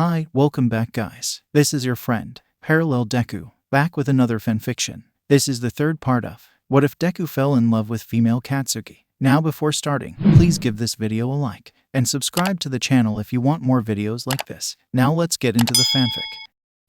Hi, welcome back guys. This is your friend, Parallel Deku, back with another fanfiction. This is the third part of What If Deku Fell in Love with Female Katsuki. Now before starting, please give this video a like, and subscribe to the channel if you want more videos like this. Now let's get into the fanfic.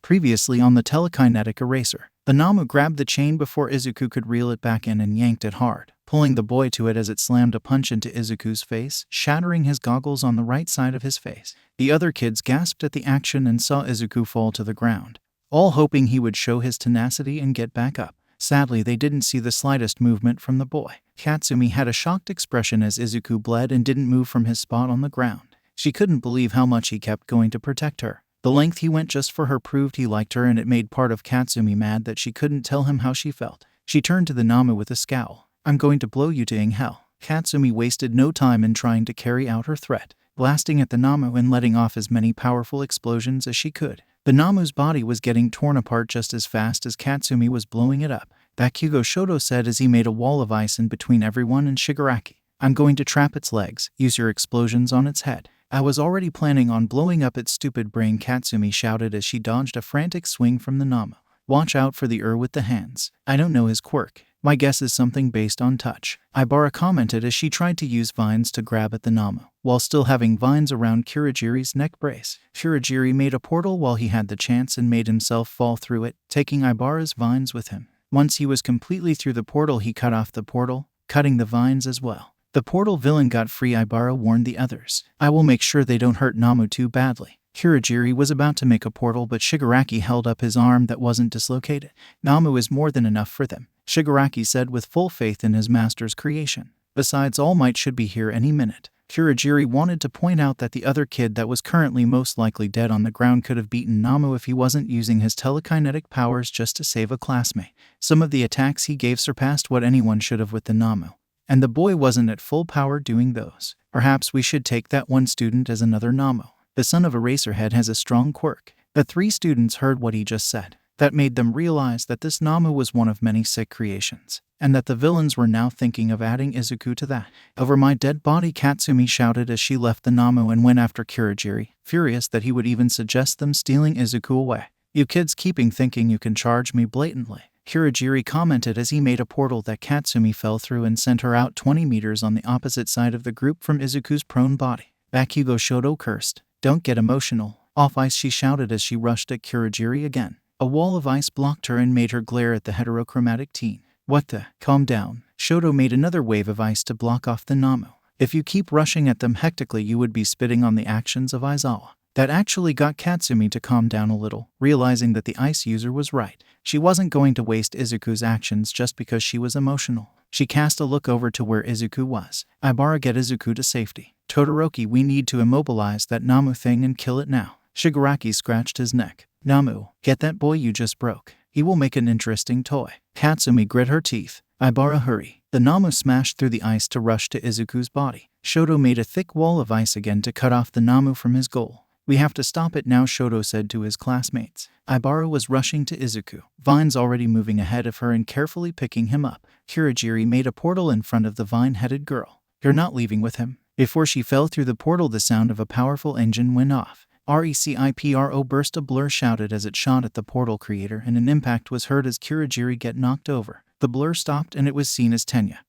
Previously on the Telekinetic eraser, the Namu grabbed the chain before Izuku could reel it back in and yanked it hard, pulling the boy to it as it slammed a punch into Izuku's face, shattering his goggles on the right side of his face. The other kids gasped at the action and saw Izuku fall to the ground, all hoping he would show his tenacity and get back up. Sadly, they didn't see the slightest movement from the boy. Katsumi had a shocked expression as Izuku bled and didn't move from his spot on the ground. She couldn't believe how much he kept going to protect her. The length he went just for her proved he liked her, and it made part of Katsumi mad that she couldn't tell him how she felt. She turned to the Namu with a scowl. "I'm going to blow you to hell." Katsumi wasted no time in trying to carry out her threat, blasting at the Namu and letting off as many powerful explosions as she could. The Namu's body was getting torn apart just as fast as Katsumi was blowing it up. Bakugo Shoto said as he made a wall of ice in between everyone and Shigaraki. "I'm going to trap its legs. Use your explosions on its head." "I was already planning on blowing up its stupid brain," Katsumi shouted as she dodged a frantic swing from the Namu. "Watch out for the with the hands. I don't know his quirk. My guess is something based on touch." Aibara commented as she tried to use vines to grab at the Namu, while still having vines around Kurogiri's neck brace. Kurogiri made a portal while he had the chance and made himself fall through it, taking Aibara's vines with him. Once he was completely through the portal, he cut off the portal, cutting the vines as well. The portal villain got free. Aibara warned the others. "I will make sure they don't hurt Namu too badly." Kurogiri was about to make a portal, but Shigaraki held up his arm that wasn't dislocated. "Namu is more than enough for them," Shigaraki said with full faith in his master's creation. "Besides, All Might should be here any minute." Kurogiri wanted to point out that the other kid that was currently most likely dead on the ground could have beaten Namu if he wasn't using his telekinetic powers just to save a classmate. Some of the attacks he gave surpassed what anyone should have with the Namu, and the boy wasn't at full power doing those. "Perhaps we should take that one student as another Namu. The son of Eraserhead has a strong quirk." The three students heard what he just said. That made them realize that this Namu was one of many sick creations, and that the villains were now thinking of adding Izuku to that. "Over my dead body," Katsumi shouted as she left the Namu and went after Kurogiri, furious that he would even suggest them stealing Izuku away. "You kids keeping thinking you can charge me blatantly," Kurogiri commented as he made a portal that Katsumi fell through and sent her out 20 meters on the opposite side of the group from Izuku's prone body. Bakugo Shoto cursed. "Don't get emotional." "Off ice," she shouted as she rushed at Kurogiri again. A wall of ice blocked her and made her glare at the heterochromatic teen. "What the?" "Calm down." Shoto made another wave of ice to block off the Namu. "If you keep rushing at them hectically, you would be spitting on the actions of Aizawa." That actually got Katsumi to calm down a little, realizing that the ice user was right. She wasn't going to waste Izuku's actions just because she was emotional. She cast a look over to where Izuku was. "Aibara, get Izuku to safety." "Todoroki, we need to immobilize that Namu thing and kill it now." Shigaraki scratched his neck. "Namu, get that boy you just broke. He will make an interesting toy." Katsumi grit her teeth. "Aibara, hurry." The Namu smashed through the ice to rush to Izuku's body. Shoto made a thick wall of ice again to cut off the Namu from his goal. "We have to stop it now," Shoto said to his classmates. Aibara was rushing to Izuku, vines already moving ahead of her and carefully picking him up. Kurogiri made a portal in front of the vine-headed girl. "You're not leaving with him." Before she fell through the portal, the sound of a powerful engine went off. "Recipro!" burst a blur shouted as it shot at the portal creator, and an impact was heard as Kurogiri get knocked over. The blur stopped and it was seen as Tenya,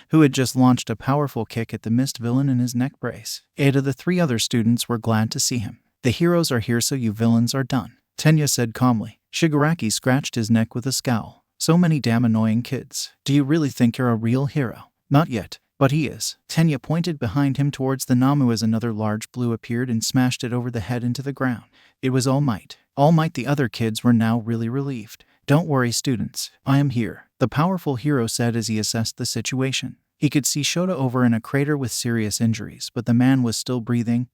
who had just launched a powerful kick at the mist villain in his neck brace. Ada, the three other students were glad to see him. "The heroes are here, so you villains are done," Tenya said calmly. Shigaraki scratched his neck with a scowl. "So many damn annoying kids. Do you really think you're a real hero?" "Not yet. But he is." Tenya pointed behind him towards the Namu as another large blue appeared and smashed it over the head into the ground. It was All Might. All Might. The other kids were now really relieved. "Don't worry, students. I am here," the powerful hero said as he assessed the situation. He could see Shota over in a crater with serious injuries, but the man was still breathing,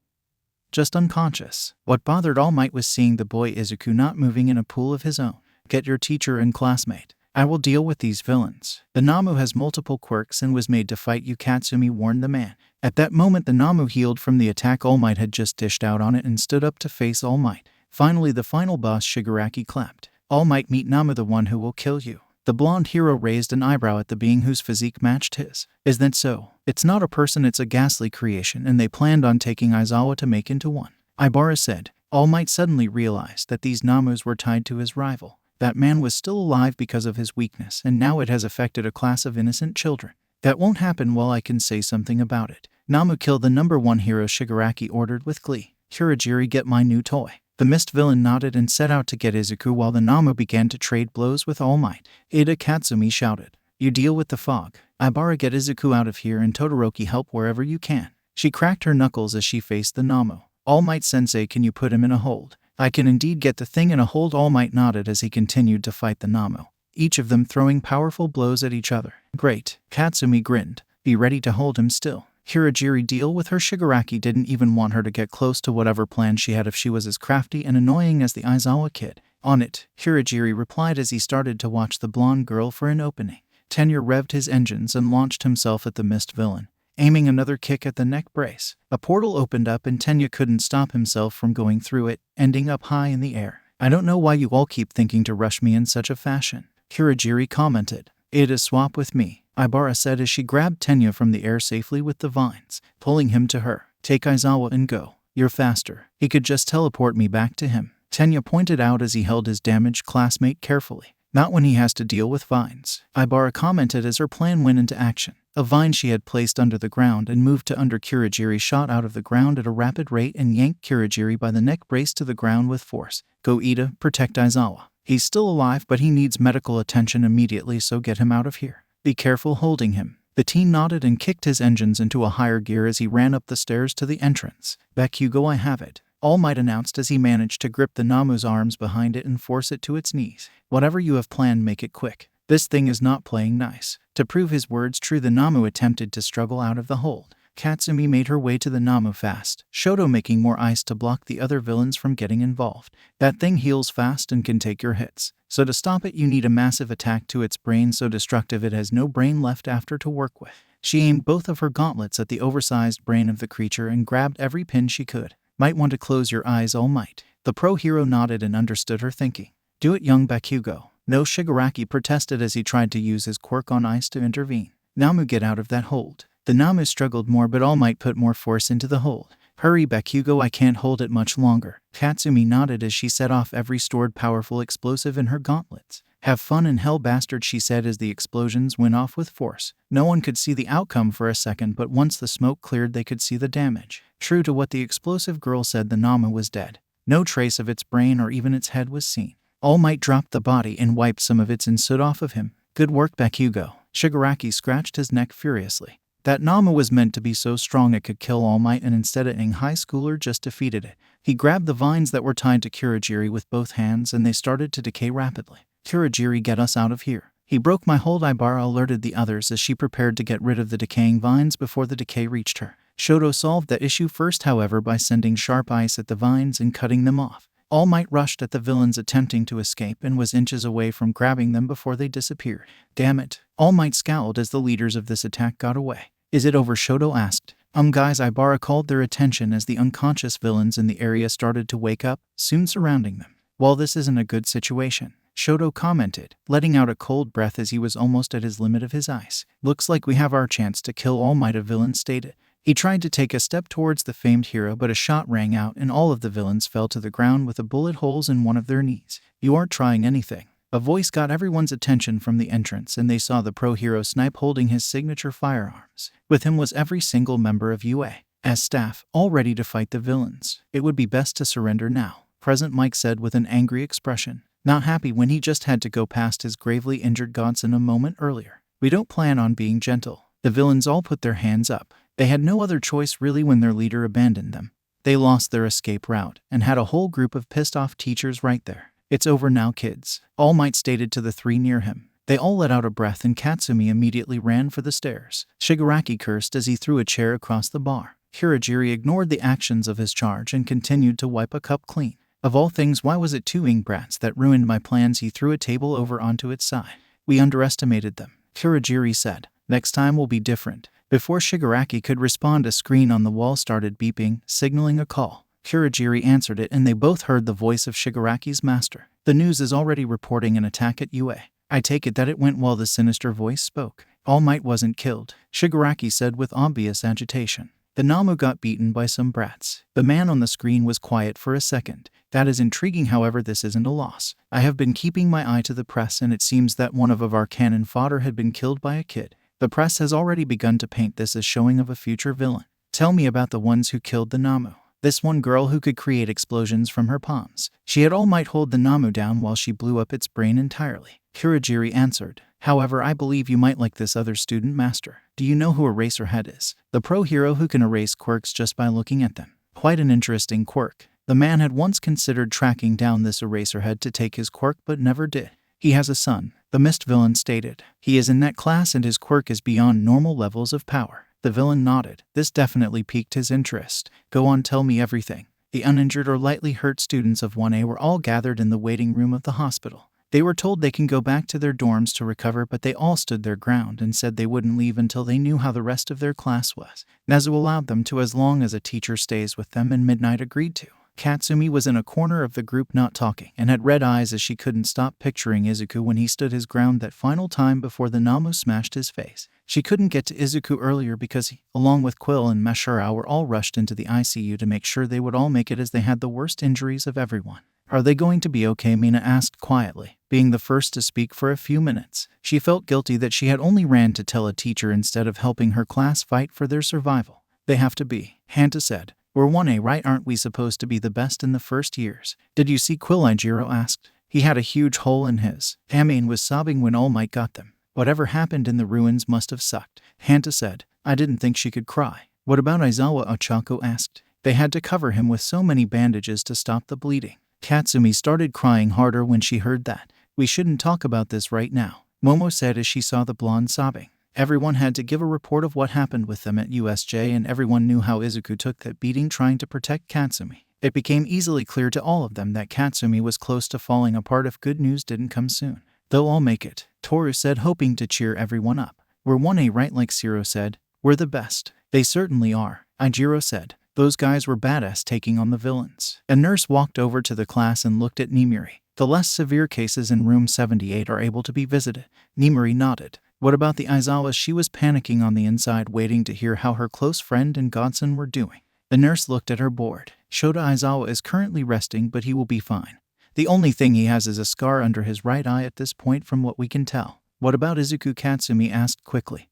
just unconscious. What bothered All Might was seeing the boy Izuku not moving in a pool of his own. "Get your teacher and classmate. I will deal with these villains. The Namu has multiple quirks and was made to fight you," Katsumi warned the man. At that moment, the Namu healed from the attack All Might had just dished out on it and stood up to face All Might. Finally, the final boss, Shigaraki, clapped. "All Might, meet Namu, the one who will kill you." The blonde hero raised an eyebrow at the being whose physique matched his. "Is that so? It's not a person, it's a ghastly creation, and they planned on taking Aizawa to make into one." Aibara said. All Might suddenly realized that these Namus were tied to his rival. That man was still alive because of his weakness, and now it has affected a class of innocent children. That won't happen while I can say something about it. Namu, kill the #1 hero, Shigaraki ordered with glee. Kurogiri, get my new toy. The mist villain nodded and set out to get Izuku while the Namu began to trade blows with All Might. Ida Katsumi shouted, "You deal with the fog. Ibara, get Izuku out of here, and Todoroki, help wherever you can." She cracked her knuckles as she faced the Namu. All Might sensei, can you put him in a hold? I can indeed get the thing in a hold. All Might nodded as he continued to fight the Namu, each of them throwing powerful blows at each other. Great. Katsumi grinned. Be ready to hold him still. Kurogiri, deal with her. Shigaraki didn't even want her to get close to whatever plan she had if she was as crafty and annoying as the Aizawa kid. On it, Kurogiri replied as he started to watch the blonde girl for an opening. Tenya revved his engines and launched himself at the mist villain, aiming another kick at the neck brace. A portal opened up and Tenya couldn't stop himself from going through it, ending up high in the air. I don't know why you all keep thinking to rush me in such a fashion, Kurogiri commented. Ida, swap with me, Ibara said as she grabbed Tenya from the air safely with the vines, pulling him to her. Take Aizawa and go. You're faster. He could just teleport me back to him, Tenya pointed out as he held his damaged classmate carefully. Not when he has to deal with vines, Ibara commented as her plan went into action. A vine she had placed under the ground and moved to under Kurogiri shot out of the ground at a rapid rate and yanked Kurogiri by the neck brace to the ground with force. Go, Ida, protect Aizawa. He's still alive, but he needs medical attention immediately, so get him out of here. Be careful holding him. The teen nodded and kicked his engines into a higher gear as he ran up the stairs to the entrance. Bakugo, I have it, All Might announced as he managed to grip the Namu's arms behind it and force it to its knees. Whatever you have planned, make it quick. This thing is not playing nice. To prove his words true, the Namu attempted to struggle out of the hold. Katsumi made her way to the Namu fast, Shoto making more ice to block the other villains from getting involved. That thing heals fast and can take your hits, so to stop it you need a massive attack to its brain so destructive it has no brain left after to work with. She aimed both of her gauntlets at the oversized brain of the creature and grabbed every pin she could. Might want to close your eyes, All Might. The pro hero nodded and understood her thinking. Do it, young Bakugo. No, Shigaraki protested as he tried to use his quirk on ice to intervene. Namu, get out of that hold. The Namu struggled more, but All Might put more force into the hold. Hurry, Bakugo, I can't hold it much longer. Katsumi nodded as she set off every stored powerful explosive in her gauntlets. Have fun in hell, bastard, she said as the explosions went off with force. No one could see the outcome for a second, but once the smoke cleared they could see the damage. True to what the explosive girl said, the Namu was dead. No trace of its brain or even its head was seen. All Might dropped the body and wiped some of its soot off of him. Good work, Bakugo. Shigaraki scratched his neck furiously. That Namu was meant to be so strong it could kill All Might, and instead a high schooler just defeated it. He grabbed the vines that were tied to Kurogiri with both hands and they started to decay rapidly. Kurogiri, get us out of here. He broke my hold, Ibara alerted the others as she prepared to get rid of the decaying vines before the decay reached her. Shoto solved the issue first, however, by sending sharp ice at the vines and cutting them off. All Might rushed at the villains attempting to escape and was inches away from grabbing them before they disappeared. Damn it. All Might scowled as the leaders of this attack got away. Is it over? Shoto asked. Guys, Ibara called their attention as the unconscious villains in the area started to wake up, soon surrounding them. Well, this isn't a good situation, Shoto commented, letting out a cold breath as he was almost at his limit of his ice. Looks like we have our chance to kill All Might, a villain stated. He tried to take a step towards the famed hero, but a shot rang out and all of the villains fell to the ground with bullet holes in one of their knees. You aren't trying anything. A voice got everyone's attention from the entrance and they saw the pro hero snipe holding his signature firearms. With him was every single member of UA's staff, all ready to fight the villains. It would be best to surrender now, President Mike said with an angry expression, not happy when he just had to go past his gravely injured godson a moment earlier. We don't plan on being gentle. The villains all put their hands up. They had no other choice really when their leader abandoned them. They lost their escape route and had a whole group of pissed off teachers right there. It's over now, kids, All Might stated to the three near him. They all let out a breath and Katsumi immediately ran for the stairs. Shigaraki cursed as he threw a chair across the bar. Kurogiri ignored the actions of his charge and continued to wipe a cup clean. Of all things, why was it two ingrats that ruined my plans? He threw a table over onto its side. We underestimated them, Kurogiri said. Next time will be different. Before Shigaraki could respond, a screen on the wall started beeping, signaling a call. Kurogiri answered it and they both heard the voice of Shigaraki's master. The news is already reporting an attack at UA. I take it that it went well, the sinister voice spoke. All Might wasn't killed, Shigaraki said with obvious agitation. The Namu got beaten by some brats. The man on the screen was quiet for a second. That is intriguing, however this isn't a loss. I have been keeping my eye to the press and it seems that one of our cannon fodder had been killed by a kid. The press has already begun to paint this as showing of a future villain. Tell me about the ones who killed the Namu. This one girl who could create explosions from her palms. She had all might hold the Namu down while she blew up its brain entirely. Kurogiri answered. However, I believe you might like this other student master. Do you know who Eraserhead is? The pro hero who can erase quirks just by looking at them. Quite an interesting quirk. The man had once considered tracking down this Eraserhead to take his quirk but never did. He has a son, the Mist villain stated. He is in that class and his quirk is beyond normal levels of power. The villain nodded. This definitely piqued his interest. Go on, tell me everything. The uninjured or lightly hurt students of 1A were all gathered in the waiting room of the hospital. They were told they can go back to their dorms to recover, but they all stood their ground and said they wouldn't leave until they knew how the rest of their class was. Nezu allowed them to as long as a teacher stays with them, and Midnight agreed to. Katsumi was in a corner of the group not talking and had red eyes as she couldn't stop picturing Izuku when he stood his ground that final time before the Namu smashed his face. She couldn't get to Izuku earlier because he, along with Quill and Mashura, were all rushed into the ICU to make sure they would all make it as they had the worst injuries of everyone. Are they going to be okay? Mina asked quietly, being the first to speak for a few minutes. She felt guilty that she had only ran to tell a teacher instead of helping her class fight for their survival. They have to be, Hanta said. We're 1A, right? Aren't we supposed to be the best in the first years? Did you see Quill? Ijiro asked. He had a huge hole in his. Amine was sobbing when All Might got them. Whatever happened in the ruins must have sucked, Hanta said. I didn't think she could cry. What about Aizawa? Ochako asked. They had to cover him with so many bandages to stop the bleeding. Katsumi started crying harder when she heard that. We shouldn't talk about this right now, Momo said as she saw the blonde sobbing. Everyone had to give a report of what happened with them at USJ, and everyone knew how Izuku took that beating trying to protect Katsumi. It became easily clear to all of them that Katsumi was close to falling apart if good news didn't come soon. They'll all make it, Toru said, hoping to cheer everyone up. We're 1A, right? Like Zero said. We're the best. They certainly are, Ijiro said. Those guys were badass taking on the villains. A nurse walked over to the class and looked at Nimiri. The less severe cases in room 78 are able to be visited. Nimiri nodded. What about the Aizawas? She was panicking on the inside, waiting to hear how her close friend and godson were doing. The nurse looked at her board. Shota Aizawa is currently resting, but he will be fine. The only thing he has is a scar under his right eye at this point from what we can tell. What about Izuku? Katsumi asked quickly,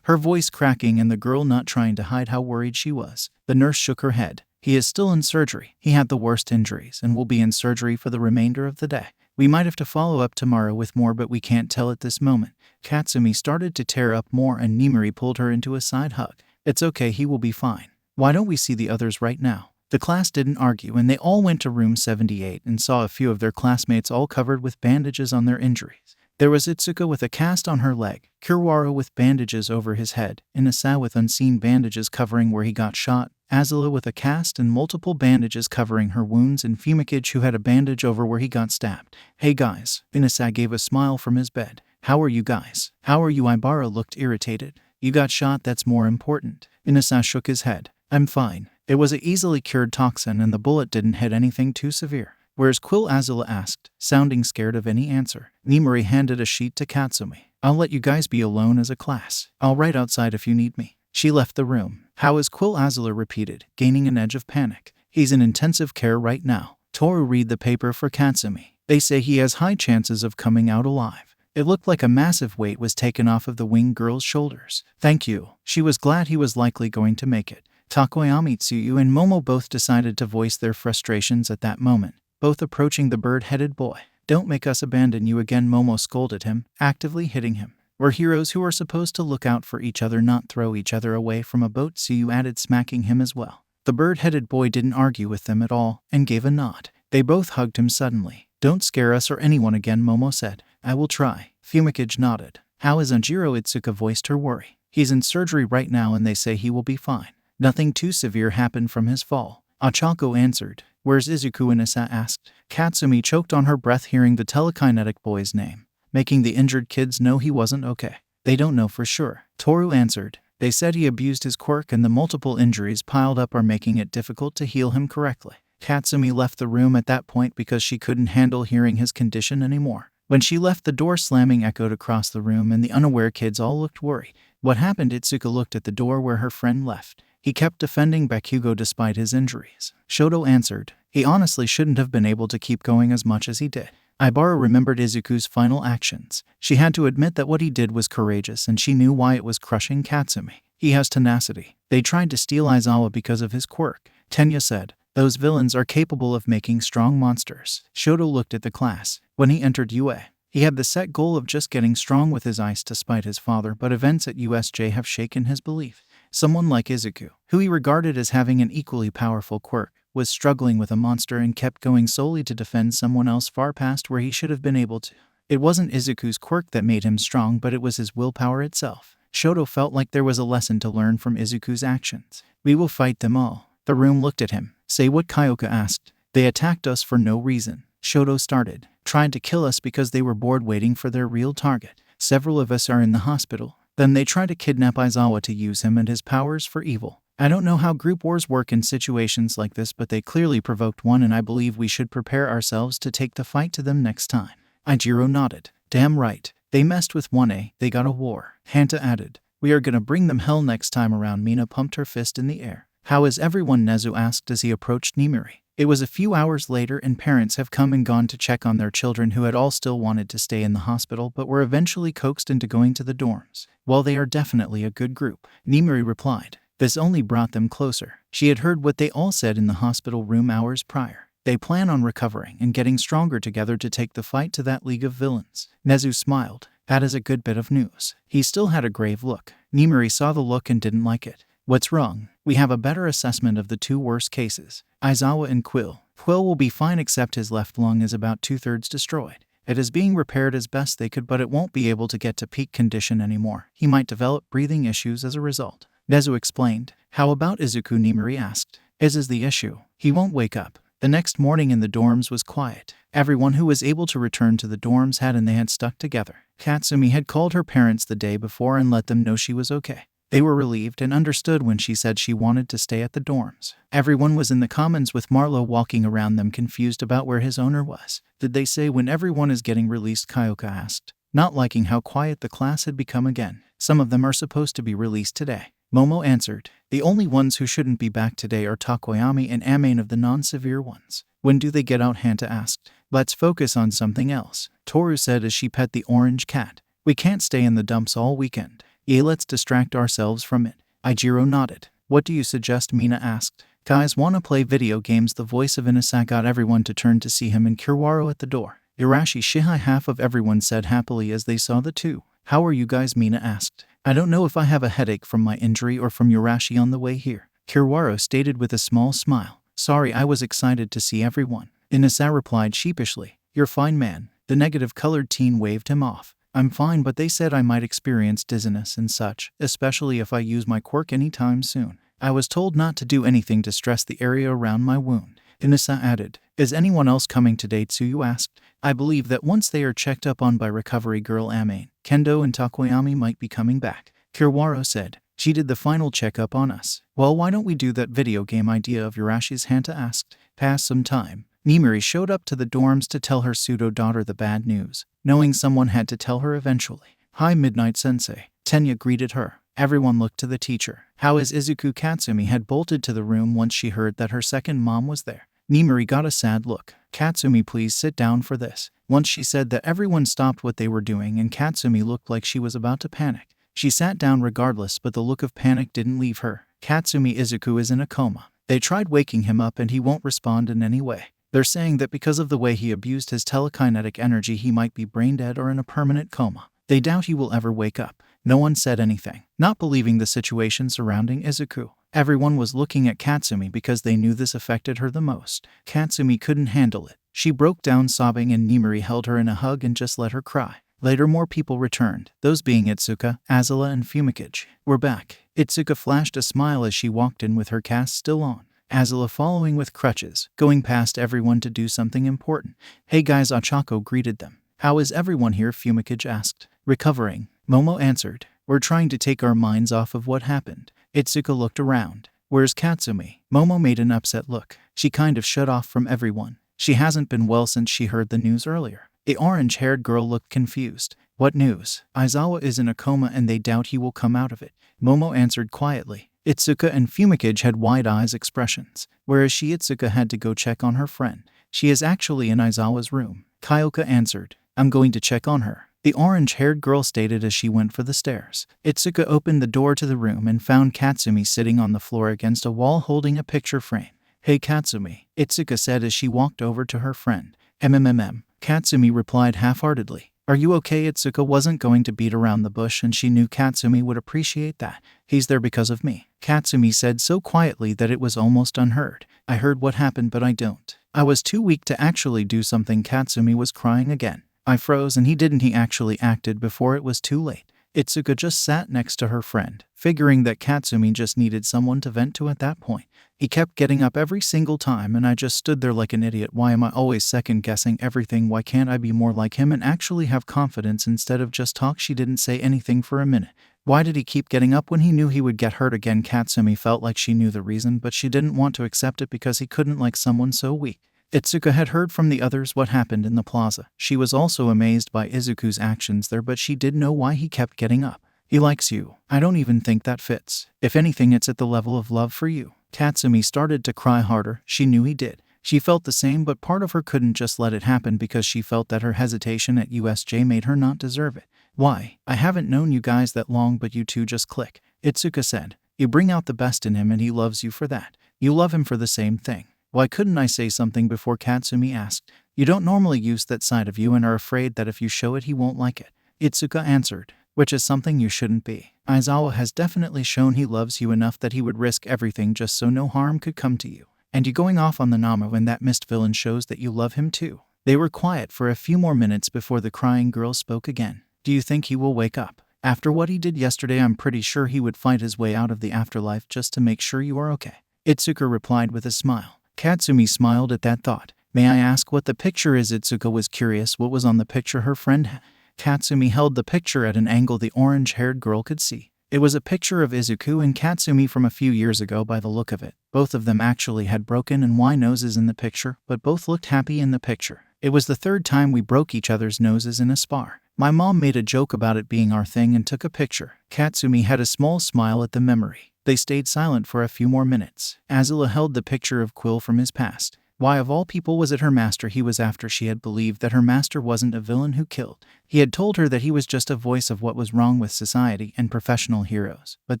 her voice cracking and the girl not trying to hide how worried she was. The nurse shook her head. He is still in surgery. He had the worst injuries and will be in surgery for the remainder of the day. We might have to follow up tomorrow with more, but we can't tell at this moment. Katsumi started to tear up more and Nimiri pulled her into a side hug. It's okay, he will be fine. Why don't we see the others right now? The class didn't argue and they all went to room 78 and saw a few of their classmates all covered with bandages on their injuries. There was Itsuka with a cast on her leg, Kurwara with bandages over his head, Inasa with unseen bandages covering where he got shot, Azula with a cast and multiple bandages covering her wounds, and Fumikage who had a bandage over where he got stabbed. Hey guys, Inasa gave a smile from his bed. How are you guys? How are you? Ibara looked irritated. You got shot, that's more important. Inasa shook his head. I'm fine. It was a easily cured toxin and the bullet didn't hit anything too severe. Where's Quill? Azula asked, sounding scared of any answer. Nimiri handed a sheet to Katsumi. I'll let you guys be alone as a class. I'll write outside if you need me. She left the room. How is Quill? Azula repeated, gaining an edge of panic. He's in intensive care right now. Toru read the paper for Katsumi. They say he has high chances of coming out alive. It looked like a massive weight was taken off of the winged girl's shoulders. Thank you. She was glad he was likely going to make it. Takoyami, Tsuyu, and Momo both decided to voice their frustrations at that moment, both approaching the bird-headed boy. Don't make us abandon you again, Momo scolded him, actively hitting him. We're heroes who are supposed to look out for each other, not throw each other away from a boat, Tsuyu added, smacking him as well. The bird-headed boy didn't argue with them at all, and gave a nod. They both hugged him suddenly. Don't scare us or anyone again, Momo said. I will try. Fumikage nodded. How is Anjiro? Itsuka voiced her worry. He's in surgery right now and they say he will be fine. Nothing too severe happened from his fall. Ochako answered. Where's Izuku? Inasa asked. Katsumi choked on her breath hearing the telekinetic boy's name, making the injured kids know he wasn't okay. They don't know for sure, Toru answered. They said he abused his quirk and the multiple injuries piled up are making it difficult to heal him correctly. Katsumi left the room at that point because she couldn't handle hearing his condition anymore. When she left, the door slamming echoed across the room and the unaware kids all looked worried. What happened? Itsuka looked at the door where her friend left. He kept defending Bakugo despite his injuries. Shoto answered, he honestly shouldn't have been able to keep going as much as he did. Ibara remembered Izuku's final actions. She had to admit that what he did was courageous and she knew why it was crushing Katsumi. He has tenacity. They tried to steal Aizawa because of his quirk. Tenya said, those villains are capable of making strong monsters. Shoto looked at the class. When he entered UA, he had the set goal of just getting strong with his ice despite his father, but events at USJ have shaken his belief. Someone like Izuku, who he regarded as having an equally powerful quirk, was struggling with a monster and kept going solely to defend someone else far past where he should have been able to. It wasn't Izuku's quirk that made him strong, but it was his willpower itself. Shoto felt like there was a lesson to learn from Izuku's actions. We will fight them all. The room looked at him. Say what? Kyoka asked. They attacked us for no reason. Shoto started. Tried to kill us because they were bored waiting for their real target. Several of us are in the hospital. Then they try to kidnap Aizawa to use him and his powers for evil. I don't know how group wars work in situations like this, but they clearly provoked one and I believe we should prepare ourselves to take the fight to them next time. Ijiro nodded. Damn right. They messed with 1A, they got a war. Hanta added. We are gonna bring them hell next time around. Mina pumped her fist in the air. How is everyone? Nezu asked as he approached Nimiri. It was a few hours later and parents have come and gone to check on their children who had all still wanted to stay in the hospital but were eventually coaxed into going to the dorms. Well, they are definitely a good group, Nimiri replied. This only brought them closer. She had heard what they all said in the hospital room hours prior. They plan on recovering and getting stronger together to take the fight to that league of villains. Nezu smiled. That is a good bit of news. He still had a grave look. Nimiri saw the look and didn't like it. What's wrong? We have a better assessment of the two worst cases. Aizawa and Quill. Quill will be fine except his left lung is about 2/3 destroyed. It is being repaired as best they could, but it won't be able to get to peak condition anymore. He might develop breathing issues as a result. Nezu explained. How about Izuku? Nimiri asked. Is the issue. He won't wake up. The next morning in the dorms was quiet. Everyone who was able to return to the dorms had, and they had stuck together. Katsumi had called her parents the day before and let them know she was okay. They were relieved and understood when she said she wanted to stay at the dorms. Everyone was in the commons with Marlowe walking around them confused about where his owner was. Did they say when everyone is getting released? Kyoka asked, not liking how quiet the class had become again. Some of them are supposed to be released today. Momo answered. The only ones who shouldn't be back today are Takoyami and Amane of the non-severe ones. When do they get out? Hanta asked. Let's focus on something else, Toru said as she pet the orange cat. We can't stay in the dumps all weekend. Yeah, let's distract ourselves from it. Ijiro nodded. What do you suggest? Mina asked. Guys wanna play video games? The voice of Inasa got everyone to turn to see him and Kiwaro at the door. Irashi Shihai, half of everyone said happily as they saw the two. How are you guys? Mina asked. I don't know if I have a headache from my injury or from Irashi on the way here, Kiwaro stated with a small smile. Sorry, I was excited to see everyone. Inasa replied sheepishly. You're fine, man. The negative-colored teen waved him off. I'm fine, but they said I might experience dizziness and such, especially if I use my quirk anytime soon. I was told not to do anything to stress the area around my wound. Inasa added. Is anyone else coming today? Tsuyu asked. I believe that once they are checked up on by recovery girl Amane, Kendo and Takoyami might be coming back, Kiwaro said. She did the final checkup on us. Well, why don't we do that video game idea of Yurashi's? Hanta asked. Pass some time. Nimiri showed up to the dorms to tell her pseudo-daughter the bad news, knowing someone had to tell her eventually. Hi, Midnight Sensei. Tenya greeted her. Everyone looked to the teacher. How is Izuku? Katsumi had bolted to the room once she heard that her second mom was there. Nimiri got a sad look. Katsumi, please sit down for this. Once she said that, everyone stopped what they were doing and Katsumi looked like she was about to panic. She sat down regardless, but the look of panic didn't leave her. Katsumi, Izuku is in a coma. They tried waking him up and he won't respond in any way. They're saying that because of the way he abused his telekinetic energy he might be brain dead or in a permanent coma. They doubt he will ever wake up. No one said anything, not believing the situation surrounding Izuku. Everyone was looking at Katsumi because they knew this affected her the most. Katsumi couldn't handle it. She broke down sobbing and Nimiri held her in a hug and just let her cry. Later more people returned, those being Itsuka, Azula and Fumikage. We're back. Itsuka flashed a smile as she walked in with her cast still on. Azula following with crutches, going past everyone to do something important. Hey guys, Ochako greeted them. How is everyone here? Fumikage asked. Recovering, Momo answered. We're trying to take our minds off of what happened. Itsuka looked around. Where's Katsumi? Momo made an upset look. She kind of shut off from everyone. She hasn't been well since she heard the news earlier. The orange-haired girl looked confused. What news? Aizawa is in a coma and they doubt he will come out of it. Momo answered quietly. Itsuka and Fumikage had wide eyes expressions, whereas Itsuka had to go check on her friend. She is actually in Aizawa's room, Kyoka answered. I'm going to check on her, the orange-haired girl stated as she went for the stairs. Itsuka opened the door to the room and found Katsumi sitting on the floor against a wall holding a picture frame. Hey Katsumi, Itsuka said as she walked over to her friend. Katsumi replied half-heartedly. Are you okay? Itsuka wasn't going to beat around the bush and she knew Katsumi would appreciate that. He's there because of me, Katsumi said so quietly that it was almost unheard. I heard what happened but I don't. I was too weak to actually do something. Katsumi was crying again. I froze and he actually acted before it was too late. Itsuka just sat next to her friend, figuring that Katsumi just needed someone to vent to at that point. He kept getting up every single time and I just stood there like an idiot. Why am I always second-guessing everything? Why can't I be more like him and actually have confidence instead of just talk? She didn't say anything for a minute. Why did he keep getting up when he knew he would get hurt again? Katsumi felt like she knew the reason, but she didn't want to accept it because he couldn't like someone so weak. Itsuka had heard from the others what happened in the plaza. She was also amazed by Izuku's actions there, but she did know why he kept getting up. He likes you. I don't even think that fits. If anything, it's at the level of love for you. Katsumi started to cry harder. She knew he did. She felt the same, but part of her couldn't just let it happen because she felt that her hesitation at USJ made her not deserve it. Why? I haven't known you guys that long, but you two just click, Itsuka said. You bring out the best in him and he loves you for that. You love him for the same thing. Why couldn't I say something before? Katsumi asked. You don't normally use that side of you and are afraid that if you show it he won't like it, Itsuka answered, which is something you shouldn't be. Aizawa has definitely shown he loves you enough that he would risk everything just so no harm could come to you. And you going off on the Nama when that mist villain shows that you love him too. They were quiet for a few more minutes before the crying girl spoke again. Do you think he will wake up? After what he did yesterday, I'm pretty sure he would fight his way out of the afterlife just to make sure you are okay, Itsuka replied with a smile. Katsumi smiled at that thought. May I ask what the picture is? Itsuka was curious what was on the picture her friend had. Katsumi held the picture at an angle the orange-haired girl could see. It was a picture of Izuku and Katsumi from a few years ago by the look of it. Both of them actually had broken and wide noses in the picture, but both looked happy in the picture. It was the third time we broke each other's noses in a spar. My mom made a joke about it being our thing and took a picture. Katsumi had a small smile at the memory. They stayed silent for a few more minutes. Azula held the picture of Quill from his past. Why of all people was it her master he was after? She had believed that her master wasn't a villain who killed. He had told her that he was just a voice of what was wrong with society and professional heroes. But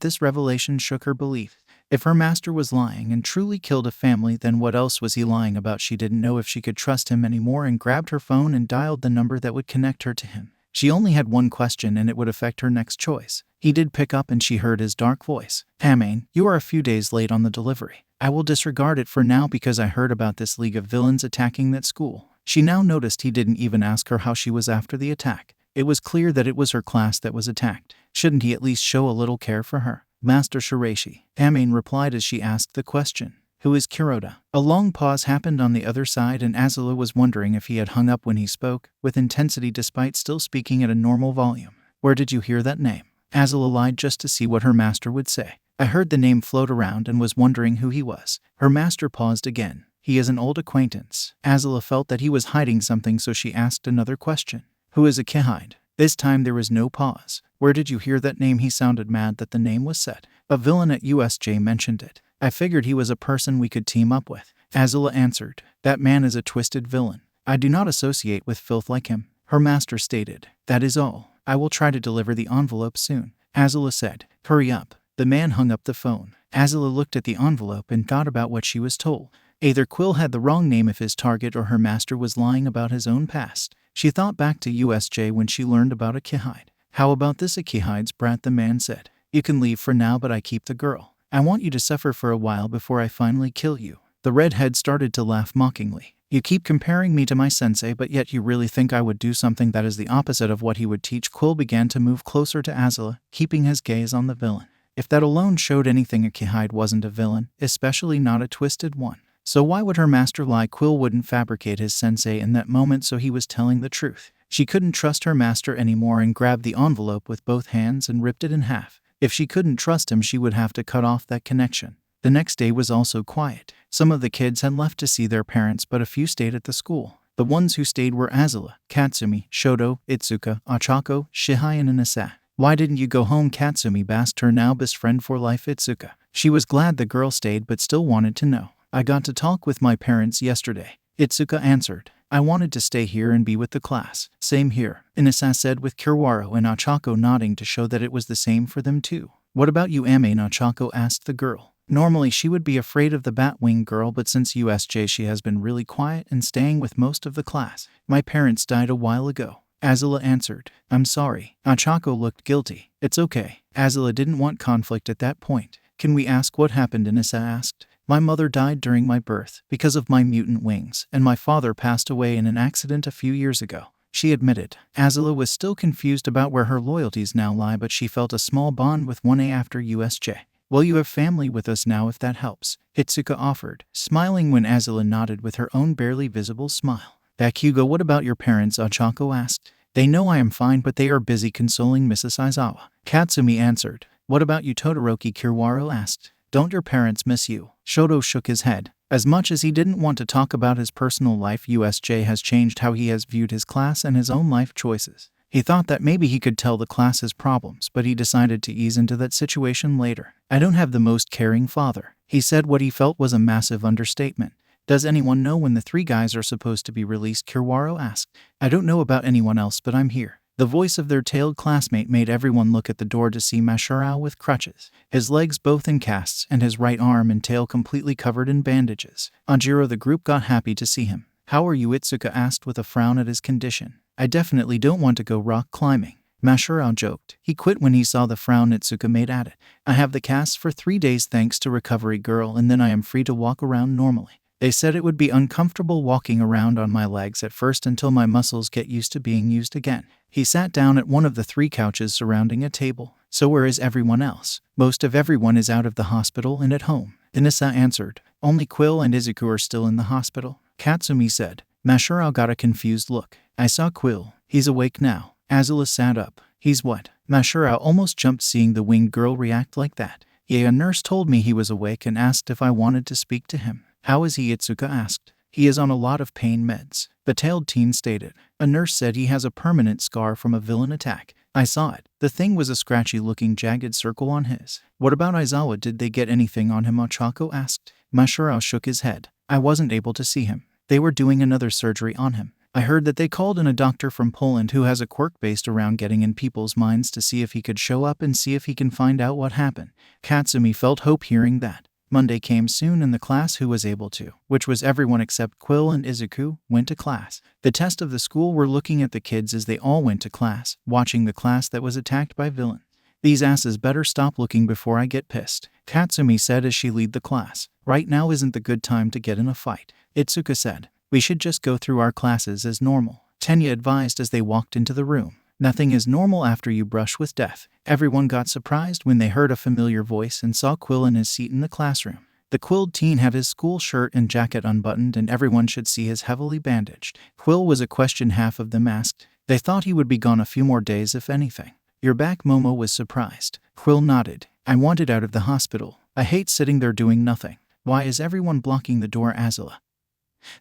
this revelation shook her belief. If her master was lying and truly killed a family, then what else was he lying about? She didn't know if she could trust him anymore and grabbed her phone and dialed the number that would connect her to him. She only had one question and it would affect her next choice. He did pick up and she heard his dark voice. Hamane, you are a few days late on the delivery. I will disregard it for now because I heard about this league of villains attacking that school. She now noticed he didn't even ask her how she was after the attack. It was clear that it was her class that was attacked. Shouldn't he at least show a little care for her? Master Shiraishi, Hamane replied as she asked the question. Who is Kuroda? A long pause happened on the other side and Azula was wondering if he had hung up when he spoke, with intensity despite still speaking at a normal volume. Where did you hear that name? Azula lied just to see what her master would say. I heard the name float around and was wondering who he was. Her master paused again. He is an old acquaintance. Azula felt that he was hiding something, so she asked another question. Who is Akihide? This time there was no pause. Where did you hear that name? He sounded mad that the name was said. A villain at USJ mentioned it. I figured he was a person we could team up with. Azula answered. That man is a twisted villain. I do not associate with filth like him. Her master stated. That is all. I will try to deliver the envelope soon. Azula said. Hurry up. The man hung up the phone. Azula looked at the envelope and thought about what she was told. Either Quill had the wrong name of his target or her master was lying about his own past. She thought back to USJ when she learned about Akihide. How about this Akihide's brat? The man said. You can leave for now, but I keep the girl. I want you to suffer for a while before I finally kill you. The redhead started to laugh mockingly. You keep comparing me to my sensei, but yet you really think I would do something that is the opposite of what he would teach? Quill began to move closer to Azula, keeping his gaze on the villain. If that alone showed anything, Akihide wasn't a villain, especially not a twisted one. So why would her master lie? Quill wouldn't fabricate his sensei in that moment, so he was telling the truth. She couldn't trust her master anymore and grabbed the envelope with both hands and ripped it in half. If she couldn't trust him, she would have to cut off that connection. The next day was also quiet. Some of the kids had left to see their parents, but a few stayed at the school. The ones who stayed were Azula, Katsumi, Shoto, Itsuka, Ochako, Shihai, and Inasa. Why didn't you go home? Katsumi asked her now best friend for life, Itsuka. She was glad the girl stayed but still wanted to know. I got to talk with my parents yesterday, Izuku answered. I wanted to stay here and be with the class. Same here, Inasa said with Kiwaro and Ochako nodding to show that it was the same for them too. What about you, Ame? Ochako asked the girl. Normally she would be afraid of the Batwing girl, but since USJ she has been really quiet and staying with most of the class. My parents died a while ago, Azula answered. I'm sorry. Ochako looked guilty. It's okay. Azula didn't want conflict at that point. Can we ask what happened? Inasa asked. My mother died during my birth because of my mutant wings, and my father passed away in an accident a few years ago, she admitted. Azula was still confused about where her loyalties now lie, but she felt a small bond with 1A after USJ. Well, you have family with us now if that helps, Hitsuka offered, smiling when Azula nodded with her own barely visible smile. Bakugo, what about your parents? Ochako asked. They know I am fine, but they are busy consoling Mrs. Aizawa, Katsumi answered. What about you, Todoroki? Kiwaro asked. Don't your parents miss you? Shoto shook his head. As much as he didn't want to talk about his personal life, USJ has changed how he has viewed his class and his own life choices. He thought that maybe he could tell the class his problems, but he decided to ease into that situation later. I don't have the most caring father. He said what he felt was a massive understatement. Does anyone know when the three guys are supposed to be released? Kiwaro asked. I don't know about anyone else, but I'm here. The voice of their tailed classmate made everyone look at the door to see Mashirao with crutches, his legs both in casts and his right arm and tail completely covered in bandages. Anjiro, the group got happy to see him. How are you? Itsuka asked with a frown at his condition. I definitely don't want to go rock climbing, Mashirao joked. He quit when he saw the frown Itsuka made at it. I have the casts for 3 days thanks to Recovery Girl, and then I am free to walk around normally. They said it would be uncomfortable walking around on my legs at first until my muscles get used to being used again. He sat down at one of the 3 couches surrounding a table. So where is everyone else? Most of everyone is out of the hospital and at home, Inasa answered. Only Quill and Izuku are still in the hospital, Katsumi said. Mashirao got a confused look. I saw Quill. He's awake now. Azula sat up. He's what? Mashirao almost jumped seeing the winged girl react like that. Yeah, a nurse told me he was awake and asked if I wanted to speak to him. How is he? Itsuka asked. He is on a lot of pain meds, the tailed teen stated. A nurse said he has a permanent scar from a villain attack. I saw it. The thing was a scratchy-looking jagged circle on his. What about Aizawa? Did they get anything on him? Ochako asked. Mashirao shook his head. I wasn't able to see him. They were doing another surgery on him. I heard that they called in a doctor from Poland who has a quirk based around getting in people's minds to see if he could show up and see if he can find out what happened. Katsumi felt hope hearing that. Monday came soon and the class who was able to, which was everyone except Quill and Izuku, went to class. The test of the school were looking at the kids as they all went to class, watching the class that was attacked by villain. These asses better stop looking before I get pissed, Katsumi said as she led the class. Right now isn't the good time to get in a fight, Itsuka said. We should just go through our classes as normal, Tenya advised as they walked into the room. Nothing is normal after you brush with death. Everyone got surprised when they heard a familiar voice and saw Quill in his seat in the classroom. The quilled teen had his school shirt and jacket unbuttoned, and everyone should see his heavily bandaged. Quill was a question half of them asked. They thought he would be gone a few more days if anything. You're back? Momo was surprised. Quill nodded. I wanted out of the hospital. I hate sitting there doing nothing. Why is everyone blocking the door? Azula,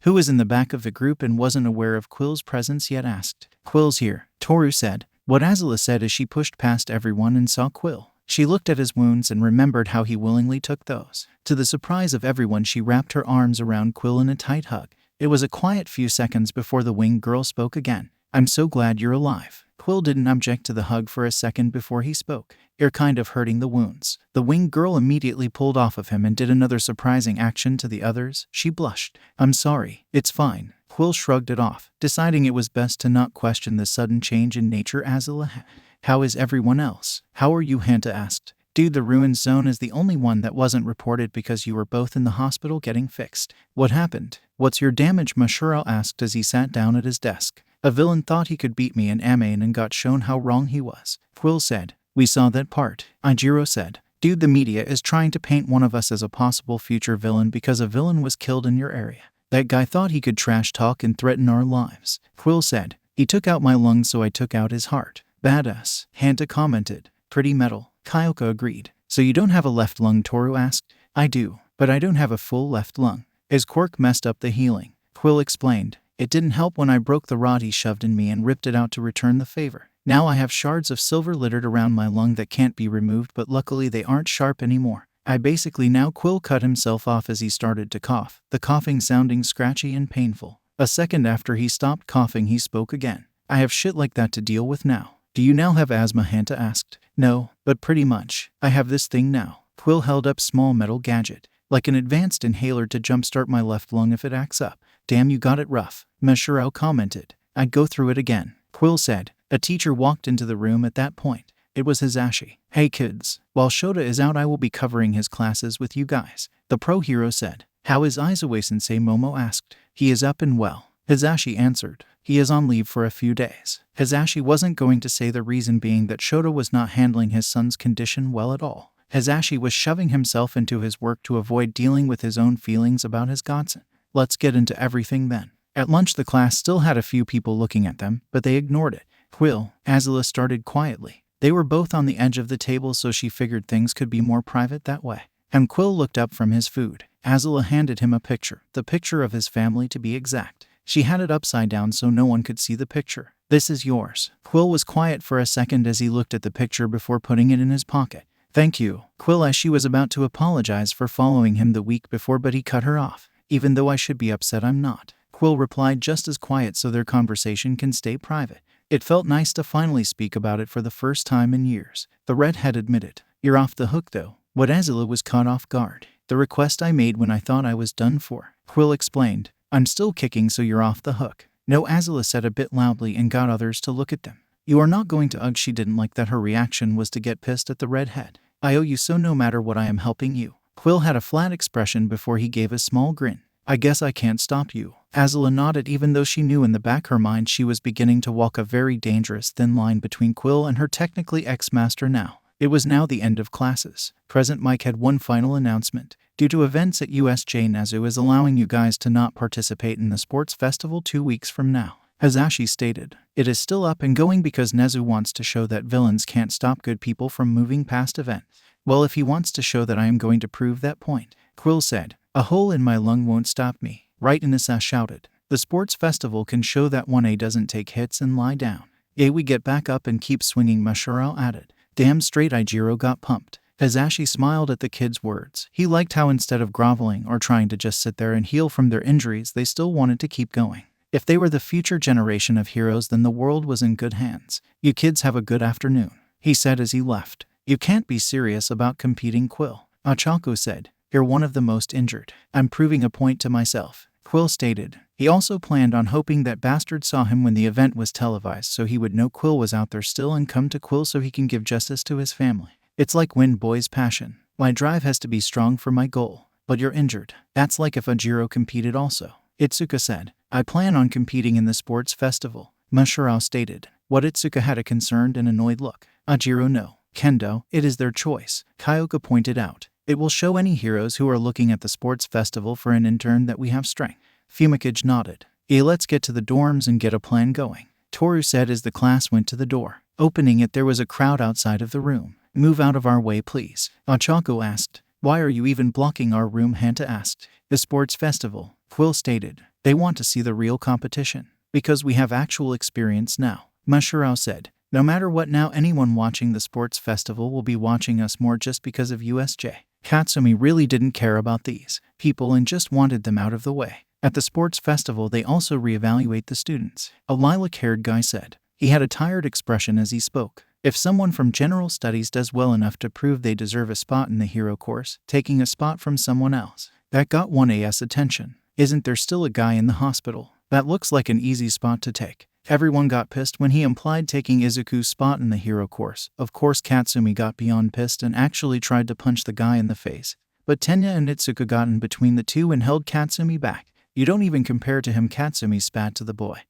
who was in the back of the group and wasn't aware of Quill's presence yet, asked. Quill's here, Toru said. What Azula said as she pushed past everyone and saw Quill. She looked at his wounds and remembered how he willingly took those. To the surprise of everyone, she wrapped her arms around Quill in a tight hug. It was a quiet few seconds before the winged girl spoke again. I'm so glad you're alive. Quill didn't object to the hug for a second before he spoke. You're kind of hurting the wounds. The winged girl immediately pulled off of him and did another surprising action to the others. She blushed. I'm sorry. It's fine. Quill shrugged it off, deciding it was best to not question the sudden change in nature. Azula, how is everyone else? How are you? Hanta asked. Dude, the ruined zone is the only one that wasn't reported because you were both in the hospital getting fixed. What happened? What's your damage? Mashiro asked as he sat down at his desk. A villain thought he could beat me in Amain and got shown how wrong he was. Quill said. We saw that part. Ijiro said. Dude, the media is trying to paint one of us as a possible future villain because a villain was killed in your area. That guy thought he could trash talk and threaten our lives. Quill said. He took out my lungs, so I took out his heart. Badass, Hanta commented. Pretty metal, Kyoka agreed. So you don't have a left lung? Toru asked. I do, but I don't have a full left lung. His quirk messed up the healing. Quill explained. It didn't help when I broke the rod he shoved in me and ripped it out to return the favor. Now I have shards of silver littered around my lung that can't be removed, but luckily they aren't sharp anymore. I basically now Quill cut himself off as he started to cough, the coughing sounding scratchy and painful. A second after he stopped coughing, he spoke again. I have shit like that to deal with now. Do you now have asthma? Hanta asked. No, but pretty much. I have this thing now. Quill held up small metal gadget, like an advanced inhaler to jumpstart my left lung if it acts up. Damn, you got it rough, Mashiro commented. I'd go through it again, Quill said. A teacher walked into the room at that point. It was Hisashi. Hey kids, while Shota is out I will be covering his classes with you guys, the pro hero said. How is Aizawa-sensei? Momo asked. He is up and well, Hisashi answered. He is on leave for a few days. Hisashi wasn't going to say, the reason being that Shota was not handling his son's condition well at all. Hisashi was shoving himself into his work to avoid dealing with his own feelings about his godson. Let's get into everything then. At lunch the class still had a few people looking at them, but they ignored it. Quill, Aela started quietly. They were both on the edge of the table, so she figured things could be more private that way. And Quill looked up from his food. Aela handed him a picture, the picture of his family to be exact. She had it upside down so no one could see the picture. This is yours. Quill was quiet for a second as he looked at the picture before putting it in his pocket. Thank you, Quill, as she was about to apologize for following him the week before, but he cut her off. Even though I should be upset, I'm not. Quill replied just as quiet so their conversation can stay private. It felt nice to finally speak about it for the first time in years. The redhead admitted. You're off the hook though. What? Aela was caught off guard. The request I made when I thought I was done for, Quill explained. I'm still kicking, so you're off the hook. No, Aela said a bit loudly and got others to look at them. You are not going to ugh. She didn't like that her reaction was to get pissed at the redhead. I owe you, so no matter what I am helping you. Quill had a flat expression before he gave a small grin. I guess I can't stop you. Aela nodded, even though she knew in the back her mind she was beginning to walk a very dangerous thin line between Quill and her technically ex-master now. It was now the end of classes. Present Mike had one final announcement. Due to events at USJ, Nezu is allowing you guys to not participate in the sports festival 2 weeks from now. Hisashi stated. It is still up and going because Nezu wants to show that villains can't stop good people from moving past events. Well, if he wants to show that, I am going to prove that point, Quill said. A hole in my lung won't stop me, right? Inasa shouted. The sports festival can show that 1A doesn't take hits and lie down. Yay, we get back up and keep swinging, Mashiro added. Damn straight, Ijiro got pumped. Hisashi smiled at the kids' words. He liked how instead of groveling or trying to just sit there and heal from their injuries, they still wanted to keep going. If they were the future generation of heroes, then the world was in good hands. You kids have a good afternoon, he said as he left. You can't be serious about competing, Quill, Ochako said. You're one of the most injured. I'm proving a point to myself, Quill stated. He also planned on hoping that Bastard saw him when the event was televised so he would know Quill was out there still and come to Quill so he can give justice to his family. It's like Wind Boy's passion. My drive has to be strong for my goal. But you're injured. That's like if Ajiro competed also, Itsuka said. I plan on competing in the sports festival, Mashiro stated. What? Itsuka had a concerned and annoyed look. Ajiro, no. Kendo, it is their choice, Kyoka pointed out. It will show any heroes who are looking at the sports festival for an intern that we have strength. Fumikage nodded. Let's get to the dorms and get a plan going, Toru said as the class went to the door. Opening it, there was a crowd outside of the room. Move out of our way, please, Ochako asked. Why are you even blocking our room? Hanta asked. The sports festival, Quill stated. They want to see the real competition. Because we have actual experience now, Mashiro said. No matter what, now anyone watching the sports festival will be watching us more just because of USJ. Katsumi really didn't care about these people and just wanted them out of the way. At the sports festival, they also reevaluate the students, a lilac-haired guy said. He had a tired expression as he spoke. If someone from general studies does well enough to prove they deserve a spot in the hero course, taking a spot from someone else, that got 1A's attention. Isn't there still a guy in the hospital? That looks like an easy spot to take. Everyone got pissed when he implied taking Izuku's spot in the hero course. Of course, Katsumi got beyond pissed and actually tried to punch the guy in the face. But Tenya and Itsuka got in between the two and held Katsumi back. You don't even compare to him, Katsumi spat to the boy,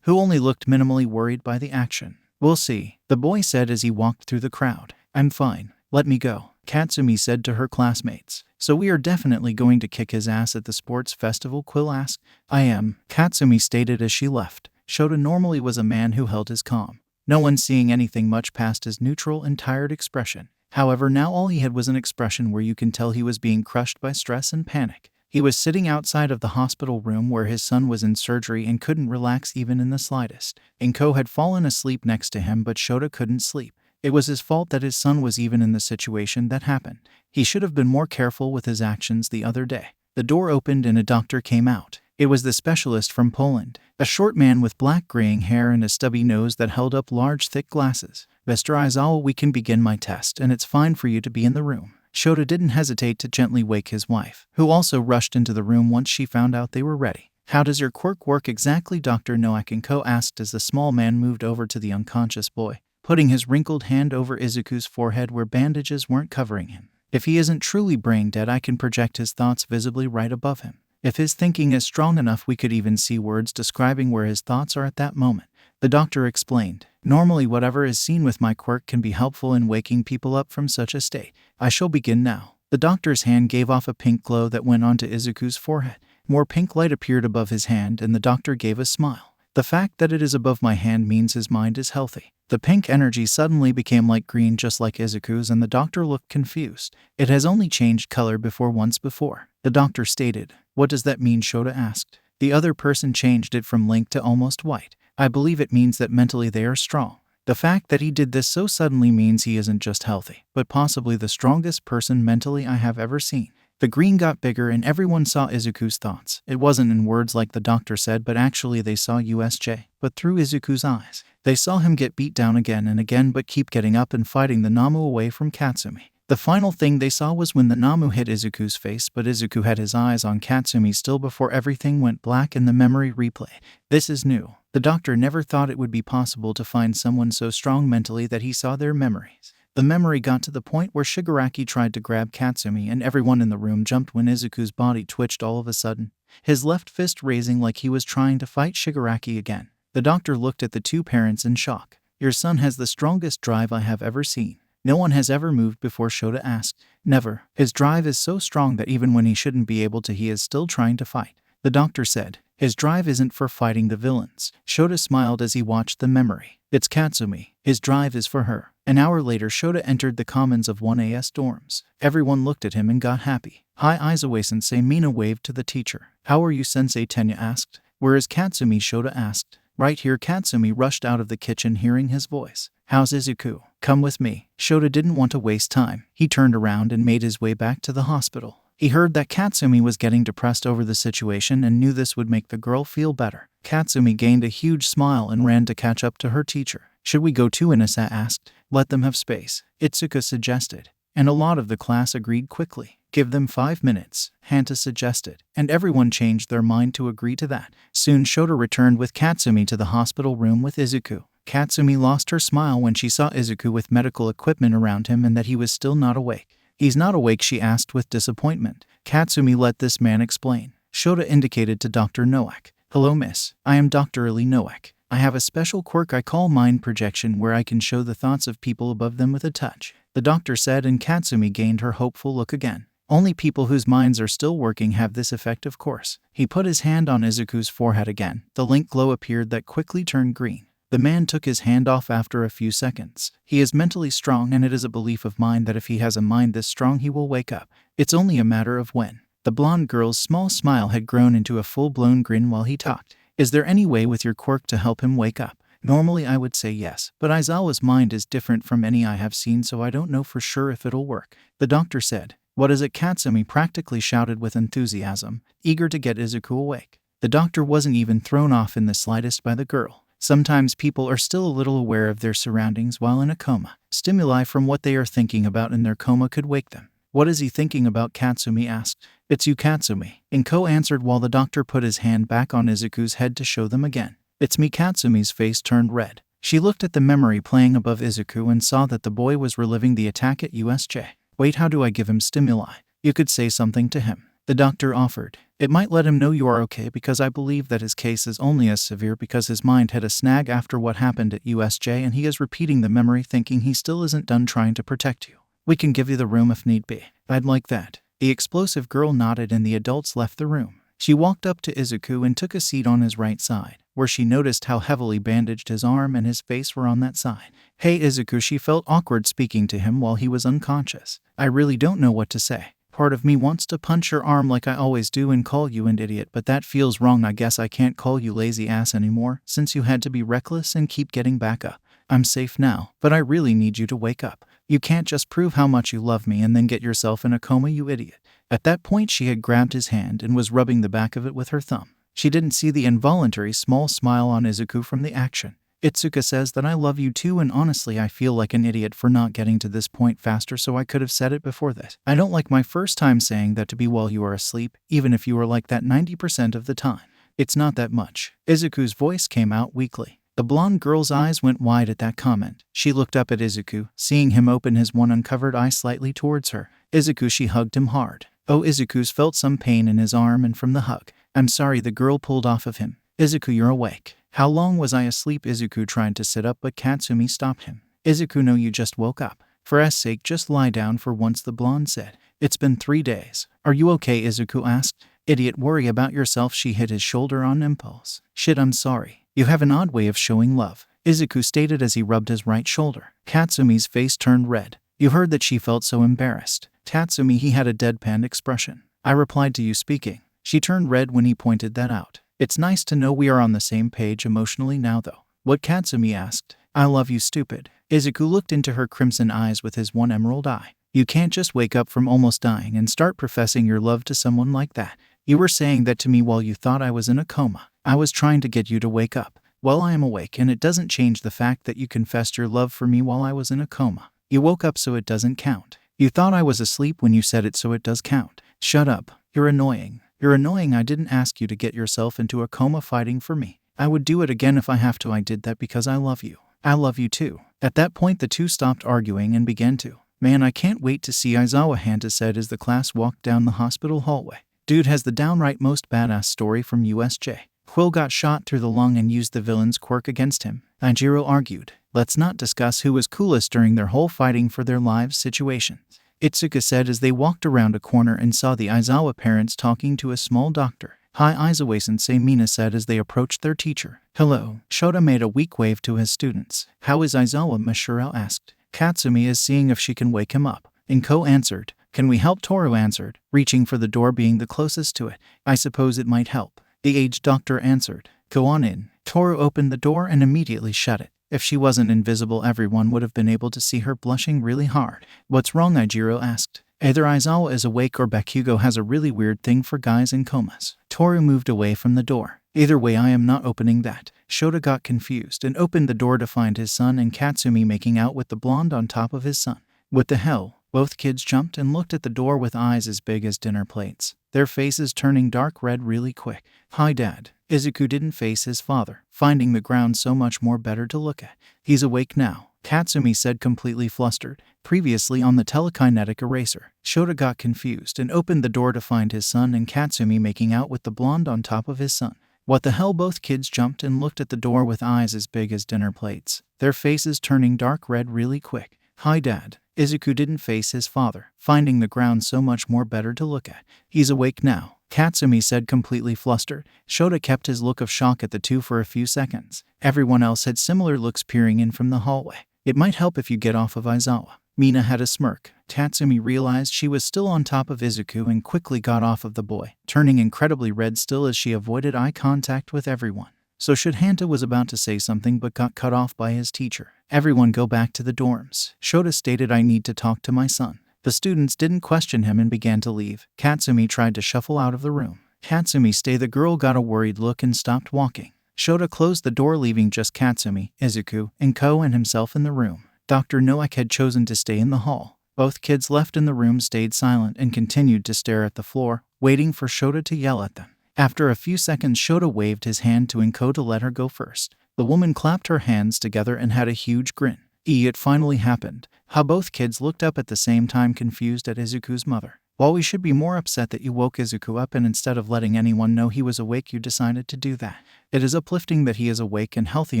who only looked minimally worried by the action. We'll see, the boy said as he walked through the crowd. I'm fine, let me go, Katsumi said to her classmates. So we are definitely going to kick his ass at the sports festival? Quill asked. I am, Katsumi stated as she left. Shota normally was a man who held his calm, no one seeing anything much past his neutral and tired expression. However, now all he had was an expression where you can tell he was being crushed by stress and panic. He was sitting outside of the hospital room where his son was in surgery and couldn't relax even in the slightest. Inko had fallen asleep next to him, but Shota couldn't sleep. It was his fault that his son was even in the situation that happened. He should have been more careful with his actions the other day. The door opened and a doctor came out. It was the specialist from Poland, a short man with black graying hair and a stubby nose that held up large thick glasses. Mr. Aizawa, we can begin my test, and it's fine for you to be in the room. Shota didn't hesitate to gently wake his wife, who also rushed into the room once she found out they were ready. How does your quirk work exactly? Dr. Noak and Co. asked as the small man moved over to the unconscious boy, putting his wrinkled hand over Izuku's forehead where bandages weren't covering him. If he isn't truly brain dead, I can project his thoughts visibly right above him. If his thinking is strong enough, we could even see words describing where his thoughts are at that moment. The doctor explained. Normally, whatever is seen with my quirk can be helpful in waking people up from such a state. I shall begin now. The doctor's hand gave off a pink glow that went onto Izuku's forehead. More pink light appeared above his hand, and the doctor gave a smile. The fact that it is above my hand means his mind is healthy. The pink energy suddenly became light green just like Izuku's, and the doctor looked confused. It has only changed color once before, the doctor stated. What does that mean? Shota asked. The other person changed it from link to almost white. I believe it means that mentally they are strong. The fact that he did this so suddenly means he isn't just healthy, but possibly the strongest person mentally I have ever seen. The green got bigger and everyone saw Izuku's thoughts. It wasn't in words like the doctor said, but actually they saw USJ, but through Izuku's eyes. They saw him get beat down again and again but keep getting up and fighting the Namu away from Katsumi. The final thing they saw was when the Namu hit Izuku's face, but Izuku had his eyes on Katsumi still before everything went black in the memory replay. This is new. The doctor never thought it would be possible to find someone so strong mentally that he saw their memories. The memory got to the point where Shigaraki tried to grab Katsumi and everyone in the room jumped when Izuku's body twitched all of a sudden, his left fist raising like he was trying to fight Shigaraki again. The doctor looked at the two parents in shock. Your son has the strongest drive I have ever seen. No one has ever moved before, Shota asked. Never. His drive is so strong that even when he shouldn't be able to, he is still trying to fight. The doctor said. His drive isn't for fighting the villains. Shota smiled as he watched the memory. It's Katsumi. His drive is for her. An hour later, Shota entered the commons of 1AS dorms. Everyone looked at him and got happy. Hi Aizawa-sensei, Mina waved to the teacher. How are you, Sensei? Tenya asked. Where is Katsumi? Shota asked. Right here. Katsumi rushed out of the kitchen hearing his voice. How's Izuku? Come with me. Shota didn't want to waste time. He turned around and made his way back to the hospital. He heard that Katsumi was getting depressed over the situation and knew this would make the girl feel better. Katsumi gained a huge smile and ran to catch up to her teacher. Should we go too? Inasa asked. Let them have space, Itsuka suggested. And a lot of the class agreed quickly. Give them 5 minutes, Hanta suggested, and everyone changed their mind to agree to that. Soon Shota returned with Katsumi to the hospital room with Izuku. Katsumi lost her smile when she saw Izuku with medical equipment around him and that he was still not awake. He's not awake, she asked with disappointment. Katsumi let this man explain. Shota indicated to Dr. Noak. Hello, miss. I am Dr. Eli Noak. I have a special quirk I call mind projection where I can show the thoughts of people above them with a touch, the doctor said, and Katsumi gained her hopeful look again. Only people whose minds are still working have this effect, of course. He put his hand on Izuku's forehead again. The link glow appeared that quickly turned green. The man took his hand off after a few seconds. He is mentally strong, and it is a belief of mine that if he has a mind this strong he will wake up. It's only a matter of when. The blonde girl's small smile had grown into a full-blown grin while he talked. Is there any way with your quirk to help him wake up? Normally I would say yes, but Aizawa's mind is different from any I have seen, so I don't know for sure if it'll work, the doctor said. What is it? Katsumi practically shouted with enthusiasm, eager to get Izuku awake. The doctor wasn't even thrown off in the slightest by the girl. Sometimes people are still a little aware of their surroundings while in a coma. Stimuli from what they are thinking about in their coma could wake them. What is he thinking about? Katsumi asked. It's you, Katsumi, Inko answered while the doctor put his hand back on Izuku's head to show them again. It's me. Katsumi's face turned red. She looked at the memory playing above Izuku and saw that the boy was reliving the attack at USJ. Wait, how do I give him stimuli? You could say something to him, the doctor offered. It might let him know you are okay, because I believe that his case is only as severe because his mind had a snag after what happened at USJ and he is repeating the memory thinking he still isn't done trying to protect you. We can give you the room if need be. I'd like that. The explosive girl nodded and the adults left the room. She walked up to Izuku and took a seat on his right side, where she noticed how heavily bandaged his arm and his face were on that side. Hey Izuku, she felt awkward speaking to him while he was unconscious. I really don't know what to say. Part of me wants to punch your arm like I always do and call you an idiot, but that feels wrong. I guess I can't call you lazy ass anymore, since you had to be reckless and keep getting back up. I'm safe now, but I really need you to wake up. You can't just prove how much you love me and then get yourself in a coma, you idiot." At that point she had grabbed his hand and was rubbing the back of it with her thumb. She didn't see the involuntary small smile on Izuku from the action. "Itsuka says that I love you too, and honestly I feel like an idiot for not getting to this point faster, so I could have said it before this. I don't like my first time saying that to be while you are asleep, even if you are like that 90% of the time. It's not that much." Izuku's voice came out weakly. The blonde girl's eyes went wide at that comment. She looked up at Izuku, seeing him open his one uncovered eye slightly towards her. "Izuku," she hugged him hard. Oh, Izuku's felt some pain in his arm and from the hug. "I'm sorry," the girl pulled off of him. "Izuku, you're awake." "How long was I asleep?" Izuku tried to sit up, but Katsumi stopped him. "Izuku, no, you just woke up. For S sake, just lie down for once," the blonde said. "It's been 3 days. Are you okay?" Izuku asked. "Idiot, worry about yourself." She hit his shoulder on impulse. "Shit, I'm sorry. You have an odd way of showing love," Izuku stated as he rubbed his right shoulder. Katsumi's face turned red. You heard that she felt so embarrassed. Tatsumi, he had a deadpan expression. "I replied to you speaking." She turned red when he pointed that out. "It's nice to know we are on the same page emotionally now, though." "What?" Katsumi asked. "I love you, stupid." Izuku looked into her crimson eyes with his one emerald eye. "You can't just wake up from almost dying and start professing your love to someone like that. You were saying that to me while you thought I was in a coma. I was trying to get you to wake up. Well, I am awake, and it doesn't change the fact that you confessed your love for me while I was in a coma. You woke up, so it doesn't count. You thought I was asleep when you said it, so it does count. Shut up. You're annoying. You're annoying. I didn't ask you to get yourself into a coma fighting for me. I would do it again if I have to. I did that because I love you. I love you too." At that point the two stopped arguing and began to. "Man, I can't wait to see Aizawa," Hanta said as the class walked down the hospital hallway. "Dude has the downright most badass story from USJ. Quill got shot through the lung and used the villain's quirk against him," Ichiro argued. "Let's not discuss who was coolest during their whole fighting for their lives situations," Itsuka said as they walked around a corner and saw the Aizawa parents talking to a small doctor. "Hi, Aizawa-sensei," Mina said as they approached their teacher. "Hello." Shota made a weak wave to his students. "How is Aizawa?" Mashiro asked. "Katsumi is seeing if she can wake him up," Inko answered. "Can we help?" Toru answered, reaching for the door, being the closest to it. "I suppose it might help," the aged doctor answered. "Go on in." Toru opened the door and immediately shut it. If she wasn't invisible, everyone would have been able to see her blushing really hard. "What's wrong?" Ichiro asked. "Either Aizawa is awake or Bakugo has a really weird thing for guys in comas." Toru moved away from the door. "Either way, I am not opening that." Shota got confused and opened the door to find his son and Katsumi making out with the blonde on top of his son. "What the hell?" Both kids jumped and looked at the door with eyes as big as dinner plates, their faces turning dark red really quick. "Hi, Dad." Izuku didn't face his father, finding the ground so much more better to look at. "He's awake now," Katsumi said, completely flustered. Previously on the telekinetic eraser, Shota got confused and opened the door to find his son and Katsumi making out with the blonde on top of his son. "What the hell?" Both kids jumped and looked at the door with eyes as big as dinner plates, their faces turning dark red really quick. "Hi, Dad." Izuku didn't face his father, finding the ground so much more better to look at. "He's awake now," Katsumi said, completely flustered. Shota kept his look of shock at the two for a few seconds. Everyone else had similar looks peering in from the hallway. "It might help if you get off of Aizawa." Mina had a smirk. Tatsumi realized she was still on top of Izuku and quickly got off of the boy, turning incredibly red still as she avoided eye contact with everyone. So Hanta was about to say something but got cut off by his teacher. "Everyone go back to the dorms." Shota stated, "I need to talk to my son." The students didn't question him and began to leave. Katsumi tried to shuffle out of the room. "Katsumi, stay." The girl got a worried look and stopped walking. Shota closed the door, leaving just Katsumi, Izuku, Inko, and himself in the room. Dr. Noak had chosen to stay in the hall. Both kids left in the room, stayed silent, and continued to stare at the floor, waiting for Shota to yell at them. After a few seconds, Shota waved his hand to Inko to let her go first. The woman clapped her hands together and had a huge grin. It finally happened. How both kids looked up at the same time, confused at Izuku's mother. "While we should be more upset that you woke Izuku up and instead of letting anyone know he was awake, you decided to do that. It is uplifting that he is awake and healthy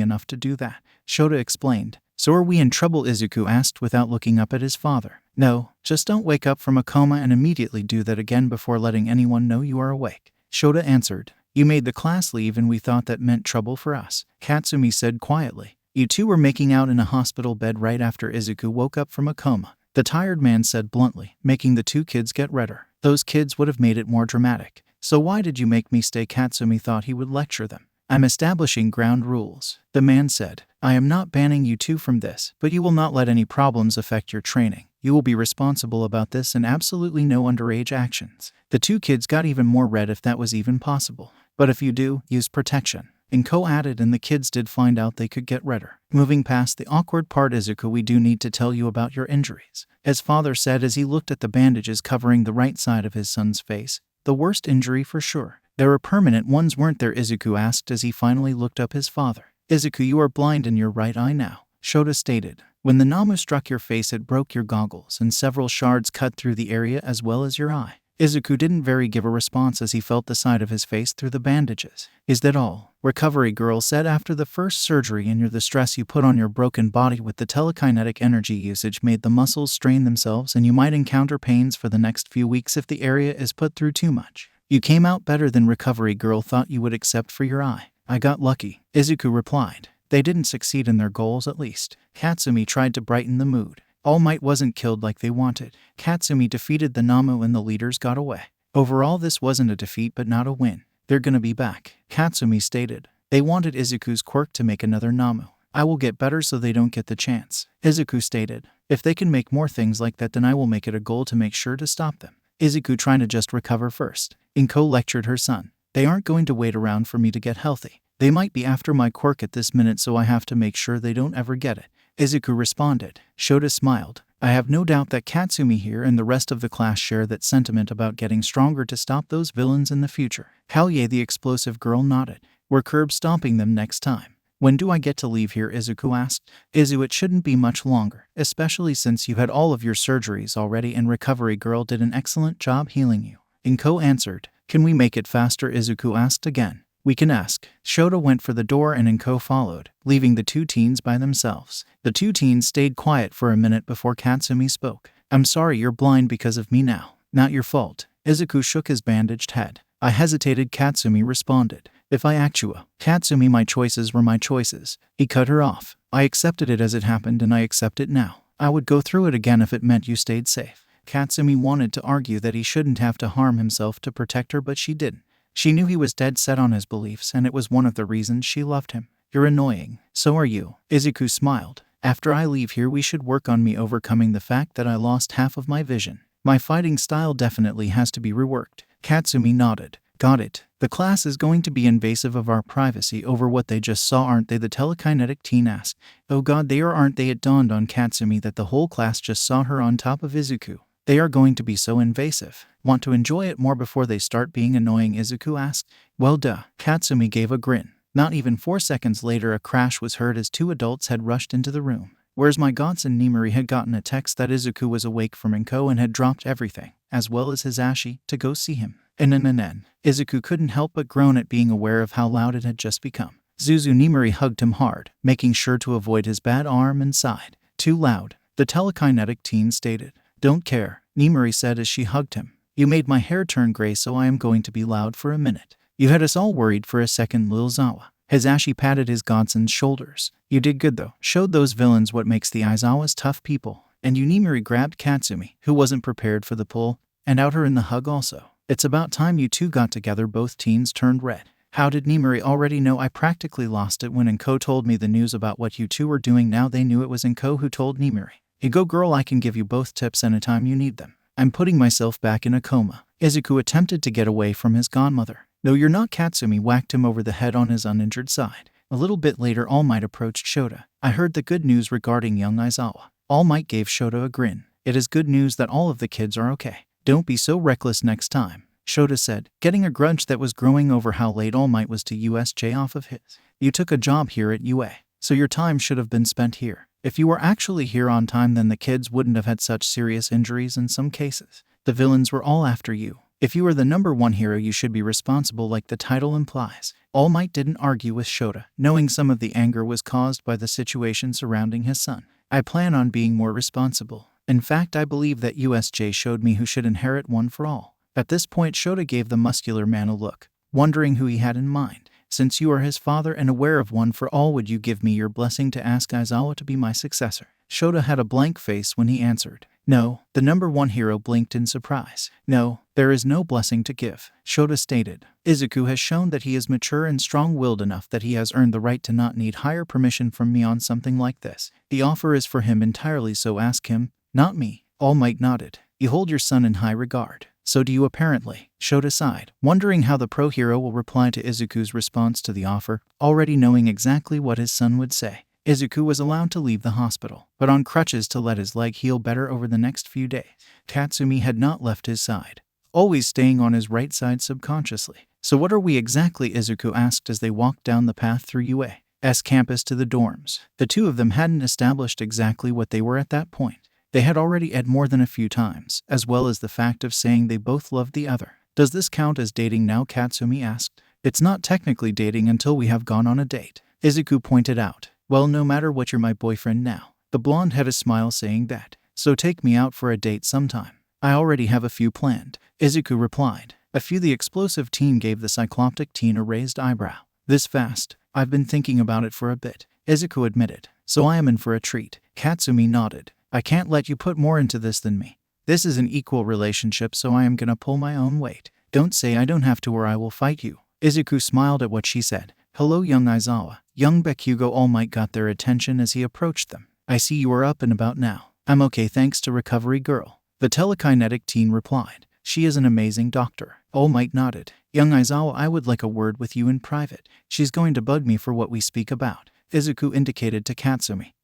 enough to do that," Shota explained. "So are we in trouble?" Izuku asked without looking up at his father. "No, just don't wake up from a coma and immediately do that again before letting anyone know you are awake," Shota answered. "You made the class leave and we thought that meant trouble for us," Katsumi said quietly. "You two were making out in a hospital bed right after Izuku woke up from a coma," the tired man said bluntly, making the two kids get redder. "Those kids would have made it more dramatic. So why did you make me stay?" Katsumi thought he would lecture them. I'm establishing ground rules. The man said, I am not banning you two from this, but you will not let any problems affect your training. You will be responsible about this and absolutely no underage actions. The two kids got even more red if that was even possible. But if you do, use protection. Inko added, and the kids did find out they could get redder. Moving past the awkward part, Izuku, we do need to tell you about your injuries. His father said as he looked at the bandages covering the right side of his son's face. The worst injury for sure. There were permanent ones, weren't there? Izuku asked as he finally looked up his father. Izuku, you are blind in your right eye now, Shota stated. When the Namu struck your face, it broke your goggles, and several shards cut through the area as well as your eye. Izuku didn't very give a response as he felt the side of his face through the bandages. Is that all? Recovery girl said, after the first surgery and the stress you put on your broken body with the telekinetic energy usage made the muscles strain themselves, and you might encounter pains for the next few weeks if the area is put through too much. You came out better than recovery girl thought you would, except for your eye. I got lucky, Izuku replied. They didn't succeed in their goals, at least. Katsumi tried to brighten the mood. All Might wasn't killed like they wanted. Katsumi defeated the Namu and the leaders got away. Overall, this wasn't a defeat but not a win. They're gonna be back, Katsumi stated. They wanted Izuku's quirk to make another Namu. I will get better so they don't get the chance, Izuku stated. If they can make more things like that, then I will make it a goal to make sure to stop them. Izuku trying to just recover first. Inko lectured her son. They aren't going to wait around for me to get healthy. They might be after my quirk at this minute, so I have to make sure they don't ever get it, Izuku responded. Shota smiled. I have no doubt that Katsumi here and the rest of the class share that sentiment about getting stronger to stop those villains in the future. Hell yeah, the explosive girl nodded. We're curb stomping them next time. When do I get to leave here? Izuku asked. Izu, it shouldn't be much longer, especially since you had all of your surgeries already and recovery girl did an excellent job healing you. Inko answered. Can we make it faster? Izuku asked again. We can ask. Shota went for the door and Inko followed, leaving the two teens by themselves. The two teens stayed quiet for a minute before Katsumi spoke. I'm sorry you're blind because of me now. Not your fault. Izuku shook his bandaged head. I hesitated, Katsumi responded. If I actua, Katsumi, my choices were my choices. He cut her off. I accepted it as it happened and I accept it now. I would go through it again if it meant you stayed safe. Katsumi wanted to argue that he shouldn't have to harm himself to protect her, but she didn't. She knew he was dead set on his beliefs, and it was one of the reasons she loved him. You're annoying. So are you. Izuku smiled. After I leave here, we should work on me overcoming the fact that I lost half of my vision. My fighting style definitely has to be reworked. Katsumi nodded. Got it. The class is going to be invasive of our privacy over what they just saw, aren't they? The telekinetic teen asked. Oh god, they are, aren't they? It dawned on Katsumi that the whole class just saw her on top of Izuku. They are going to be so invasive. Want to enjoy it more before they start being annoying? Izuku asked. Well duh. Katsumi gave a grin. Not even 4 seconds later, a crash was heard as two adults had rushed into the room. Where's my godson? Nimari had gotten a text that Izuku was awake from Inko and had dropped everything, as well as his ashi, to go see him. Izuku couldn't help but groan at being aware of how loud it had just become. Zuzu Nimari hugged him hard, making sure to avoid his bad arm, and sighed. Too loud, the telekinetic teen stated. Don't care, Nimari said as she hugged him. You made my hair turn gray, so I am going to be loud for a minute. You had us all worried for a second, Lil Zawa. Hizashi patted his godson's shoulders. You did good though, showed those villains what makes the Aizawas tough people. And you, Nimari grabbed Katsumi, who wasn't prepared for the pull, and out her in the hug also. It's about time you two got together. Both teens turned red. How did Nimari already know? I practically lost it when Inko told me the news about what you two were doing. Now they knew it was Inko who told Nimari. You go girl, I can give you both tips anytime you need them. I'm putting myself back in a coma. Izuku attempted to get away from his godmother. No, you're not. Katsumi whacked him over the head on his uninjured side. A little bit later, All Might approached Shota. I heard the good news regarding young Aizawa. All Might gave Shota a grin. It is good news that all of the kids are okay. Don't be so reckless next time, Shota said, getting a grudge that was growing over how late All Might was to USJ off of his. You took a job here at UA, so your time should have been spent here. If you were actually here on time, then the kids wouldn't have had such serious injuries in some cases. The villains were all after you. If you are the #1 hero, you should be responsible like the title implies. All Might didn't argue with Shota, knowing some of the anger was caused by the situation surrounding his son. I plan on being more responsible. In fact, I believe that USJ showed me who should inherit One for All. At this point, Shota gave the muscular man a look, wondering who he had in mind. Since you are his father and aware of One for All, would you give me your blessing to ask Aizawa to be my successor? Shota had a blank face when he answered. No, the number one hero blinked in surprise. No, there is no blessing to give, Shota stated. Izuku has shown that he is mature and strong-willed enough that he has earned the right to not need higher permission from me on something like this. The offer is for him entirely, so ask him, not me. All Might nodded. You hold your son in high regard. So do you apparently, Shota sighed, wondering how the pro hero will reply to Izuku's response to the offer, already knowing exactly what his son would say. Izuku was allowed to leave the hospital, but on crutches to let his leg heal better over the next few days. Katsumi had not left his side, always staying on his right side subconsciously. So what are we exactly? Izuku asked as they walked down the path through UA's campus to the dorms. The two of them hadn't established exactly what they were at that point. They had already ed more than a few times, as well as the fact of saying they both loved the other. Does this count as dating now? Katsumi asked. It's not technically dating until we have gone on a date, Izuku pointed out. Well, no matter what, you're my boyfriend now. The blonde had a smile saying that. So take me out for a date sometime. I already have a few planned, Izuku replied. A few. The explosive teen gave the cycloptic teen a raised eyebrow. This fast? I've been thinking about it for a bit, Izuku admitted. So I am in for a treat. Katsumi nodded. I can't let you put more into this than me. This is an equal relationship, so I am gonna pull my own weight. Don't say I don't have to or I will fight you. Izuku smiled at what she said. Hello, young Aizawa. Young Bakugo All Might got their attention as he approached them. I see you are up and about now. I'm okay thanks to Recovery Girl, the telekinetic teen replied. She is an amazing doctor. All Might nodded. Young Aizawa, I would like a word with you in private. She's going to bug me for what we speak about, Izuku indicated to Katsumi,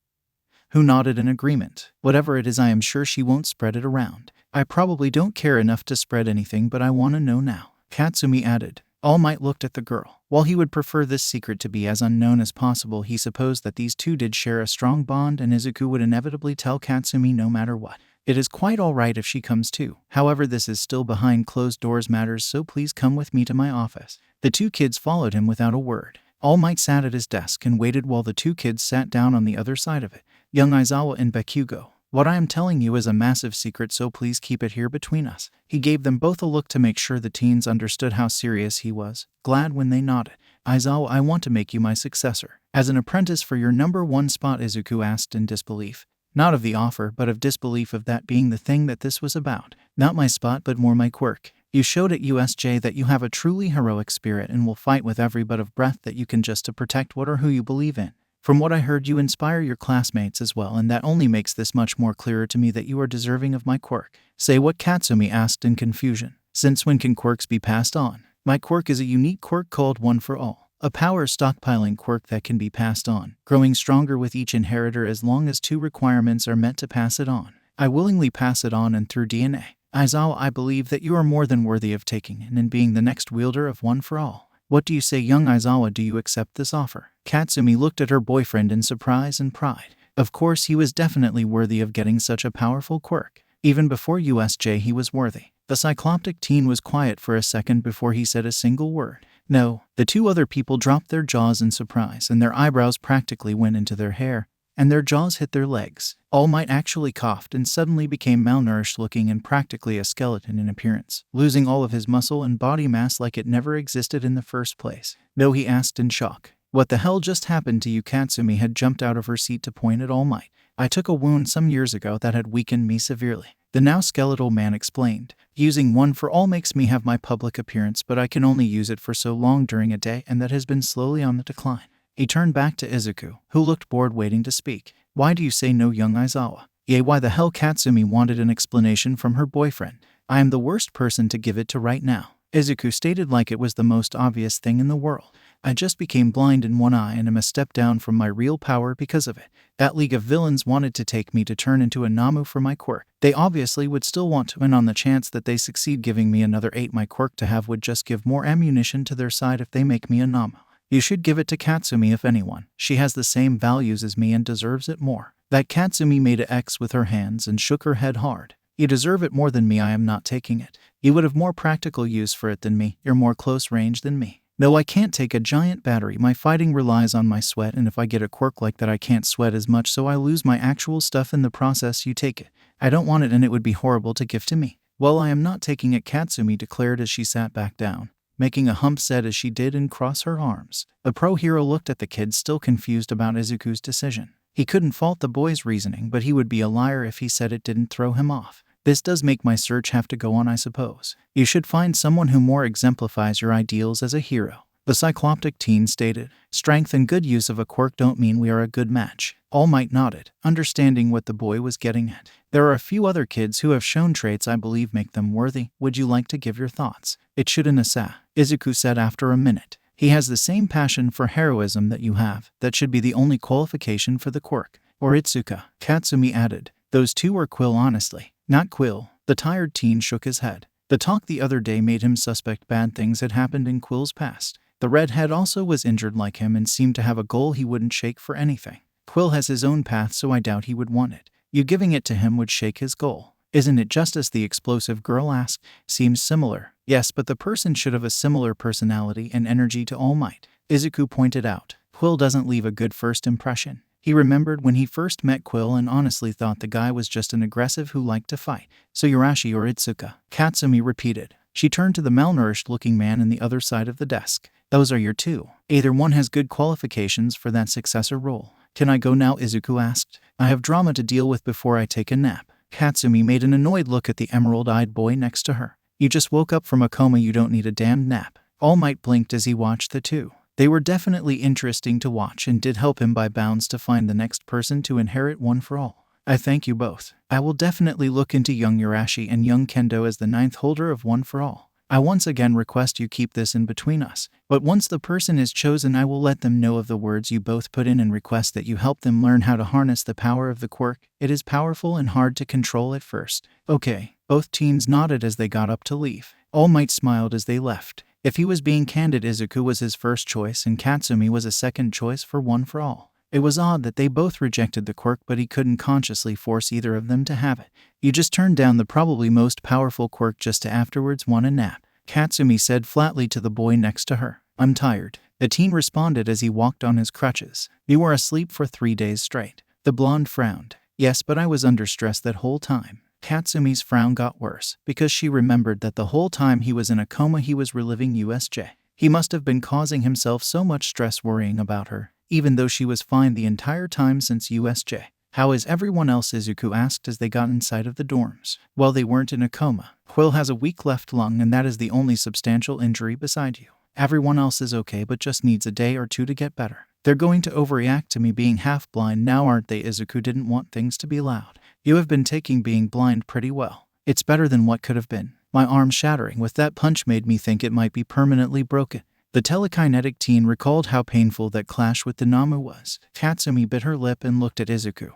who nodded in agreement. Whatever it is, I am sure she won't spread it around. I probably don't care enough to spread anything, but I want to know now, Katsumi added. All Might looked at the girl. While he would prefer this secret to be as unknown as possible, he supposed that these two did share a strong bond and Izuku would inevitably tell Katsumi no matter what. It is quite alright if she comes too. However, this is still behind closed doors matters, so please come with me to my office. The two kids followed him without a word. All Might sat at his desk and waited while the two kids sat down on the other side of it. Young Aizawa and Bakugo, what I am telling you is a massive secret, so please keep it here between us. He gave them both a look to make sure the teens understood how serious he was, glad when they nodded. Aizawa, I want to make you my successor. As an apprentice for your number one spot, Izuku asked in disbelief. Not of the offer, but of disbelief of that being the thing that this was about. Not my spot, but more my quirk. You showed at USJ that you have a truly heroic spirit and will fight with every bit of breath that you can just to protect what or who you believe in. From what I heard, you inspire your classmates as well, and that only makes this much more clearer to me that you are deserving of my quirk. Say what? Katsumi asked in confusion. Since when can quirks be passed on? My quirk is a unique quirk called One for All. A power stockpiling quirk that can be passed on, growing stronger with each inheritor as long as two requirements are met to pass it on. I willingly pass it on and through DNA. Aizawa, I believe that you are more than worthy of taking it and being the next wielder of One for All. What do you say, young Aizawa? Do you accept this offer? Katsumi looked at her boyfriend in surprise and pride. Of course, he was definitely worthy of getting such a powerful quirk. Even before USJ, he was worthy. The cycloptic teen was quiet for a second before he said a single word. No. The two other people dropped their jaws in surprise, and their eyebrows practically went into their hair, and their jaws hit their legs. All Might actually coughed and suddenly became malnourished looking and practically a skeleton in appearance, losing all of his muscle and body mass like it never existed in the first place. No, he asked in shock. What the hell just happened to you? Katsumi had jumped out of her seat to point at All Might. I took a wound some years ago that had weakened me severely, the now skeletal man explained. Using One for All makes me have my public appearance, but I can only use it for so long during a day, and that has been slowly on the decline. He turned back to Izuku, who looked bored waiting to speak. Why do you say no, young Aizawa? Yea, why the hell? Katsumi wanted an explanation from her boyfriend. I am the worst person to give it to right now, Izuku stated like it was the most obvious thing in the world. I just became blind in one eye and am a step down from my real power because of it. That League of Villains wanted to take me to turn into a Namu for my quirk. They obviously would still want to, and on the chance that they succeed giving me another 8, my quirk to have would just give more ammunition to their side if they make me a Namu. You should give it to Katsumi if anyone. She has the same values as me and deserves it more. That Katsumi made a X with her hands and shook her head hard. You deserve it more than me. I am not taking it. You would have more practical use for it than me. You're more close range than me. No, I can't take a giant battery. My fighting relies on my sweat, and if I get a quirk like that I can't sweat as much, so I lose my actual stuff in the process. You take it. I don't want it, and it would be horrible to give to me. Well, I am not taking it, Katsumi declared as she sat back down, making a hump set as she did and cross her arms. The pro hero looked at the kids, still confused about Izuku's decision. He couldn't fault the boy's reasoning, but he would be a liar if he said it didn't throw him off. This does make my search have to go on, I suppose. You should find someone who more exemplifies your ideals as a hero. The cycloptic teen stated. Strength and good use of a quirk don't mean we are a good match. All Might nodded, understanding what the boy was getting at. There are a few other kids who have shown traits I believe make them worthy. Would you like to give your thoughts? It shouldn't asa, Izuku said after a minute. He has the same passion for heroism that you have. That should be the only qualification for the quirk. Or Itsuka, Katsumi added. Those two were Quill, honestly. Not Quill. The tired teen shook his head. The talk the other day made him suspect bad things had happened in Quill's past. The redhead also was injured like him and seemed to have a goal he wouldn't shake for anything. Quill has his own path, so I doubt he would want it. You giving it to him would shake his goal. Isn't it just as the explosive girl asked? Seems similar. Yes, but the person should have a similar personality and energy to All Might. Izuku pointed out. Quill doesn't leave a good first impression. He remembered when he first met Quill and honestly thought the guy was just an aggressive who liked to fight. So Yurashi or Itsuka? Katsumi repeated. She turned to the malnourished-looking man on the other side of the desk. Those are your two. Either one has good qualifications for that successor role. Can I go now? Izuku asked. I have drama to deal with before I take a nap. Katsumi made an annoyed look at the emerald-eyed boy next to her. You just woke up from a coma, you don't need a damned nap. All Might blinked as he watched the two. They were definitely interesting to watch and did help him by bounds to find the next person to inherit One for All. I thank you both. I will definitely look into young Yurashi and young Kendo as the 9th holder of One for All. I once again request you keep this in between us, but once the person is chosen I will let them know of the words you both put in and request that you help them learn how to harness the power of the quirk. It is powerful and hard to control at first. Okay. Both teens nodded as they got up to leave. All Might smiled as they left. If he was being candid, Izuku was his first choice and Katsumi was a second choice for One for All. It was odd that they both rejected the quirk, but he couldn't consciously force either of them to have it. You just turned down the probably most powerful quirk just to afterwards want a nap, Katsumi said flatly to the boy next to her. I'm tired, the teen responded as he walked on his crutches. You were asleep for 3 days straight. The blonde frowned. Yes, but I was under stress that whole time. Katsumi's frown got worse, because she remembered that the whole time he was in a coma he was reliving USJ. He must have been causing himself so much stress worrying about her, even though she was fine the entire time since USJ. How is everyone else? Izuku asked as they got inside of the dorms. Well, they weren't in a coma. Quill has a weak left lung and that is the only substantial injury beside you. Everyone else is okay but just needs a day or two to get better. They're going to overreact to me being half blind now, aren't they? Izuku didn't want things to be loud. You have been taking being blind pretty well. It's better than what could have been. My arm shattering with that punch made me think it might be permanently broken. The telekinetic teen recalled how painful that clash with the Namu was. Katsumi bit her lip and looked at Izuku,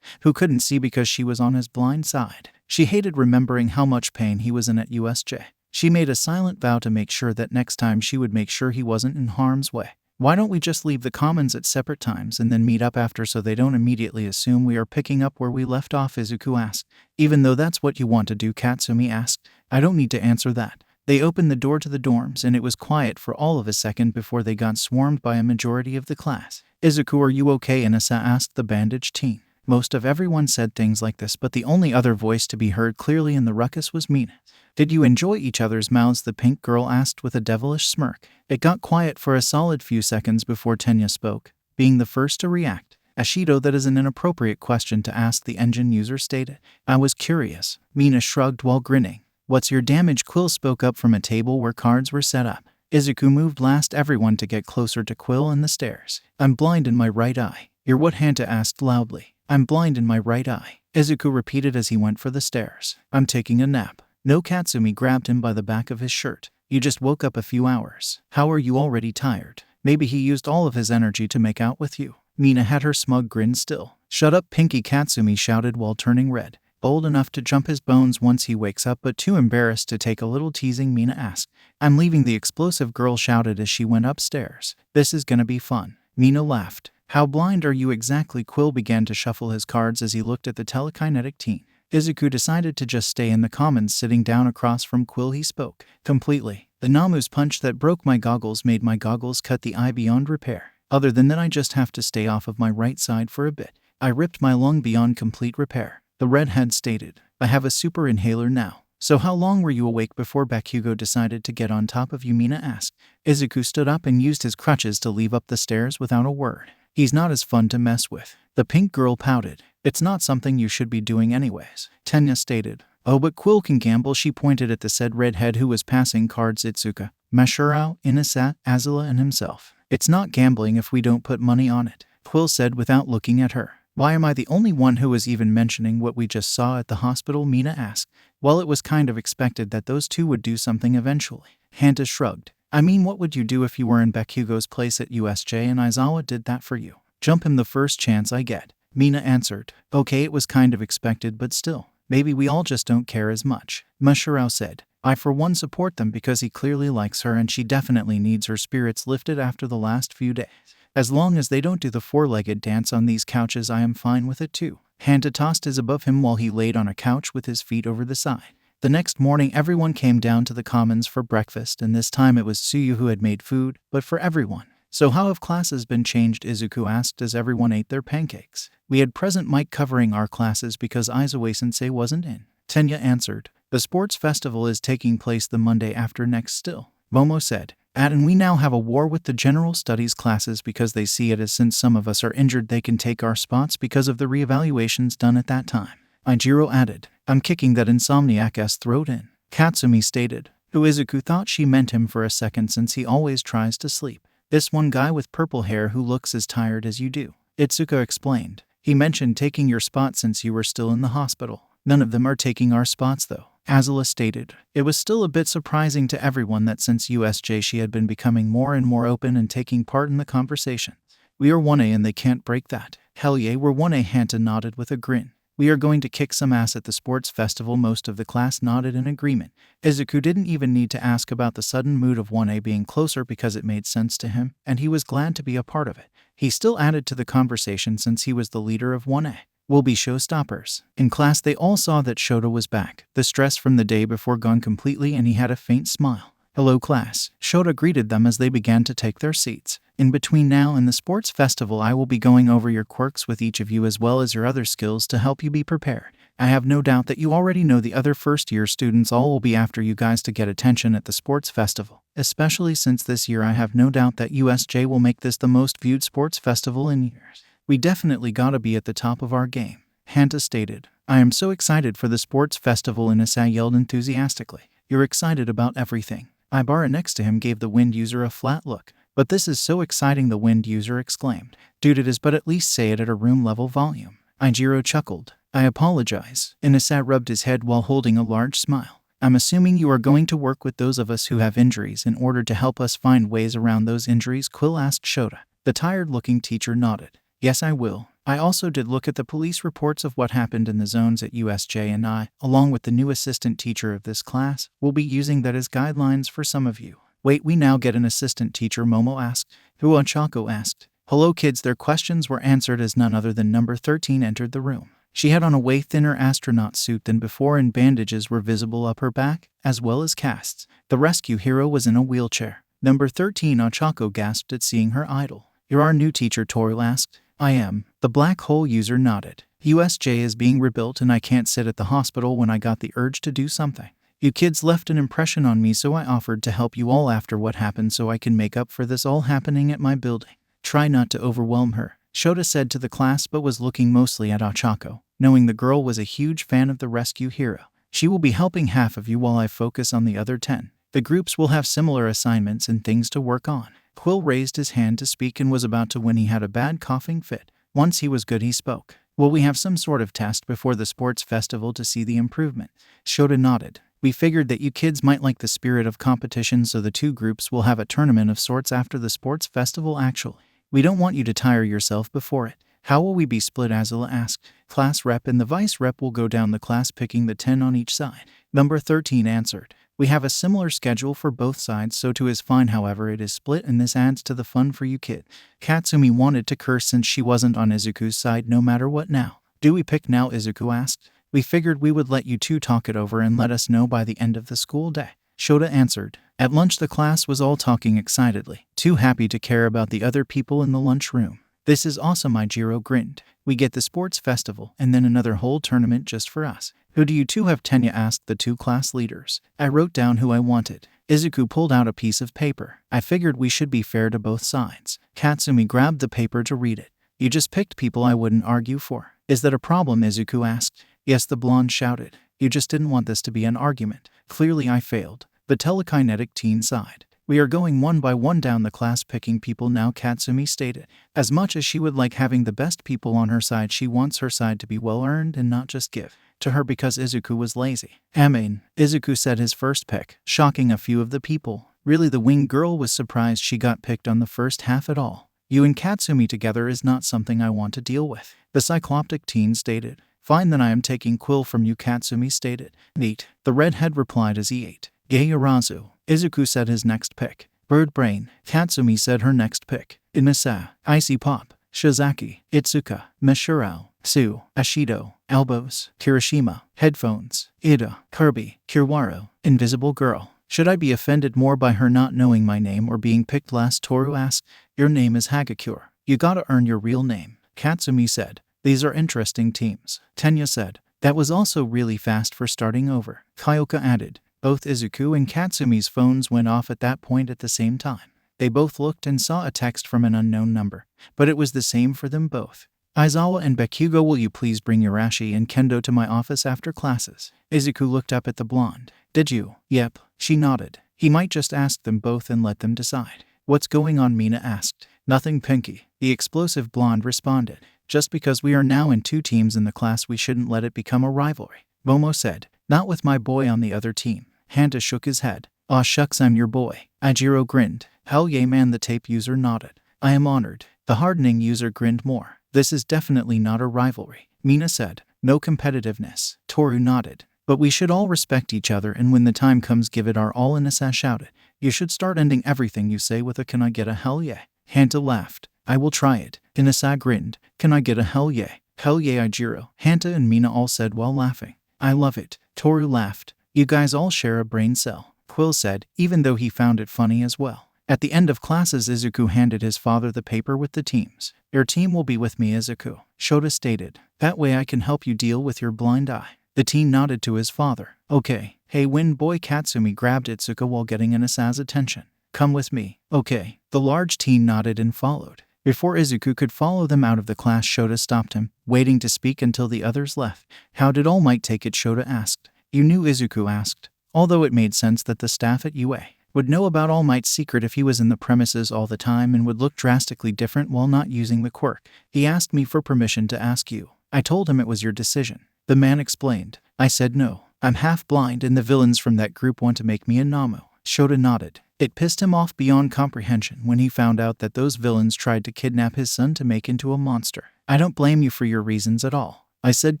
who couldn't see because she was on his blind side. She hated remembering how much pain he was in at USJ. She made a silent vow to make sure that next time she would make sure he wasn't in harm's way. Why don't we just leave the commons at separate times and then meet up after so they don't immediately assume we are picking up where we left off? Izuku asked. Even though that's what you want to do, Katsumi asked. I don't need to answer that. They opened the door to the dorms and it was quiet for all of a second before they got swarmed by a majority of the class. Izuku, are you okay? Inasa asked the bandaged teen. Most of everyone said things like this, but the only other voice to be heard clearly in the ruckus was Mina. Did you enjoy each other's mouths? The pink girl asked with a devilish smirk. It got quiet for a solid few seconds before Tenya spoke, being the first to react. Ashido, that is an inappropriate question to ask, the engine user stated. I was curious. Mina shrugged while grinning. What's your damage? Quill spoke up from a table where cards were set up. Izuku moved last everyone to get closer to Quill and the stairs. I'm blind in my right eye. You're what? Hanta asked loudly. I'm blind in my right eye, Izuku repeated as he went for the stairs. I'm taking a nap. No, Katsumi grabbed him by the back of his shirt. You just woke up a few hours. How are you already tired? Maybe he used all of his energy to make out with you. Mina had her smug grin still. Shut up, Pinky, Katsumi shouted while turning red. Old enough to jump his bones once he wakes up but too embarrassed to take a little teasing, Mina asked. I'm leaving, the explosive girl shouted as she went upstairs. This is gonna be fun. Mina laughed. How blind are you exactly? Quill began to shuffle his cards as he looked at the telekinetic teen. Izuku decided to just stay in the commons. Sitting down across from Quill, he spoke. Completely. The Namu's punch that broke my goggles made my goggles cut the eye beyond repair. Other than that, I just have to stay off of my right side for a bit. I ripped my lung beyond complete repair, the redhead stated. I have a super inhaler now. So how long were you awake before Bakugo decided to get on top of you? Mina asked. Izuku stood up and used his crutches to leave up the stairs without a word. He's not as fun to mess with. The pink girl pouted. It's not something you should be doing anyways. Tenya stated. Oh, but Quill can gamble. She pointed at the said redhead who was passing cards. Izuku, Mashiro, Izuku Aizawa and himself. It's not gambling if we don't put money on it, Quill said without looking at her. Why am I the only one who was even mentioning what we just saw at the hospital? Mina asked. Well, it was kind of expected that those two would do something eventually. Hanta shrugged. I mean, what would you do if you were in Bakugo's place at USJ and Aizawa did that for you? Jump him the first chance I get, Mina answered. Okay, it was kind of expected, but still. Maybe we all just don't care as much, Mashiro said. I for one support them because he clearly likes her and she definitely needs her spirits lifted after the last few days. As long as they don't do the four-legged dance on these couches, I am fine with it too. Hanta tossed his above him while he laid on a couch with his feet over the side. The next morning everyone came down to the commons for breakfast, and this time it was Tsuyu who had made food, but for everyone. So how have classes been changed? Izuku asked as everyone ate their pancakes. We had present mic covering our classes because Aizawa-sensei wasn't in, Tenya answered. The sports festival is taking place the Monday after next still, Momo said. And we now have a war with the general studies classes because they see it as since some of us are injured they can take our spots because of the reevaluations done at that time. Ijiro added. I'm kicking that insomniac-s throat in, Katsumi stated, who Izuku thought she meant him for a second since he always tries to sleep. This one guy with purple hair who looks as tired as you do, Itsuka explained. He mentioned taking your spot since you were still in the hospital. None of them are taking our spots though, Aizawa stated. It was still a bit surprising to everyone that since USJ she had been becoming more and more open and taking part in the conversation. We are 1A and they can't break that. Hell yeah, we're 1A, Hanta nodded with a grin. We are going to kick some ass at the sports festival. Most of the class nodded in agreement. Izuku didn't even need to ask about the sudden mood of 1A being closer because it made sense to him, and he was glad to be a part of it. He still added to the conversation since he was the leader of 1A. Will be showstoppers. In class they all saw that Shota was back, the stress from the day before gone completely, and he had a faint smile. Hello class, Shota greeted them as they began to take their seats. In between now and the sports festival I will be going over your quirks with each of you as well as your other skills to help you be prepared. I have no doubt that you already know the other first-year students all will be after you guys to get attention at the sports festival, especially since this year I have no doubt that USJ will make this the most viewed sports festival in years. We definitely gotta be at the top of our game, Hanta stated. I am so excited for the sports festival, Inasa yelled enthusiastically. You're excited about everything. Ibara next to him gave the wind user a flat look. But this is so exciting, the wind user exclaimed. Dude, it is, but at least say it at a room-level volume. Ijiro chuckled. I apologize. Inasa rubbed his head while holding a large smile. I'm assuming you are going to work with those of us who have injuries in order to help us find ways around those injuries, Quill asked Shota. The tired-looking teacher nodded. Yes, I will. I also did look at the police reports of what happened in the zones at USJ, and I, along with the new assistant teacher of this class, will be using that as guidelines for some of you. Wait, we now get an assistant teacher, Momo asked. Who? Ochako asked. Hello kids. Their questions were answered as none other than number 13 entered the room. She had on a way thinner astronaut suit than before, and bandages were visible up her back, as well as casts. The rescue hero was in a wheelchair. Number 13, Ochako gasped at seeing her idol. You're our new teacher, Toriel asked. I am. The black hole user nodded. USJ is being rebuilt and I can't sit at the hospital when I got the urge to do something. You kids left an impression on me, so I offered to help you all after what happened so I can make up for this all happening at my building. Try not to overwhelm her, Shota said to the class, but was looking mostly at Ochako, knowing the girl was a huge fan of the rescue hero. She will be helping half of you while I focus on the other 10. The groups will have similar assignments and things to work on. Quill raised his hand to speak and was about to when he had a bad coughing fit. Once he was good, he spoke. Will we have some sort of test before the sports festival to see the improvement? Shota nodded. We figured that you kids might like the spirit of competition, so the two groups will have a tournament of sorts after the sports festival. Actually, we don't want you to tire yourself before it. How will we be split? Aizawa asked. Class rep and the vice rep will go down the class picking the 10 on each side. Number 13 answered. We have a similar schedule for both sides, so 2 is fine, however it is split and this adds to the fun for you kid. Katsumi wanted to curse since she wasn't on Izuku's side no matter what now. Do we pick now? Izuku asked. We figured we would let you two talk it over and let us know by the end of the school day, Shota answered. At lunch the class was all talking excitedly, too happy to care about the other people in the lunchroom. This is awesome, Ijiro grinned. We get the sports festival and then another whole tournament just for us. Who do you two have? Tenya asked the two class leaders. I wrote down who I wanted. Izuku pulled out a piece of paper. I figured we should be fair to both sides. Katsumi grabbed the paper to read it. You just picked people I wouldn't argue for. Is that a problem? Izuku asked. Yes, the blonde shouted. You just didn't want this to be an argument. Clearly I failed. The telekinetic teen sighed. We are going one by one down the class picking people now, Katsumi stated. As much as she would like having the best people on her side, she wants her side to be well-earned and not just give to her because Izuku was lazy. Amen. Izuku said his first pick, shocking a few of the people. Really, the winged girl was surprised she got picked on the first half at all. You and Katsumi together is not something I want to deal with. The cycloptic teen stated. Fine, then I am taking Quill from you, Katsumi stated. Neat. The redhead replied as he ate. Yaoyorozu. Izuku said his next pick. Bird Brain. Katsumi said her next pick. Inasa. Icy Pop. Shizaki. Itsuka. Meshurao. Su. Ashido. Elbows. Kirishima. Headphones. Ida. Kirby. Kiwaro. Invisible Girl. Should I be offended more by her not knowing my name or being picked last? Toru asked. Your name is Hagakure. You gotta earn your real name. Katsumi said. These are interesting teams. Tenya said. That was also really fast for starting over. Kyoka added. Both Izuku and Katsumi's phones went off at that point at the same time. They both looked and saw a text from an unknown number, but it was the same for them both. Aizawa and Bakugo, will you please bring Yurashi and Kendo to my office after classes? Izuku looked up at the blonde. Did you? Yep. She nodded. He might just ask them both and let them decide. What's going on? Mina asked. Nothing, Pinky. The explosive blonde responded. Just because we are now in two teams in the class, we shouldn't let it become a rivalry. Momo said. Not with my boy on the other team. Hanta shook his head. Aw shucks, I'm your boy. Ajiro grinned. Hell yeah man, the tape user nodded. I am honored. The hardening user grinned more. This is definitely not a rivalry. Mina said. No competitiveness. Toru nodded. But we should all respect each other and when the time comes give it our all. Inasa shouted. You should start ending everything you say with a can I get a hell yeah. Hanta laughed. I will try it. Inasa grinned. Can I get a hell yeah? Hell yeah, Ajiro. Hanta and Mina all said while laughing. I love it. Toru laughed. You guys all share a brain cell. Quill said, even though he found it funny as well. At the end of classes, Izuku handed his father the paper with the teams. Your team will be with me, Izuku. Shota stated. That way I can help you deal with your blind eye. The teen nodded to his father. Okay. Hey, wind boy. Katsumi grabbed Itsuka while getting Inasa's attention. Come with me. Okay. The large teen nodded and followed. Before Izuku could follow them out of the class, Shota stopped him, waiting to speak until the others left. How did All Might take it? Shota asked. You knew, Izuku asked. Although it made sense that the staff at UA would know about All Might's secret if he was in the premises all the time and would look drastically different while not using the quirk. He asked me for permission to ask you. I told him it was your decision. The man explained. I said no. I'm half blind and the villains from that group want to make me a Namu. Shota nodded. It pissed him off beyond comprehension when he found out that those villains tried to kidnap his son to make into a monster. I don't blame you for your reasons at all. I said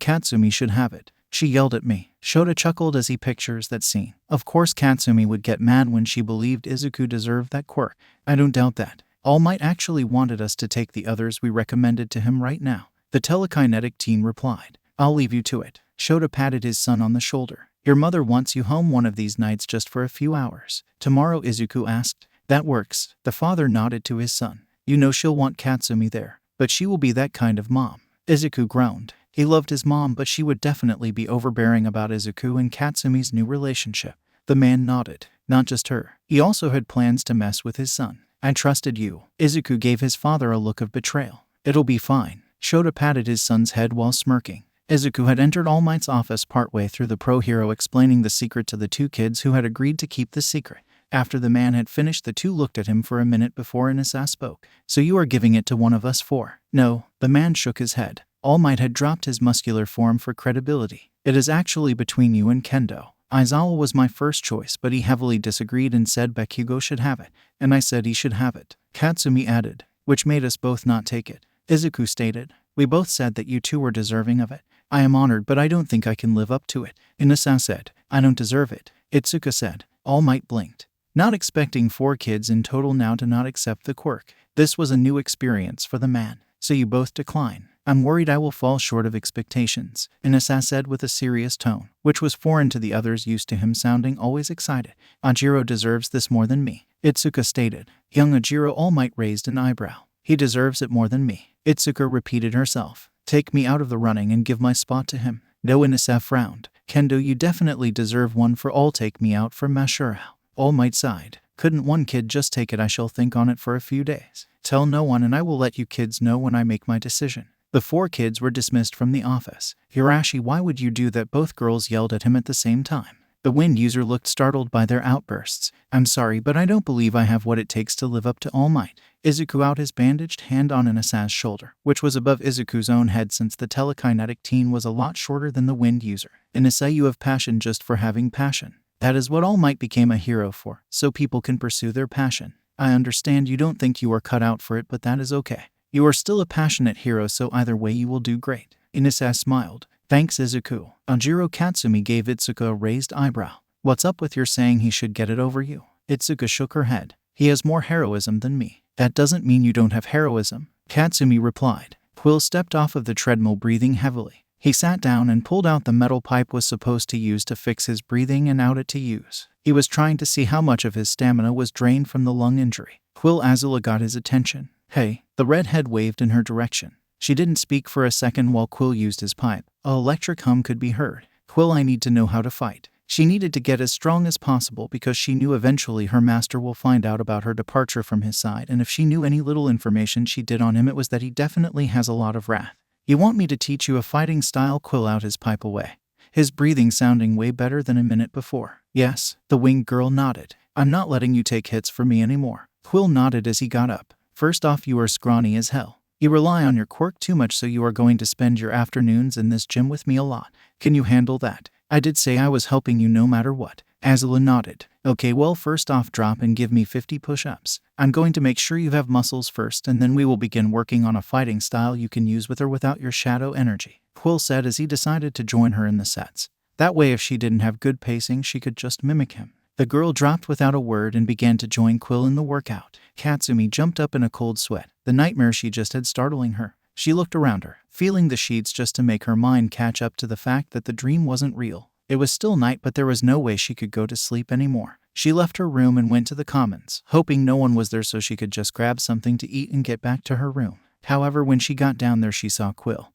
Katsumi should have it. She yelled at me. Shota chuckled as he pictures that scene. Of course Katsumi would get mad when she believed Izuku deserved that quirk. I don't doubt that. All Might actually wanted us to take the others we recommended to him right now. The telekinetic teen replied. I'll leave you to it. Shota patted his son on the shoulder. Your mother wants you home one of these nights just for a few hours. Tomorrow, Izuku asked. That works. The father nodded to his son. You know she'll want Katsumi there, but she will be that kind of mom. Izuku groaned. He loved his mom, but she would definitely be overbearing about Izuku and Katsumi's new relationship. The man nodded. Not just her. He also had plans to mess with his son. I trusted you. Izuku gave his father a look of betrayal. It'll be fine. Shota patted his son's head while smirking. Izuku had entered All Might's office partway through, the pro hero explaining the secret to the two kids who had agreed to keep the secret. After the man had finished, the two looked at him for a minute before Inasa spoke. So you are giving it to one of us four? No. The man shook his head. All Might had dropped his muscular form for credibility. It is actually between you and Kendo. Aizawa was my first choice, but he heavily disagreed and said Bakugo should have it. And I said he should have it. Katsumi added, which made us both not take it. Izuku stated, we both said that you two were deserving of it. I am honored, but I don't think I can live up to it. Inasa said, I don't deserve it. Itsuka said. All Might blinked. Not expecting 4 kids in total now to not accept the quirk. This was a new experience for the man. So you both decline. I'm worried I will fall short of expectations, Inasa said with a serious tone, which was foreign to the others used to him sounding always excited. Ajiro deserves this more than me, Itsuka stated. Young Ajiro All Might raised an eyebrow. He deserves it more than me, Itsuka repeated herself. Take me out of the running and give my spot to him. No, Inasa frowned. Kendo, you definitely deserve one for all. Take me out for Mashurao. All Might sighed. Couldn't one kid just take it? I shall think on it for a few days. Tell no one and I will let you kids know when I make my decision. The 4 kids were dismissed from the office. Hirashi, why would you do that? Both girls yelled at him at the same time. The wind user looked startled by their outbursts. I'm sorry, but I don't believe I have what it takes to live up to All Might. Izuku out his bandaged hand on Inasa's shoulder, which was above Izuku's own head since the telekinetic teen was a lot shorter than the wind user. Inasa, you have passion just for having passion. That is what All Might became a hero for, so people can pursue their passion. I understand you don't think you are cut out for it, but that is okay. You are still a passionate hero, so either way you will do great. Inasa smiled. Thanks, Izuku. Anjiro Katsumi gave Itsuka a raised eyebrow. What's up with your saying he should get it over you? Itsuka shook her head. He has more heroism than me. That doesn't mean you don't have heroism, Katsumi replied. Quill stepped off of the treadmill breathing heavily. He sat down and pulled out the metal pipe was supposed to use to fix his breathing and out it to use. He was trying to see how much of his stamina was drained from the lung injury. Quill Aizawa got his attention. Hey, the redhead waved in her direction. She didn't speak for a second while Quill used his pipe. An electric hum could be heard. Quill, I need to know how to fight. She needed to get as strong as possible because she knew eventually her master will find out about her departure from his side, and if she knew any little information she did on him, it was that he definitely has a lot of wrath. You want me to teach you a fighting style? Quill out his pipe away, his breathing sounding way better than a minute before. Yes, the winged girl nodded. I'm not letting you take hits for me anymore. Quill nodded as he got up. First off, you are scrawny as hell. You rely on your quirk too much, so you are going to spend your afternoons in this gym with me a lot. Can you handle that? I did say I was helping you no matter what. Aizawa nodded. Okay, well, first off, drop and give me 50 push-ups. I'm going to make sure you have muscles first, and then we will begin working on a fighting style you can use with or without your shadow energy, Quill said as he decided to join her in the sets. That way, if she didn't have good pacing, she could just mimic him. The girl dropped without a word and began to join Quill in the workout. Katsumi jumped up in a cold sweat, the nightmare she just had startling her. She looked around her, feeling the sheets just to make her mind catch up to the fact that the dream wasn't real. It was still night, but there was no way she could go to sleep anymore. She left her room and went to the commons, hoping no one was there so she could just grab something to eat and get back to her room. However, when she got down there, she saw Quill,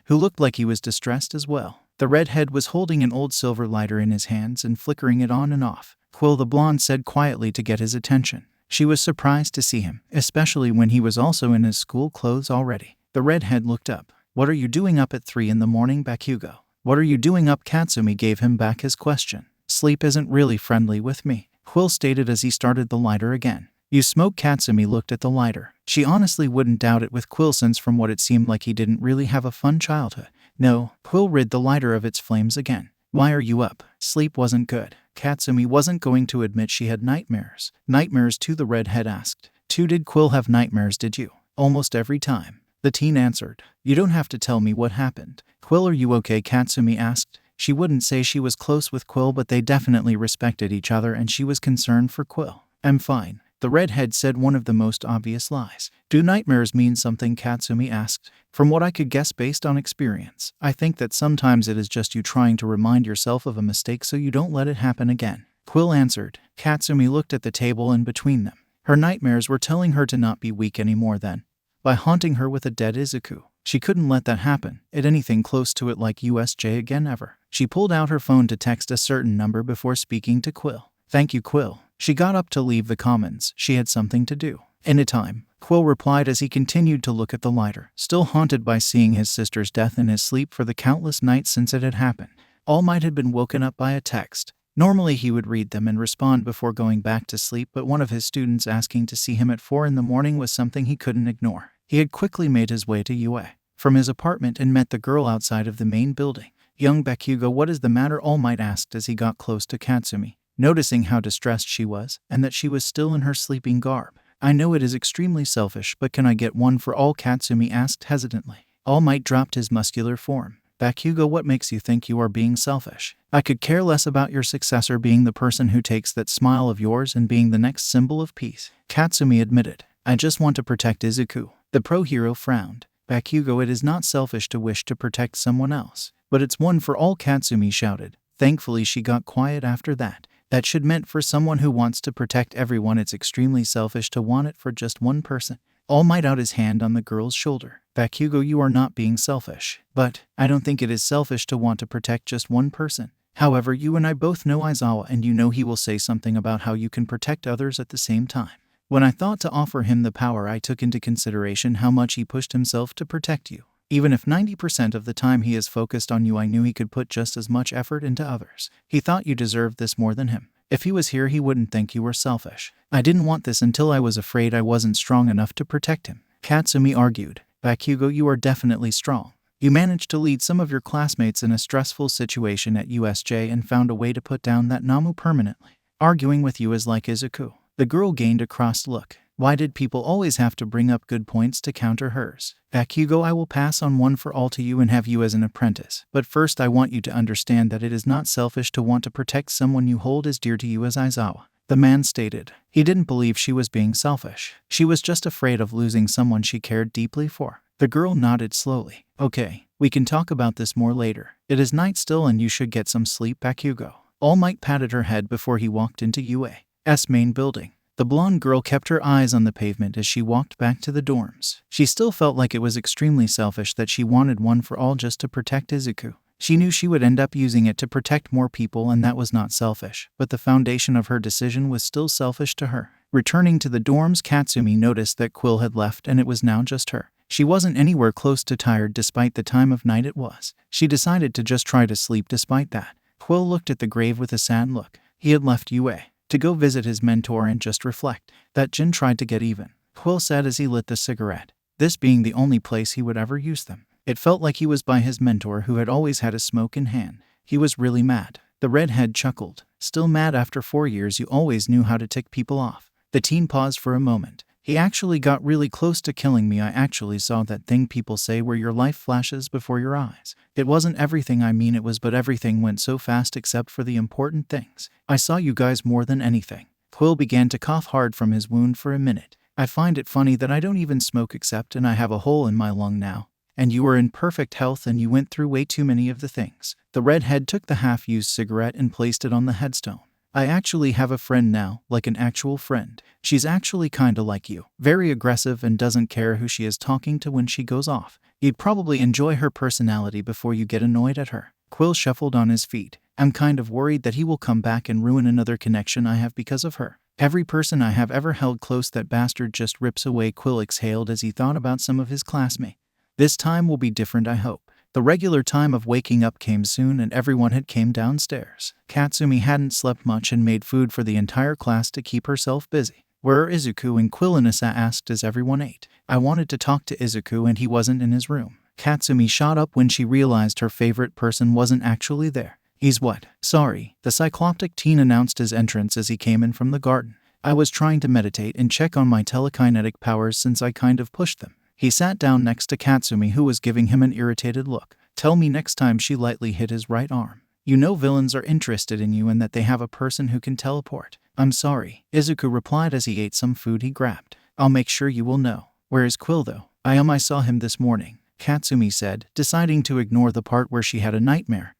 who looked like he was distressed as well. The redhead was holding an old silver lighter in his hands and flickering it on and off. Quill the blonde said quietly to get his attention. She was surprised to see him, especially when he was also in his school clothes already. The redhead looked up. What are you doing up at 3 in the morning, Bakugo? What are you doing up? Katsumi gave him back his question. Sleep isn't really friendly with me, Quill stated as he started the lighter again. You smoke? Katsumi looked at the lighter. She honestly wouldn't doubt it with Quill, since from what it seemed like he didn't really have a fun childhood. No, Quill rid the lighter of its flames again. Why are you up? Sleep wasn't good. Katsumi wasn't going to admit she had nightmares. Nightmares too, the redhead asked. Too, did Quill have nightmares, did you? Almost every time, the teen answered. You don't have to tell me what happened. Quill, are you okay? Katsumi asked. She wouldn't say she was close with Quill, but they definitely respected each other and she was concerned for Quill. I'm fine, the redhead said, one of the most obvious lies. Do nightmares mean something? Katsumi asked. From what I could guess based on experience, I think that sometimes it is just you trying to remind yourself of a mistake so you don't let it happen again, Quill answered. Katsumi looked at the table in between them. Her nightmares were telling her to not be weak anymore then, by haunting her with a dead Izuku. She couldn't let that happen, at anything close to it like USJ again ever. She pulled out her phone to text a certain number before speaking to Quill. Thank you, Quill. She got up to leave the commons. She had something to do. Anytime, Quill replied as he continued to look at the lighter, still haunted by seeing his sister's death in his sleep for the countless nights since it had happened. All Might had been woken up by a text. Normally he would read them and respond before going back to sleep, but one of his students asking to see him at 4 in the morning was something he couldn't ignore. He had quickly made his way to UA from his apartment and met the girl outside of the main building. Young Bakugo, what is the matter? All Might asked as he got close to Katsumi, noticing how distressed she was and that she was still in her sleeping garb. I know it is extremely selfish, but can I get one for all? Katsumi asked hesitantly. All Might dropped his muscular form. Bakugo, what makes you think you are being selfish? I could care less about your successor being the person who takes that smile of yours and being the next symbol of peace, Katsumi admitted. I just want to protect Izuku. The pro hero frowned. Bakugo, it is not selfish to wish to protect someone else, but it's one for all, Katsumi shouted. Thankfully she got quiet after that. That should meant for someone who wants to protect everyone, it's extremely selfish to want it for just one person. All Might out his hand on the girl's shoulder. Bakugo, you are not being selfish, but I don't think it is selfish to want to protect just one person. However, you and I both know Aizawa, and you know he will say something about how you can protect others at the same time. When I thought to offer him the power, I took into consideration how much he pushed himself to protect you. Even if 90% of the time he is focused on you, I knew he could put just as much effort into others. He thought you deserved this more than him. If he was here, he wouldn't think you were selfish. I didn't want this until I was afraid I wasn't strong enough to protect him. Katsumi argued. Bakugo, you are definitely strong. You managed to lead some of your classmates in a stressful situation at USJ and found a way to put down that Namu permanently. Arguing with you is like Izuku. The girl gained a crossed look. Why did people always have to bring up good points to counter hers? Bakugo, I will pass on one for all to you and have you as an apprentice. But first I want you to understand that it is not selfish to want to protect someone you hold as dear to you as Aizawa. The man stated. He didn't believe she was being selfish. She was just afraid of losing someone she cared deeply for. The girl nodded slowly. Okay, we can talk about this more later. It is night still and you should get some sleep, Bakugo. All Might patted her head before he walked into UA's main building. The blonde girl kept her eyes on the pavement as she walked back to the dorms. She still felt like it was extremely selfish that she wanted one for all just to protect Izuku. She knew she would end up using it to protect more people, and that was not selfish, but the foundation of her decision was still selfish to her. Returning to the dorms, Katsumi noticed that Quill had left and it was now just her. She wasn't anywhere close to tired despite the time of night it was. She decided to just try to sleep despite that. Quill looked at the grave with a sad look. He had left UA to go visit his mentor and just reflect. That Jin tried to get even, Quill said as he lit the cigarette, this being the only place he would ever use them. It felt like he was by his mentor who had always had a smoke in hand. He was really mad. The redhead chuckled. Still mad after 4 years? You always knew how to tick people off. The teen paused for a moment. He actually got really close to killing me. I actually saw that thing people say where your life flashes before your eyes. It wasn't everything, I mean it was, but everything went so fast except for the important things. I saw you guys more than anything. Quill began to cough hard from his wound for a minute. I find it funny that I don't even smoke except and I have a hole in my lung now. And you were in perfect health and you went through way too many of the things. The redhead took the half-used cigarette and placed it on the headstone. I actually have a friend now, like an actual friend. She's actually kinda like you. Very aggressive and doesn't care who she is talking to when she goes off. You'd probably enjoy her personality before you get annoyed at her. Quill shuffled on his feet. I'm kind of worried that he will come back and ruin another connection I have because of her. Every person I have ever held close, that bastard just rips away. Quill exhaled as he thought about some of his classmates. This time will be different, I hope. The regular time of waking up came soon and everyone had came downstairs. Katsumi hadn't slept much and made food for the entire class to keep herself busy. Where are Izuku and Quill? Inasa asked as everyone ate. I wanted to talk to Izuku and he wasn't in his room. Katsumi shot up when she realized her favorite person wasn't actually there. He's what? Sorry, the cycloptic teen announced his entrance as he came in from the garden. I was trying to meditate and check on my telekinetic powers since I kind of pushed them. He sat down next to Katsumi, who was giving him an irritated look. Tell me next time. She lightly hit his right arm. You know villains are interested in you and that they have a person who can teleport. I'm sorry, Izuku replied as he ate some food he grabbed. I'll make sure you will know. Where is Quill though? I saw him this morning, Katsumi said, deciding to ignore the part where she had a nightmare.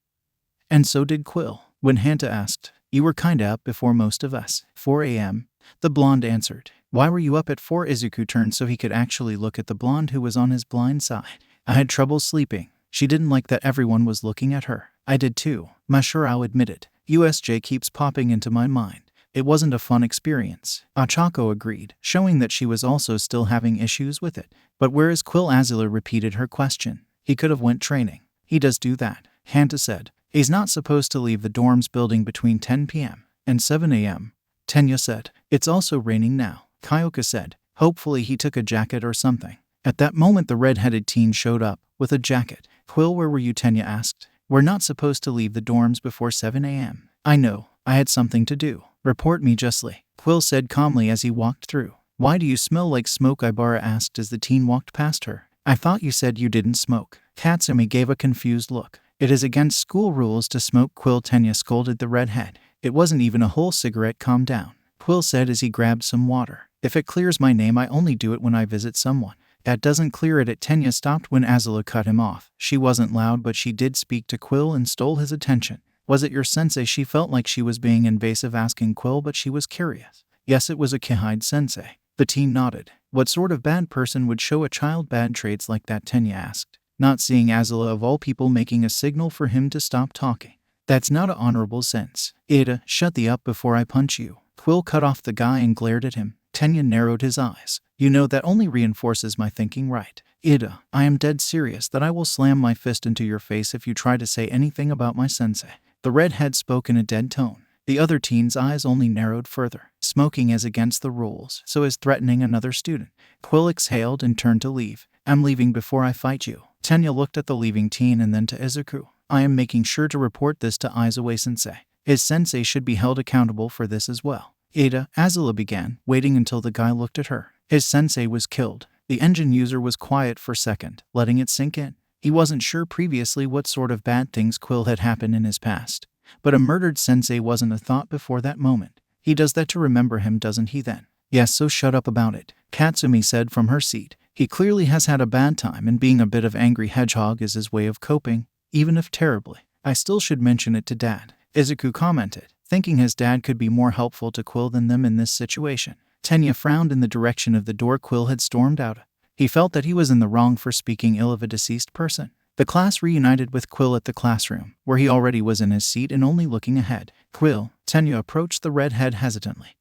And so did Quill. When Hanta asked, you were kinda up before most of us. 4 a.m., the blonde answered. Why were you up at 4? Izuku turned so he could actually look at the blonde who was on his blind side. I had trouble sleeping. She didn't like that everyone was looking at her. I did too, Masaru admitted. USJ keeps popping into my mind. It wasn't a fun experience. Achako agreed, showing that she was also still having issues with it. But where is Quill? Azula repeated her question. He could have went training. He does do that, Hanta said. He's not supposed to leave the dorms building between 10 p.m. and 7 a.m., Tenya said. It's also raining now, Kyoka said. Hopefully he took a jacket or something. At that moment the red-headed teen showed up, with a jacket. Quill, where were you? Tenya asked. We're not supposed to leave the dorms before 7 a.m. I know, I had something to do. Report me justly, Quill said calmly as he walked through. Why do you smell like smoke? Ibara asked as the teen walked past her. I thought you said you didn't smoke. Katsumi gave a confused look. It is against school rules to smoke, Quill. Tenya scolded the redhead. It wasn't even a whole cigarette. Calm down, Quill said as he grabbed some water. If it clears my name, I only do it when I visit someone. That doesn't clear it. Tenya stopped when Azula cut him off. She wasn't loud, but she did speak to Quill and stole his attention. Was it your sensei? She felt like she was being invasive asking Quill, but she was curious. Yes, it was a Kihide sensei. The teen nodded. What sort of bad person would show a child bad traits like that? Tenya asked, not seeing Azula of all people making a signal for him to stop talking. That's not an honorable sense. Ada, shut the up before I punch you. Quill cut off the guy and glared at him. Tenya narrowed his eyes. You know, that only reinforces my thinking, right? Ida, I am dead serious that I will slam my fist into your face if you try to say anything about my sensei. The redhead spoke in a dead tone. The other teen's eyes only narrowed further. Smoking is against the rules, so is threatening another student. Quill exhaled and turned to leave. I'm leaving before I fight you. Tenya looked at the leaving teen and then to Izuku. I am making sure to report this to Aizawa-sensei. His sensei should be held accountable for this as well. Ada, Azula began, waiting until the guy looked at her. His sensei was killed. The engine user was quiet for a second, letting it sink in. He wasn't sure previously what sort of bad things Quill had happened in his past. But a murdered sensei wasn't a thought before that moment. He does that to remember him, doesn't he then? Yes, so shut up about it, Katsumi said from her seat. He clearly has had a bad time, and being a bit of angry hedgehog is his way of coping, even if terribly. I still should mention it to Dad, Izuku commented, thinking his dad could be more helpful to Quill than them in this situation. Tenya frowned in the direction of the door Quill had stormed out of. He felt that he was in the wrong for speaking ill of a deceased person. The class reunited with Quill at the classroom, where he already was in his seat and only looking ahead. Quill, Tenya approached the redhead hesitantly,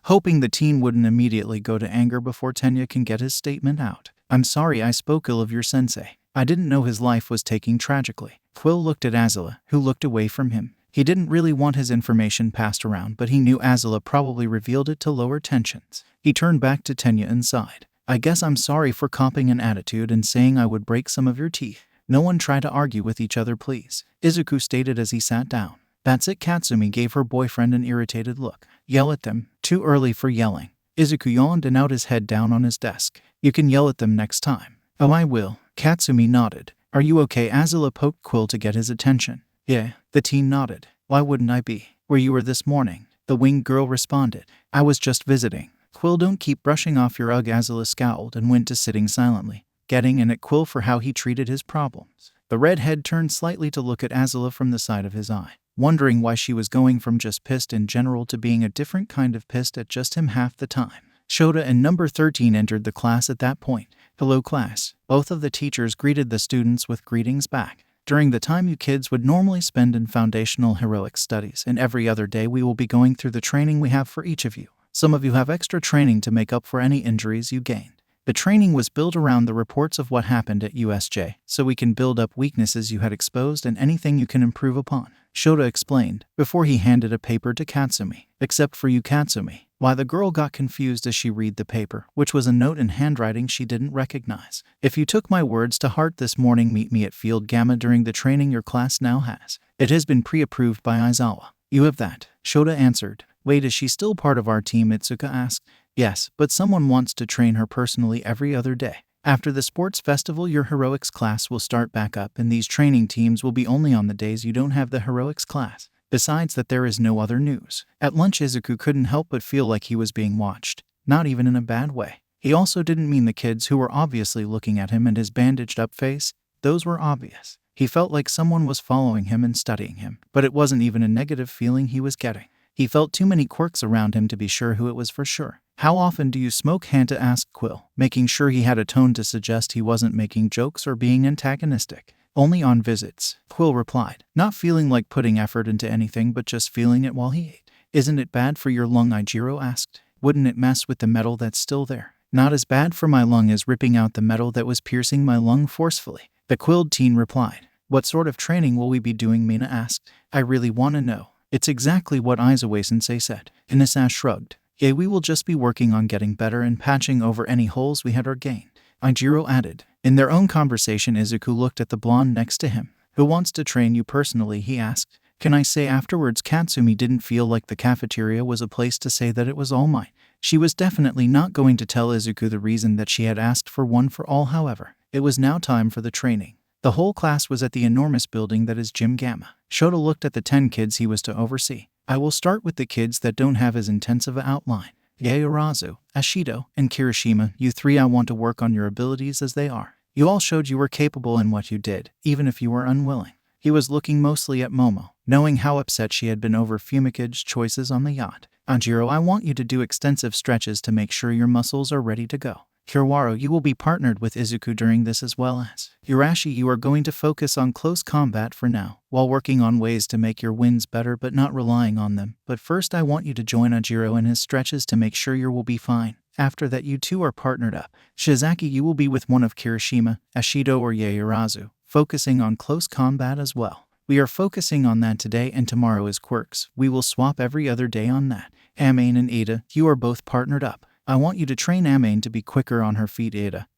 hoping the teen wouldn't immediately go to anger before Tenya can get his statement out. I'm sorry I spoke ill of your sensei. I didn't know his life was taking tragically. Quill looked at Azula, who looked away from him. He didn't really want his information passed around, but he knew Azula probably revealed it to lower tensions. He turned back to Tenya and sighed. I guess I'm sorry for copying an attitude and saying I would break some of your teeth. No one try to argue with each other, please, Izuku stated as he sat down. That's it. Katsumi gave her boyfriend an irritated look. Yell at them. Too early for yelling. Izuku yawned and out his head down on his desk. You can yell at them next time. Oh, I will. Katsumi nodded. Are you okay? Azula poked Quill to get his attention. Yeah, the teen nodded. Why wouldn't I be? Where you were this morning? The winged girl responded. I was just visiting. Quill, don't keep brushing off your ugh. Azula scowled and went to sitting silently, getting in at Quill for how he treated his problems. The redhead turned slightly to look at Azula from the side of his eye, wondering why she was going from just pissed in general to being a different kind of pissed at just him half the time. Shota and number 13 entered the class at that point. Hello, class. Both of the teachers greeted the students with greetings back. During the time you kids would normally spend in foundational heroic studies, and every other day we will be going through the training we have for each of you. Some of you have extra training to make up for any injuries you gained. The training was built around the reports of what happened at USJ, so we can build up weaknesses you had exposed and anything you can improve upon, Shota explained, before he handed a paper to Katsumi. Except for you, Katsumi. Why, the girl got confused as she read the paper, which was a note in handwriting she didn't recognize. If you took my words to heart this morning, meet me at Field Gamma during the training your class now has. It has been pre-approved by Aizawa. You have that, Shota answered. Wait, is she still part of our team? Itsuka asked. Yes, but someone wants to train her personally every other day. After the sports festival, your heroics class will start back up, and these training teams will be only on the days you don't have the heroics class. Besides that, there is no other news. At lunch, Izuku couldn't help but feel like he was being watched, not even in a bad way. He also didn't mean the kids who were obviously looking at him and his bandaged-up face. Those were obvious. He felt like someone was following him and studying him, but it wasn't even a negative feeling he was getting. He felt too many quirks around him to be sure who it was for sure. How often do you smoke? Hanta asked Quill, making sure he had a tone to suggest he wasn't making jokes or being antagonistic. Only on visits, Quill replied, not feeling like putting effort into anything but just feeling it while he ate. Isn't it bad for your lung? Ijiro asked. Wouldn't it mess with the metal that's still there? Not as bad for my lung as ripping out the metal that was piercing my lung forcefully, the quilled teen replied. What sort of training will we be doing? Mina asked. I really want to know. It's exactly what Aizawa-sensei said. Inasa shrugged. Yeah, we will just be working on getting better and patching over any holes we had or gained, Ijiro added. In their own conversation, Izuku looked at the blonde next to him. Who wants to train you personally? He asked. Can I say afterwards? Katsumi didn't feel like the cafeteria was a place to say that it was all mine. She was definitely not going to tell Izuku the reason that she had asked for one for all. However, it was now time for the training. The whole class was at the enormous building that is Gym Gamma. Shota looked at the 10 kids he was to oversee. I will start with the kids that don't have as intensive an outline. Yaorazu, Ashido, and Kirishima, you three, I want to work on your abilities as they are. You all showed you were capable in what you did, even if you were unwilling. He was looking mostly at Momo, knowing how upset she had been over Fumikage's choices on the yacht. Anjiro, I want you to do extensive stretches to make sure your muscles are ready to go. Kiwaro, you will be partnered with Izuku during this as well as Urashi. You are going to focus on close combat for now, while working on ways to make your wins better but not relying on them. But first I want you to join Ajiro in his stretches to make sure you will be fine. After that you two are partnered up. Shizaki, you will be with one of Kirishima, Ashido or Yaoyorozu, focusing on close combat as well. We are focusing on that today, and tomorrow is quirks. We will swap every other day on that. Amain and Ada, you are both partnered up. I want you to train Amain to be quicker on her feet, Ada.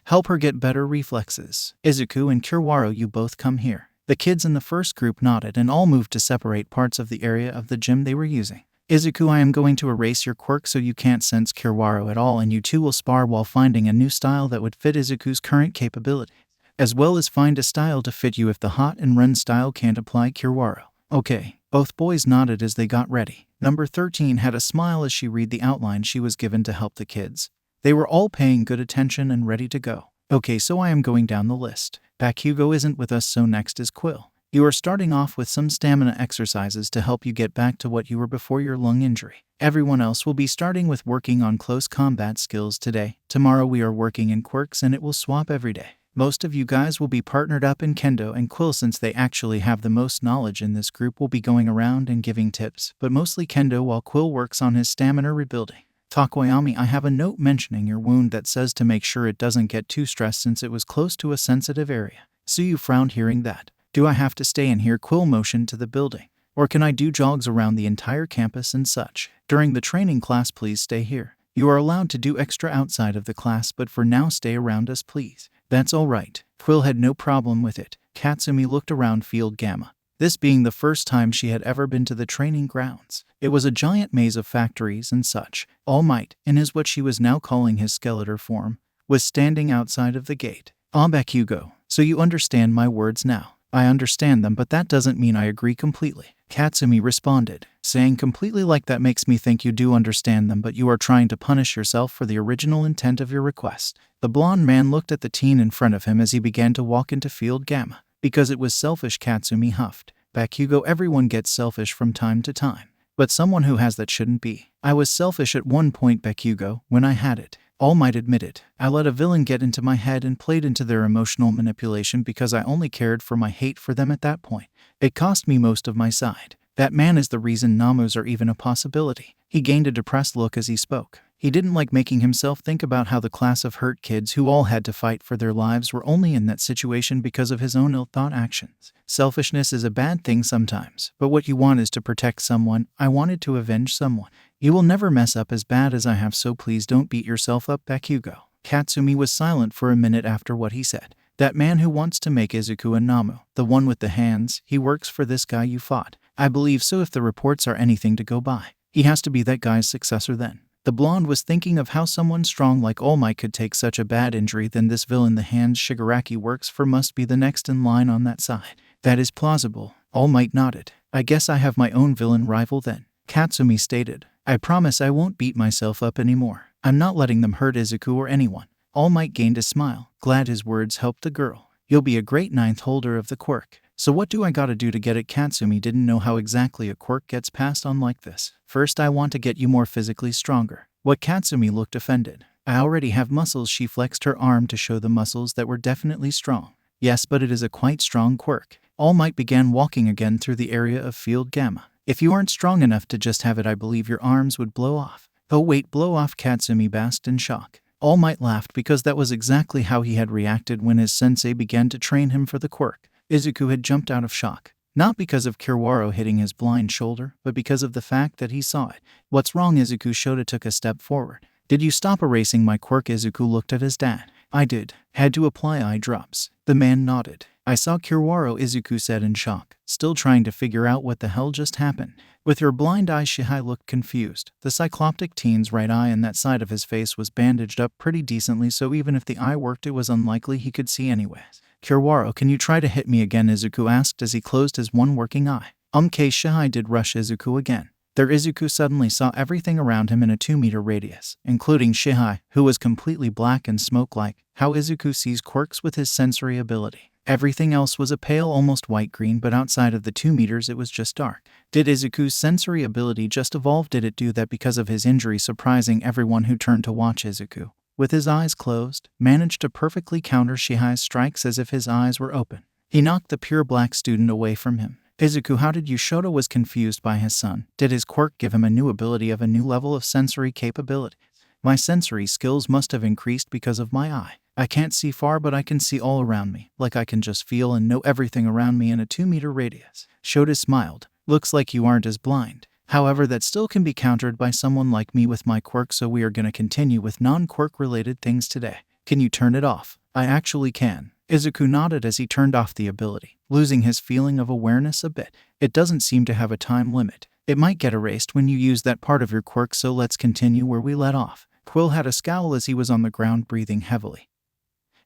Help her get better reflexes. Izuku and Kiwaro, you both come here. The kids in the first group nodded and all moved to separate parts of the area of the gym they were using. Izuku, I am going to erase your quirk so you can't sense Kiwaro at all, and you two will spar while finding a new style that would fit Izuku's current capability, as well as find a style to fit you if the hot and run style can't apply Kiwaro. Okay. Both boys nodded as they got ready. Number 13 had a smile as she read the outline she was given to help the kids. They were all paying good attention and ready to go. Okay, so I am going down the list. Bakugo isn't with us, so next is Quill. You are starting off with some stamina exercises to help you get back to what you were before your lung injury. Everyone else will be starting with working on close combat skills today. Tomorrow we are working in quirks and it will swap every day. Most of you guys will be partnered up in Kendo, and Quill, since they actually have the most knowledge in this group, will be going around and giving tips, but mostly Kendo while Quill works on his stamina rebuilding. Takoyami, I have a note mentioning your wound that says to make sure it doesn't get too stressed since it was close to a sensitive area. Suyu frowned hearing that. Do I have to stay in here? Quill motioned to the building. Or can I do jogs around the entire campus and such? During the training class, please stay here. You are allowed to do extra outside of the class, but for now stay around us, please. That's all right. Quill had no problem with it. Katsumi looked around Field Gamma. This being the first time she had ever been to the training grounds. It was a giant maze of factories and such. All Might, in his what she was now calling his skeletor form, was standing outside of the gate. Bakugo, so you understand my words now. I understand them, but that doesn't mean I agree completely. Katsumi responded, saying completely like that makes me think you do understand them, but you are trying to punish yourself for the original intent of your request. The blonde man looked at the teen in front of him as he began to walk into Field Gamma. Because it was selfish, Katsumi huffed. Bakugo, everyone gets selfish from time to time. But someone who has that shouldn't be. I was selfish at one point, Bakugo, when I had it. All Might admitted. I let a villain get into my head and played into their emotional manipulation because I only cared for my hate for them at that point. It cost me most of my side. That man is the reason Namus are even a possibility. He gained a depressed look as he spoke. He didn't like making himself think about how the class of hurt kids who all had to fight for their lives were only in that situation because of his own ill-thought actions. Selfishness is a bad thing sometimes, but what you want is to protect someone. I wanted to avenge someone. You will never mess up as bad as I have, so please don't beat yourself up, Bakugo. Katsumi was silent for a minute after what he said. That man who wants to make Izuku and Namu, the one with the hands, he works for this guy you fought. I believe so, if the reports are anything to go by. He has to be that guy's successor then. The blonde was thinking of how someone strong like All Might could take such a bad injury. Then this villain the hands Shigaraki works for must be the next in line on that side. That is plausible. All Might nodded. I guess I have my own villain rival then. Katsumi stated. I promise I won't beat myself up anymore. I'm not letting them hurt Izuku or anyone. All Might gained a smile, glad his words helped the girl. You'll be a great ninth holder of the quirk. So what do I gotta do to get it? Katsumi didn't know how exactly a quirk gets passed on like this. First I want to get you more physically stronger. What? Katsumi looked offended. I already have muscles. She flexed her arm to show the muscles that were definitely strong. Yes, but it is a quite strong quirk. All Might began walking again through the area of Field Gamma. If you aren't strong enough to just have it, I believe your arms would blow off. Oh wait, blow off? Katsumi basked in shock. All Might laughed because that was exactly how he had reacted when his sensei began to train him for the quirk. Izuku had jumped out of shock. Not because of Kiwaro hitting his blind shoulder, but because of the fact that he saw it. What's wrong? Izuku Shota took a step forward. Did you stop erasing my quirk? Izuku looked at his dad. I did. Had to apply eye drops. The man nodded. I saw Kiwaro, Izuku said in shock, still trying to figure out what the hell just happened. With her blind eye, Shihai looked confused. The cycloptic teen's right eye and that side of his face was bandaged up pretty decently, so even if the eye worked, it was unlikely he could see anyways. Kiwaro, can you try to hit me again? Izuku asked as he closed his one working eye. Shihai did rush Izuku again. There Izuku suddenly saw everything around him in a 2-meter radius, including Shihai, who was completely black and smoke-like, how Izuku sees quirks with his sensory ability. Everything else was a pale, almost white-green, but outside of the 2 meters it was just dark. Did Izuku's sensory ability just evolve? Did it do that because of his injury, surprising everyone who turned to watch Izuku? with his eyes closed, managed to perfectly counter Shihai's strikes as if his eyes were open. He knocked the pure black student away from him. Izuku, how did you? Shota was confused by his son. Did his quirk give him a new ability of a new level of sensory capability? My sensory skills must have increased because of my eye. I can't see far, but I can see all around me, like I can just feel and know everything around me in a 2-meter radius. Shota smiled. Looks like you aren't as blind. However, that still can be countered by someone like me with my quirk, so we are going to continue with non-quirk related things today. Can you turn it off? I actually can. Izuku nodded as he turned off the ability, losing his feeling of awareness a bit. It doesn't seem to have a time limit. It might get erased when you use that part of your quirk, so let's continue where we let off. Quill had a scowl as he was on the ground breathing heavily.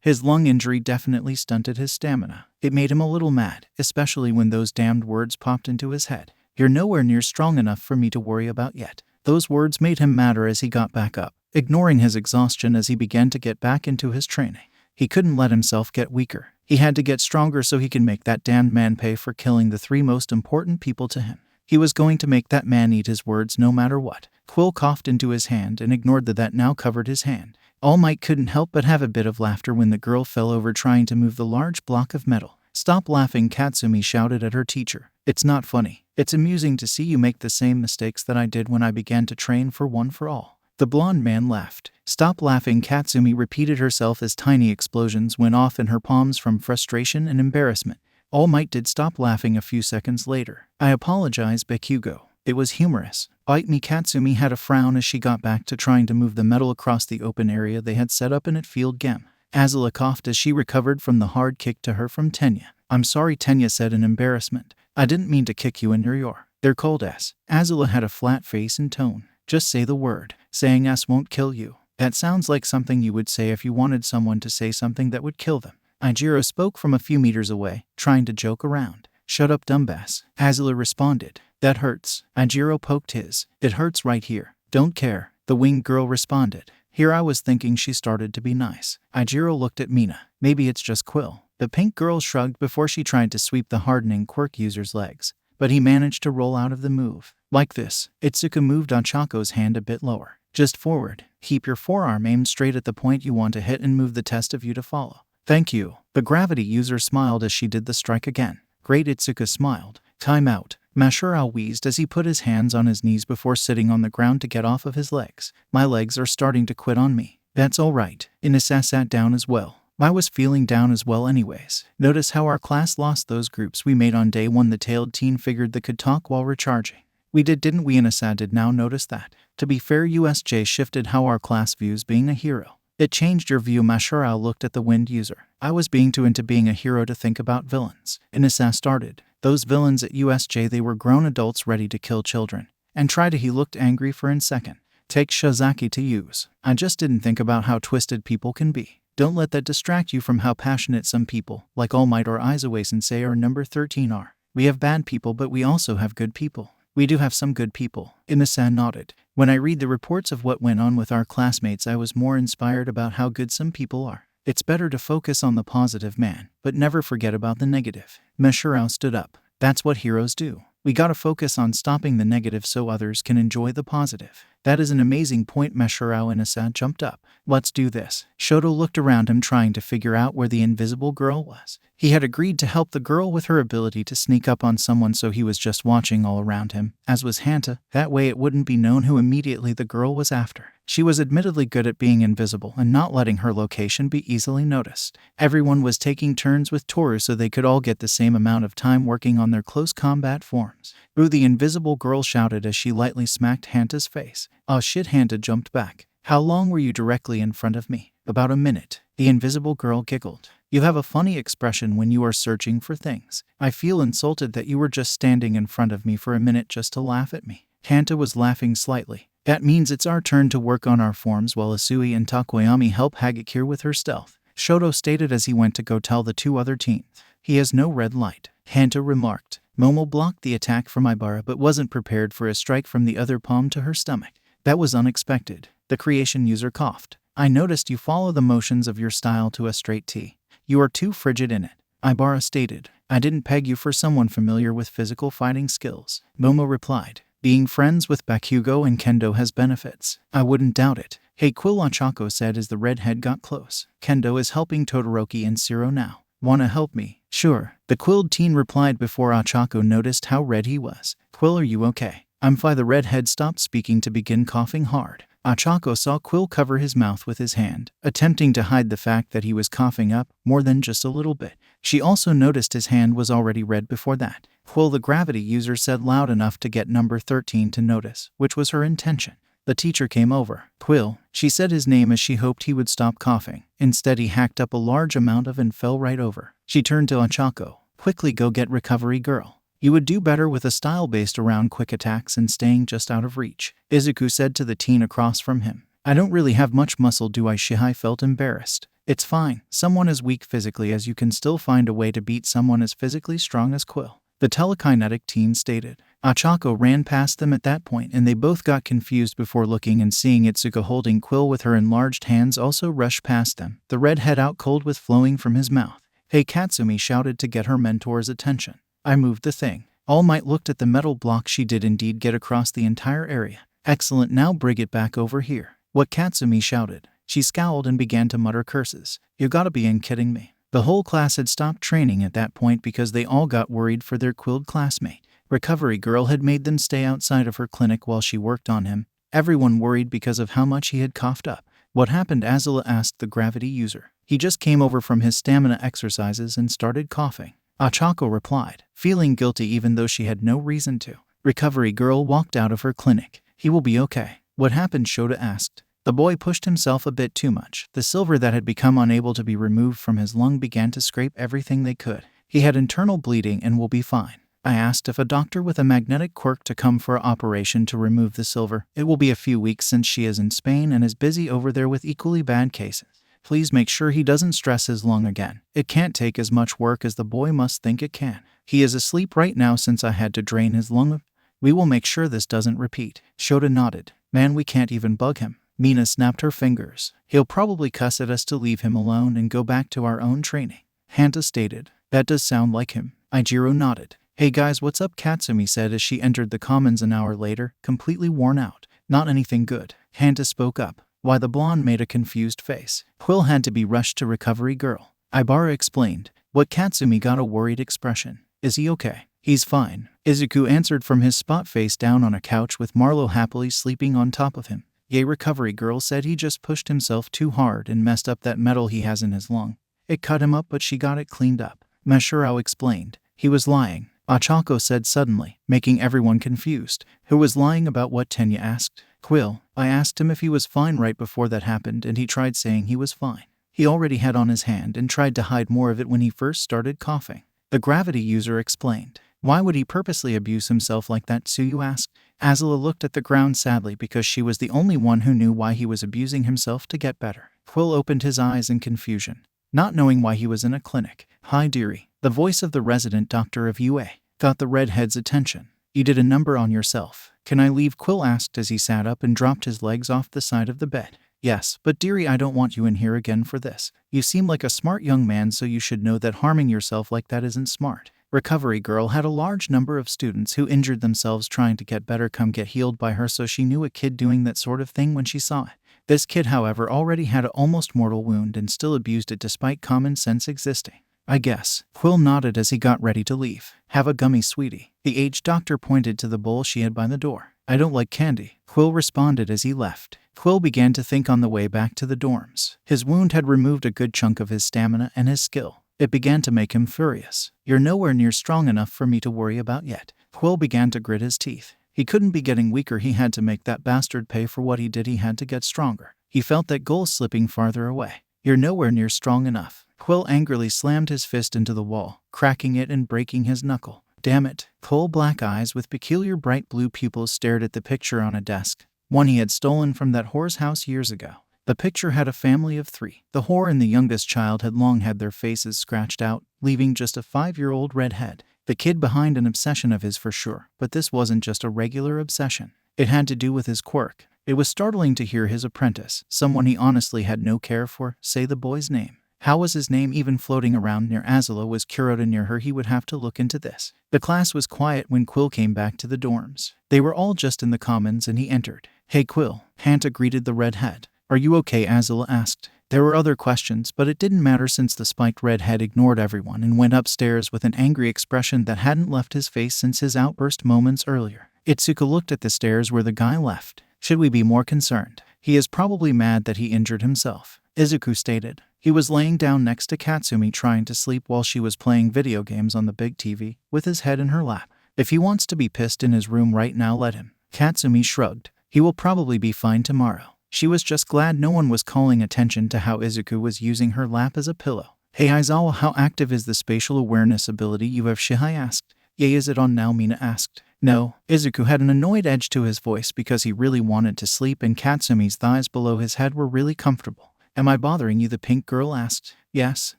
His lung injury definitely stunted his stamina. It made him a little mad, especially when those damned words popped into his head. You're nowhere near strong enough for me to worry about yet. Those words made him madder as he got back up, ignoring his exhaustion as he began to get back into his training. He couldn't let himself get weaker. He had to get stronger so he could make that damned man pay for killing the 3 most important people to him. He was going to make that man eat his words no matter what. Quill coughed into his hand and ignored that now covered his hand. All Might couldn't help but have a bit of laughter when the girl fell over trying to move the large block of metal. Stop laughing, Katsumi shouted at her teacher. It's not funny. It's amusing to see you make the same mistakes that I did when I began to train for One for All. The blonde man laughed. Stop laughing, Katsumi repeated herself as tiny explosions went off in her palms from frustration and embarrassment. All Might did stop laughing a few seconds later. I apologize, Bakugo. It was humorous. Bite me. Katsumi had a frown as she got back to trying to move the metal across the open area they had set up in Field Gem. Aela coughed as she recovered from the hard kick to her from Tenya. I'm sorry, Tenya said in embarrassment. I didn't mean to kick you in your ear. They're cold S. Aela had a flat face and tone. Just say the word. Saying S won't kill you. That sounds like something you would say if you wanted someone to say something that would kill them. Ijiro spoke from a few meters away, trying to joke around. Shut up, dumbass. Aela responded. That hurts. Ijiro poked his. It hurts right here. Don't care. The winged girl responded. Here I was thinking she started to be nice. Ijiro looked at Mina. Maybe it's just Quill. The pink girl shrugged before she tried to sweep the hardening quirk user's legs, but he managed to roll out of the move. Like this. Itsuka moved Ochako's hand a bit lower. Just forward. Keep your forearm aimed straight at the point you want to hit and move the test of you to follow. Thank you. The gravity user smiled as she did the strike again. Great, Itsuka smiled. Time out. Mashurao wheezed as he put his hands on his knees before sitting on the ground to get off of his legs. My legs are starting to quit on me. That's all right. Inasa sat down as well. I was feeling down as well anyways. Notice how our class lost those groups we made on day 1. The tailed teen figured that could talk while recharging. We didn't we? Inasa did now notice that. To be fair, USJ shifted how our class views being a hero. It changed your view. Mashurao looked at the wind user. I was being too into being a hero to think about villains. Inasa started. Those villains at USJ, they were grown adults ready to kill children. And he looked angry for a second. Take Shizaki to use. I just didn't think about how twisted people can be. Don't let that distract you from how passionate some people, like All Might or Aizawa-sensei or number 13 are. We have bad people, but we also have good people. We do have some good people. Inasa nodded. When I read the reports of what went on with our classmates, I was more inspired about how good some people are. It's better to focus on the positive, man, but never forget about the negative. Mashurao stood up. That's what heroes do. We gotta focus on stopping the negative so others can enjoy the positive. That is an amazing point. Mashurao. Inasa jumped up. Let's do this. Shoto looked around him trying to figure out where the invisible girl was. He had agreed to help the girl with her ability to sneak up on someone, so he was just watching all around him, as was Hanta. That way it wouldn't be known who immediately the girl was after. She was admittedly good at being invisible and not letting her location be easily noticed. Everyone was taking turns with Toru so they could all get the same amount of time working on their close combat forms. Ooh, the invisible girl shouted as she lightly smacked Hanta's face. Oh shit, Hanta jumped back. How long were you directly in front of me? About a minute. The invisible girl giggled. You have a funny expression when you are searching for things. I feel insulted that you were just standing in front of me for a minute just to laugh at me. Hanta was laughing slightly. That means it's our turn to work on our forms while Asui and Takoyami help Hagakure with her stealth, Shoto stated as he went to go tell the 2 other teens. He has no red light, Hanta remarked. Momo blocked the attack from Ibara but wasn't prepared for a strike from the other palm to her stomach. That was unexpected. The creation user coughed. I noticed you follow the motions of your style to a straight T. You are too frigid in it, Ibara stated. I didn't peg you for someone familiar with physical fighting skills, Momo replied. Being friends with Bakugo and Kendo has benefits. I wouldn't doubt it. Hey Quill, Ochako said as the redhead got close. Kendo is helping Todoroki and Shiro now. Wanna help me? Sure. The quilled teen replied before Ochako noticed how red he was. Quill, are you okay? I'm fine. The redhead stopped speaking to begin coughing hard. Ochako saw Quill cover his mouth with his hand, attempting to hide the fact that he was coughing up more than just a little bit. She also noticed his hand was already red before that. Quill, the gravity user, said loud enough to get number 13 to notice, which was her intention. The teacher came over. Quill, she said his name as she hoped he would stop coughing. Instead, he hacked up a large amount of and fell right over. She turned to Ochako. Quickly go get recovery girl. You would do better with a style based around quick attacks and staying just out of reach. Izuku said to the teen across from him. I don't really have much muscle, do I? Shihai felt embarrassed. It's fine. Someone as weak physically as you can still find a way to beat someone as physically strong as Quill. The telekinetic teen stated. Ochako ran past them at that point and they both got confused before looking and seeing Izuku holding Quill with her enlarged hands also rushed past them, the redhead out cold with flowing from his mouth. Hey, Katsumi shouted to get her mentor's attention. I moved the thing. All Might looked at the metal block. She did indeed get across the entire area. Excellent, now bring it back over here. What? Katsumi shouted. She scowled and began to mutter curses. You gotta be kidding me. The whole class had stopped training at that point because they all got worried for their quilled classmate. Recovery girl had made them stay outside of her clinic while she worked on him. Everyone worried because of how much he had coughed up. What happened? Aizawa asked the gravity user. He just came over from his stamina exercises and started coughing. Ochako replied, feeling guilty even though she had no reason to. Recovery girl walked out of her clinic. He will be okay. What happened? Shota asked. The boy pushed himself a bit too much. The silver that had become unable to be removed from his lung began to scrape everything they could. He had internal bleeding and will be fine. I asked if a doctor with a magnetic quirk to come for an operation to remove the silver. It will be a few weeks since she is in Spain and is busy over there with equally bad cases. Please make sure he doesn't stress his lung again. It can't take as much work as the boy must think it can. He is asleep right now since I had to drain his lung. We will make sure this doesn't repeat. Shota nodded. Man, we can't even bug him. Mina snapped her fingers. He'll probably cuss at us to leave him alone and go back to our own training. Hanta stated. That does sound like him. Ijiro nodded. Hey guys, what's up? Katsumi said as she entered the commons an hour later, completely worn out. Not anything good. Hanta spoke up. Why? The blonde made a confused face. Quill had to be rushed to recovery girl. Ibara explained. What? Katsumi got a worried expression. Is he okay? He's fine. Izuku answered from his spot face down on a couch with Marlo happily sleeping on top of him. Yay, recovery girl said he just pushed himself too hard and messed up that metal he has in his lung. It cut him up but she got it cleaned up. Mashiro explained. He was lying. Ochako said suddenly, making everyone confused. Who was lying about what? Tenya asked. Quill. I asked him if he was fine right before that happened and he tried saying he was fine. He already had on his hand and tried to hide more of it when he first started coughing. The gravity user explained. Why would he purposely abuse himself like that? Tsuyu asked. Aizawa looked at the ground sadly because she was the only one who knew why he was abusing himself to get better. Quill opened his eyes in confusion, not knowing why he was in a clinic. Hi dearie. The voice of the resident doctor of UA got the redhead's attention. You did a number on yourself. Can I leave? Quill asked as he sat up and dropped his legs off the side of the bed. Yes, but dearie, I don't want you in here again for this. You seem like a smart young man, so you should know that harming yourself like that isn't smart. Recovery girl had a large number of students who injured themselves trying to get better come get healed by her, so she knew a kid doing that sort of thing when she saw it. This kid, however, already had an almost mortal wound and still abused it despite common sense existing. I guess. Quill nodded as he got ready to leave. Have a gummy, sweetie. The aged doctor pointed to the bowl she had by the door. I don't like candy. Quill responded as he left. Quill began to think on the way back to the dorms. His wound had removed a good chunk of his stamina and his skill. It began to make him furious. You're nowhere near strong enough for me to worry about yet. Quill began to grit his teeth. He couldn't be getting weaker. He had to make that bastard pay for what he did. He had to get stronger. He felt that goal slipping farther away. You're nowhere near strong enough. Quill angrily slammed his fist into the wall, cracking it and breaking his knuckle. Damn it. Coal black eyes with peculiar bright blue pupils stared at the picture on a desk, one he had stolen from that whore's house years ago. The picture had a family of 3. The whore and the youngest child had long had their faces scratched out, leaving just a 5-year-old redhead. The kid behind an obsession of his for sure, but this wasn't just a regular obsession. It had to do with his quirk. It was startling to hear his apprentice, someone he honestly had no care for, say the boy's name. How was his name even floating around near Aizawa? Was Kuroda near her? He would have to look into this. The class was quiet when Quill came back to the dorms. They were all just in the commons and he entered. "Hey Quill," Hanta greeted the redhead. "Are you okay?" Aizawa asked. There were other questions, but it didn't matter since the spiked redhead ignored everyone and went upstairs with an angry expression that hadn't left his face since his outburst moments earlier. Izuku looked at the stairs where the guy left. "Should we be more concerned? He is probably mad that he injured himself," Izuku stated. He was laying down next to Katsumi trying to sleep while she was playing video games on the big TV, with his head in her lap. "If he wants to be pissed in his room right now, let him." Katsumi shrugged. "He will probably be fine tomorrow." She was just glad no one was calling attention to how Izuku was using her lap as a pillow. "Hey Aizawa, how active is the spatial awareness ability you have?" Shihai asked. "Yeah, is it on now?" Mina asked. "No." Izuku had an annoyed edge to his voice because he really wanted to sleep and Katsumi's thighs below his head were really comfortable. "Am I bothering you?" the pink girl asked. "Yes,"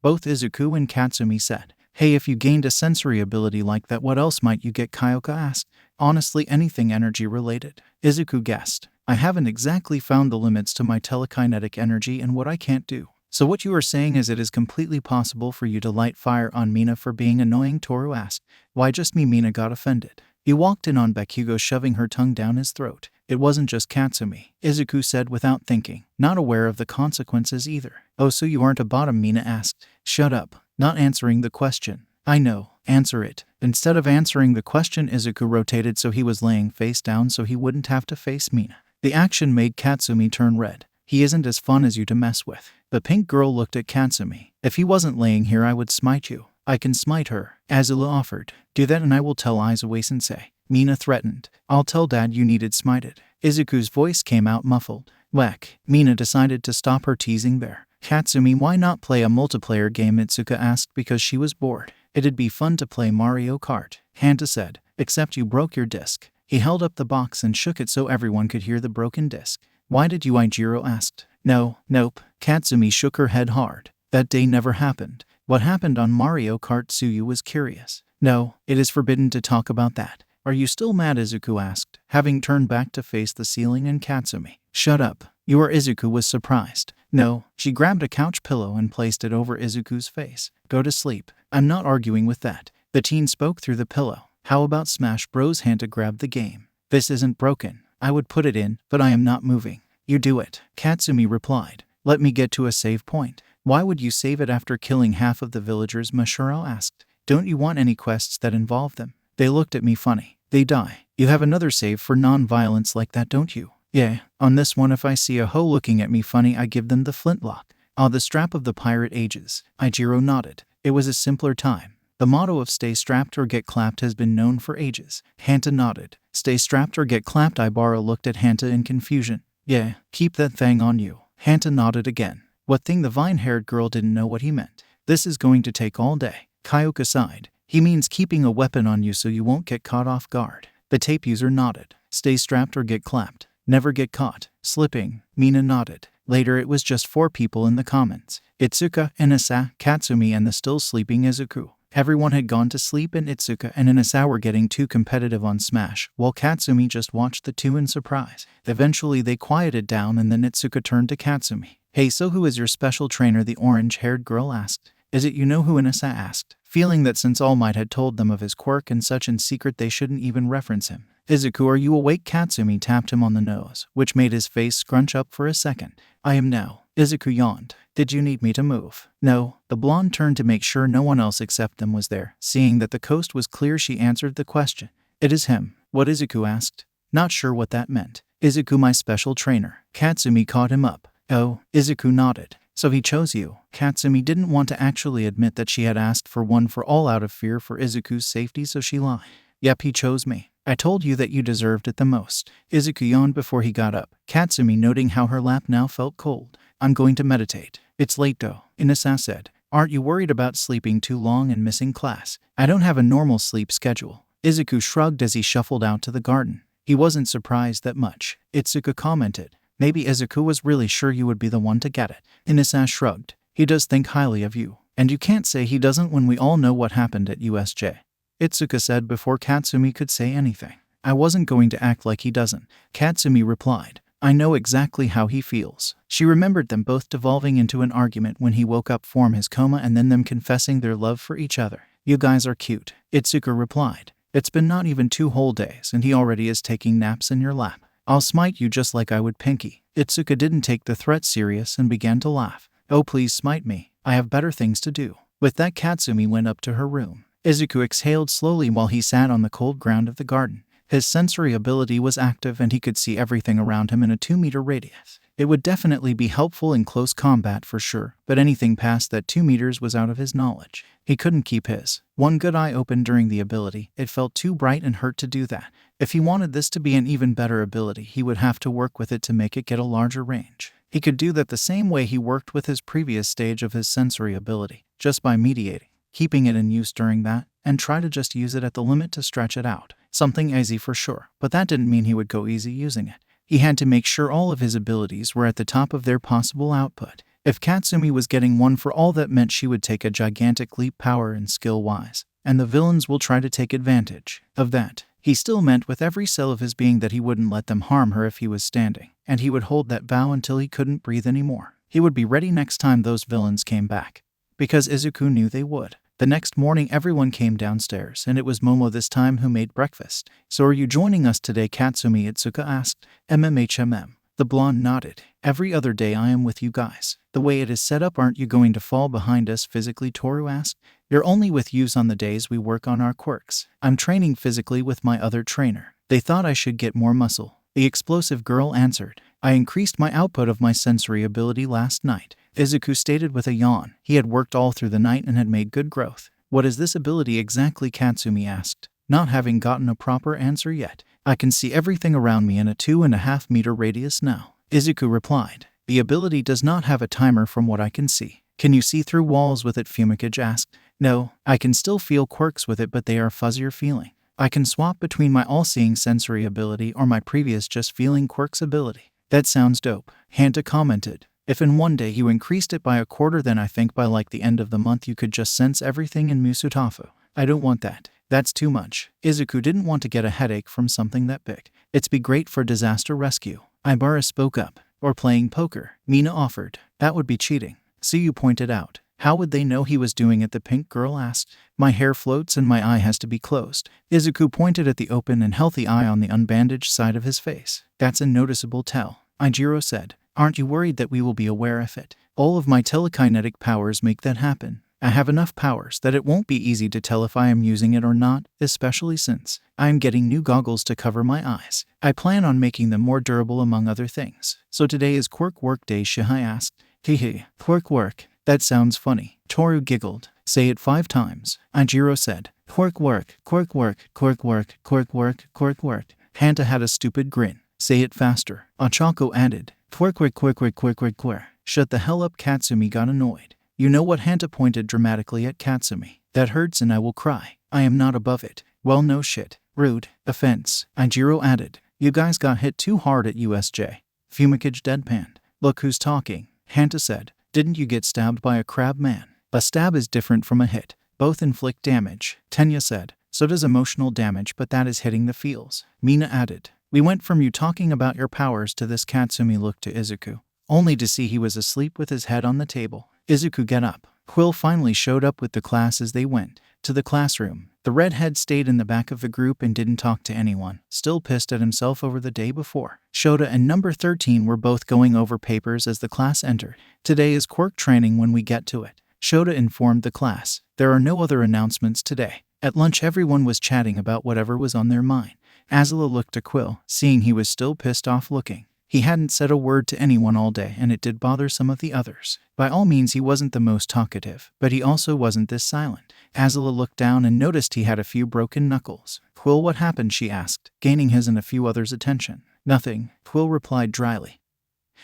both Izuku and Katsumi said. "Hey, if you gained a sensory ability like that, what else might you get?" Kyoka asked. "Honestly, anything energy related," Izuku guessed. "I haven't exactly found the limits to my telekinetic energy and what I can't do." "So what you are saying is it is completely possible for you to light fire on Mina for being annoying?" Toru asked. "Why just me?" Mina got offended. He walked in on Bakugo shoving her tongue down his throat. "It wasn't just Katsumi," Izuku said without thinking, not aware of the consequences either. "Oh, so you aren't a bottom?" Mina asked. "Shut up," not answering the question. "I know, answer it." Instead of answering the question, Izuku rotated so he was laying face down so he wouldn't have to face Mina. The action made Katsumi turn red. "He isn't as fun as you to mess with." The pink girl looked at Katsumi. "If he wasn't laying here, I would smite you." "I can smite her," Azula offered. "Do that and I will tell Aizawa-sensei," Mina threatened. "I'll tell Dad you needed smited." Izuku's voice came out muffled. "Whack." Mina decided to stop her teasing there. "Katsumi, why not play a multiplayer game?" Itsuka asked because she was bored. "It'd be fun to play Mario Kart," Hanta said. "Except you broke your disc." He held up the box and shook it so everyone could hear the broken disc. "Why did you?" Aijiro asked. Nope. Katsumi shook her head hard. "That day never happened." "What happened on Mario Kart?" Tsuyu was curious. "No, it is forbidden to talk about that." "Are you still mad?" Izuku asked, having turned back to face the ceiling and Katsumi. "Shut up. You are." Izuku was surprised. "No." She grabbed a couch pillow and placed it over Izuku's face. "Go to sleep." "I'm not arguing with that." The teen spoke through the pillow. "How about Smash Bros?" Hanta grabbed the game. "This isn't broken. I would put it in, but I am not moving." "You do it," Katsumi replied. "Let me get to a save point." "Why would you save it after killing half of the villagers?" Mashiro asked. "Don't you want any quests that involve them?" They looked at me funny. "They die." "You have another save for non-violence like that, don't you?" "Yeah. On this one, if I see a hoe looking at me funny, I give them the flintlock." "Ah, the strap of the pirate ages." Aijiro nodded. "It was a simpler time. The motto of stay strapped or get clapped has been known for ages." Hanta nodded. "Stay strapped or get clapped?" Ibara looked at Hanta in confusion. "Yeah, keep that thing on you." Hanta nodded again. What thing? The vine-haired girl didn't know what he meant. "This is going to take all day." Kyoka sighed. "He means keeping a weapon on you so you won't get caught off guard." The tape user nodded. "Stay strapped or get clapped. Never get caught slipping." Mina nodded. Later it was just 4 people in the commons. Itsuka, Inasa, Katsumi and the still sleeping Izuku. Everyone had gone to sleep and Itsuka and Inasa were getting too competitive on Smash, while Katsumi just watched the two in surprise. Eventually they quieted down and then Itsuka turned to Katsumi. "Hey, so who is your special trainer?" the orange-haired girl asked. "Is it you know who?" Inasa asked, feeling that since All Might had told them of his quirk and such in secret they shouldn't even reference him. "Izuku, are you awake?" Katsumi tapped him on the nose, which made his face scrunch up for a second. "I am now." Izuku yawned. "Did you need me to move?" "No." The blonde turned to make sure no one else except them was there. Seeing that the coast was clear, she answered the question. "It is him." "What?" Izuku asked. Not sure what that meant. "Izuku, my special trainer." Katsumi caught him up. "Oh." Izuku nodded. "So he chose you." Katsumi didn't want to actually admit that she had asked for one for all out of fear for Izuku's safety, so she lied. "Yep, he chose me. I told you that you deserved it the most." Izuku yawned before he got up, Katsumi noting how her lap now felt cold. "I'm going to meditate." "It's late though," Inasa said. "Aren't you worried about sleeping too long and missing class?" "I don't have a normal sleep schedule." Izuku shrugged as he shuffled out to the garden. He wasn't surprised that much. Itsuka commented. "Maybe Izuku was really sure you would be the one to get it." Inasa shrugged. "He does think highly of you. And you can't say he doesn't when we all know what happened at USJ." Itsuka said before Katsumi could say anything. "I wasn't going to act like he doesn't," Katsumi replied. I know exactly how he feels. She remembered them both devolving into an argument when he woke up from his coma and then them confessing their love for each other. You guys are cute, Izuku replied. It's been not even 2 whole days and he already is taking naps in your lap. I'll smite you just like I would Pinky. Izuku didn't take the threat serious and began to laugh. Oh, please smite me. I have better things to do. With that, Katsumi went up to her room. Izuku exhaled slowly while he sat on the cold ground of the garden. His sensory ability was active and he could see everything around him in a 2-meter radius. It would definitely be helpful in close combat for sure, but anything past that 2 meters was out of his knowledge. He couldn't keep his one good eye open during the ability. It felt too bright and hurt to do that. If he wanted this to be an even better ability, he would have to work with it to make it get a larger range. He could do that the same way he worked with his previous stage of his sensory ability, just by mediating, keeping it in use during that, and try to just use it at the limit to stretch it out. Something easy for sure, but that didn't mean he would go easy using it. He had to make sure all of his abilities were at the top of their possible output. If Katsumi was getting 1 for all, that meant she would take a gigantic leap power and skill-wise, and the villains will try to take advantage of that. He still meant with every cell of his being that he wouldn't let them harm her if he was standing, and he would hold that vow until he couldn't breathe anymore. He would be ready next time those villains came back, because Izuku knew they would. The next morning everyone came downstairs, and it was Momo this time who made breakfast. So are you joining us today, Katsumi? Izuku asked. MMHMM. The blonde nodded. Every other day I am with you guys. The way it is set up, aren't you going to fall behind us physically? Toru asked. You're only with yous on the days we work on our quirks. I'm training physically with my other trainer. They thought I should get more muscle. The explosive girl answered. I increased my output of my sensory ability last night, Izuku stated with a yawn. He had worked all through the night and had made good growth. What is this ability exactly? Katsumi asked, not having gotten a proper answer yet. I can see everything around me in a 2.5 meter radius now, Izuku replied. The ability does not have a timer from what I can see. Can you see through walls with it? Fumikage asked. No, I can still feel quirks with it, but they are fuzzier feeling. I can swap between my all-seeing sensory ability or my previous just feeling quirks ability. That sounds dope, Hanta commented. If in one day you increased it by a quarter, then I think by like the end of the month you could just sense everything in Musutafu. I don't want that. That's too much. Izuku didn't want to get a headache from something that big. It'd be great for disaster rescue. Ibara spoke up. Or playing poker, Mina offered. That would be cheating. Suyu pointed out. How would they know he was doing it? The pink girl asked. My hair floats and my eye has to be closed. Izuku pointed at the open and healthy eye on the unbandaged side of his face. That's a noticeable tell, Ijiro said. Aren't you worried that we will be aware of it? All of my telekinetic powers make that happen. I have enough powers that it won't be easy to tell if I am using it or not, especially since I am getting new goggles to cover my eyes. I plan on making them more durable among other things. So today is quirk work day, Shihai asked. Hehe, quirk work. That sounds funny. Toru giggled. Say it 5 times, Ijiro said. Quirk work, quirk work, quirk work, quirk work, quirk work. Hanta had a stupid grin. Say it faster, Ochako added. Quirk work, quirk work, quirk work, quirk. Shut the hell up, Katsumi got annoyed. You know what? Hanta pointed dramatically at Katsumi. That hurts and I will cry. I am not above it. Well, no shit. Rude. Offense, Ijiro added. You guys got hit too hard at USJ. Fumikage deadpanned. Look who's talking, Hanta said. Didn't you get stabbed by a crab man? A stab is different from a hit. Both inflict damage, Tenya said. So does emotional damage, but that is hitting the feels, Mina added. We went from you talking about your powers to this. Katsumi looked to Izuku, only to see he was asleep with his head on the table. Izuku, get up. Quill finally showed up with the class as they went to the classroom. The redhead stayed in the back of the group and didn't talk to anyone, still pissed at himself over the day before. Shota and number 13 were both going over papers as the class entered. Today is quirk training when we get to it, Shota informed the class. There are no other announcements today. At lunch everyone was chatting about whatever was on their mind. Aela looked to Quill, seeing he was still pissed off looking. He hadn't said a word to anyone all day, and it did bother some of the others. By all means, he wasn't the most talkative, but he also wasn't this silent. Aela looked down and noticed he had a few broken knuckles. Quill, what happened? She asked, gaining his and a few others' attention. Nothing, Quill replied dryly.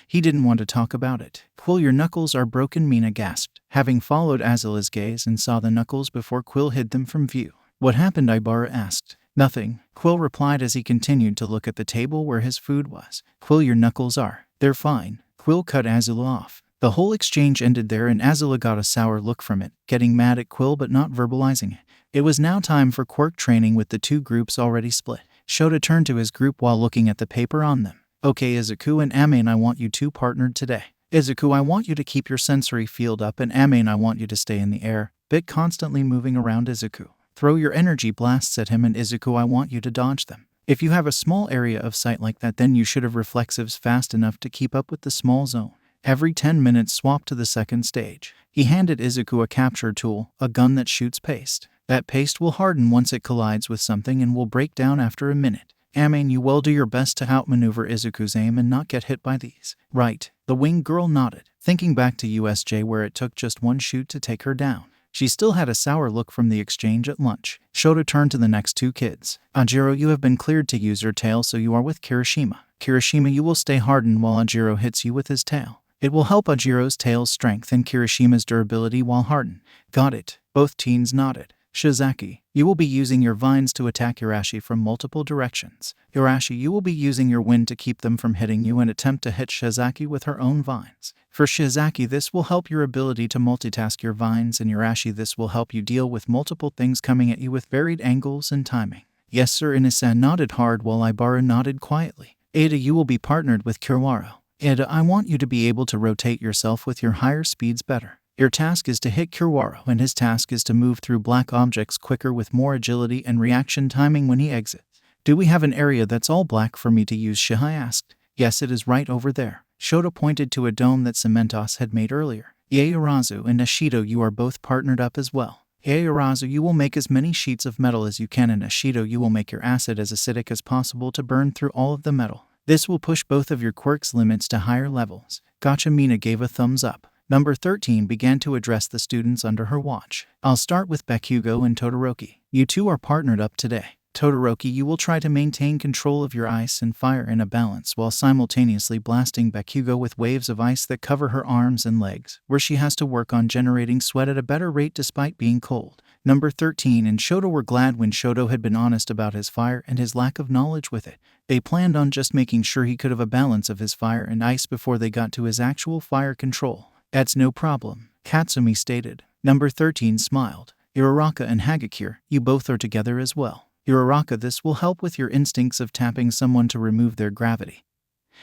He didn't want to talk about it. Quill, your knuckles are broken, Mina gasped, having followed Aela's gaze and saw the knuckles before Quill hid them from view. What happened? Ibara asked. Nothing, Quill replied as he continued to look at the table where his food was. Quill, your knuckles are. They're fine. Quill cut Aela off. The whole exchange ended there and Aela got a sour look from it, getting mad at Quill but not verbalizing it. It was now time for quirk training with the 2 groups already split. Shota turned to his group while looking at the paper on them. Okay, Izuku and Amain, I want you two partnered today. Izuku, I want you to keep your sensory field up, and Amain, I want you to stay in the air, bit constantly moving around Izuku. Throw your energy blasts at him, and Izuku, I want you to dodge them. If you have a small area of sight like that, then you should have reflexives fast enough to keep up with the small zone. Every 10 minutes swap to the second stage. He handed Izuku a capture tool, a gun that shoots paste. That paste will harden once it collides with something and will break down after a minute. Amain, you will do your best to outmaneuver Izuku's aim and not get hit by these. Right. The winged girl nodded, thinking back to USJ where it took just one shoot to take her down. She still had a sour look from the exchange at lunch. Shota turned to the next two kids. Ajiro, you have been cleared to use your tail, so you are with Kirishima. Kirishima, you will stay hardened while Ajiro hits you with his tail. It will help Ajiro's tail's strength and Kirishima's durability while hardened. Got it. Both teens nodded. Shizaki, you will be using your vines to attack Urashi from multiple directions. Urashi, you will be using your wind to keep them from hitting you and attempt to hit Shizaki with her own vines. For Shizaki, this will help your ability to multitask your vines, and Urashi, this will help you deal with multiple things coming at you with varied angles and timing. Yes, sir. Inisan nodded hard while Ibara nodded quietly. Ada, you will be partnered with Kiwaro. Ada, I want you to be able to rotate yourself with your higher speeds better. Your task is to hit Kiwaro, and his task is to move through black objects quicker with more agility and reaction timing when he exits. Do we have an area that's all black for me to use? Shihai asked. Yes, it is right over there. Shota pointed to a dome that Cementos had made earlier. Yaoyorozu and Ashido, you are both partnered up as well. Yaoyorozu, you will make as many sheets of metal as you can, and Ashido, you will make your acid as acidic as possible to burn through all of the metal. This will push both of your quirks' limits to higher levels. Gotcha. Mina gave a thumbs up. Number 13 began to address the students under her watch. I'll start with Bakugo and Todoroki. You two are partnered up today. Todoroki, you will try to maintain control of your ice and fire in a balance while simultaneously blasting Bakugo with waves of ice that cover her arms and legs, where she has to work on generating sweat at a better rate despite being cold. Number 13 and Shota were glad when Shoto had been honest about his fire and his lack of knowledge with it. They planned on just making sure he could have a balance of his fire and ice before they got to his actual fire control. That's no problem, Katsumi stated. Number 13 smiled. Uraraka and Hagakure, you both are together as well. Uraraka, this will help with your instincts of tapping someone to remove their gravity.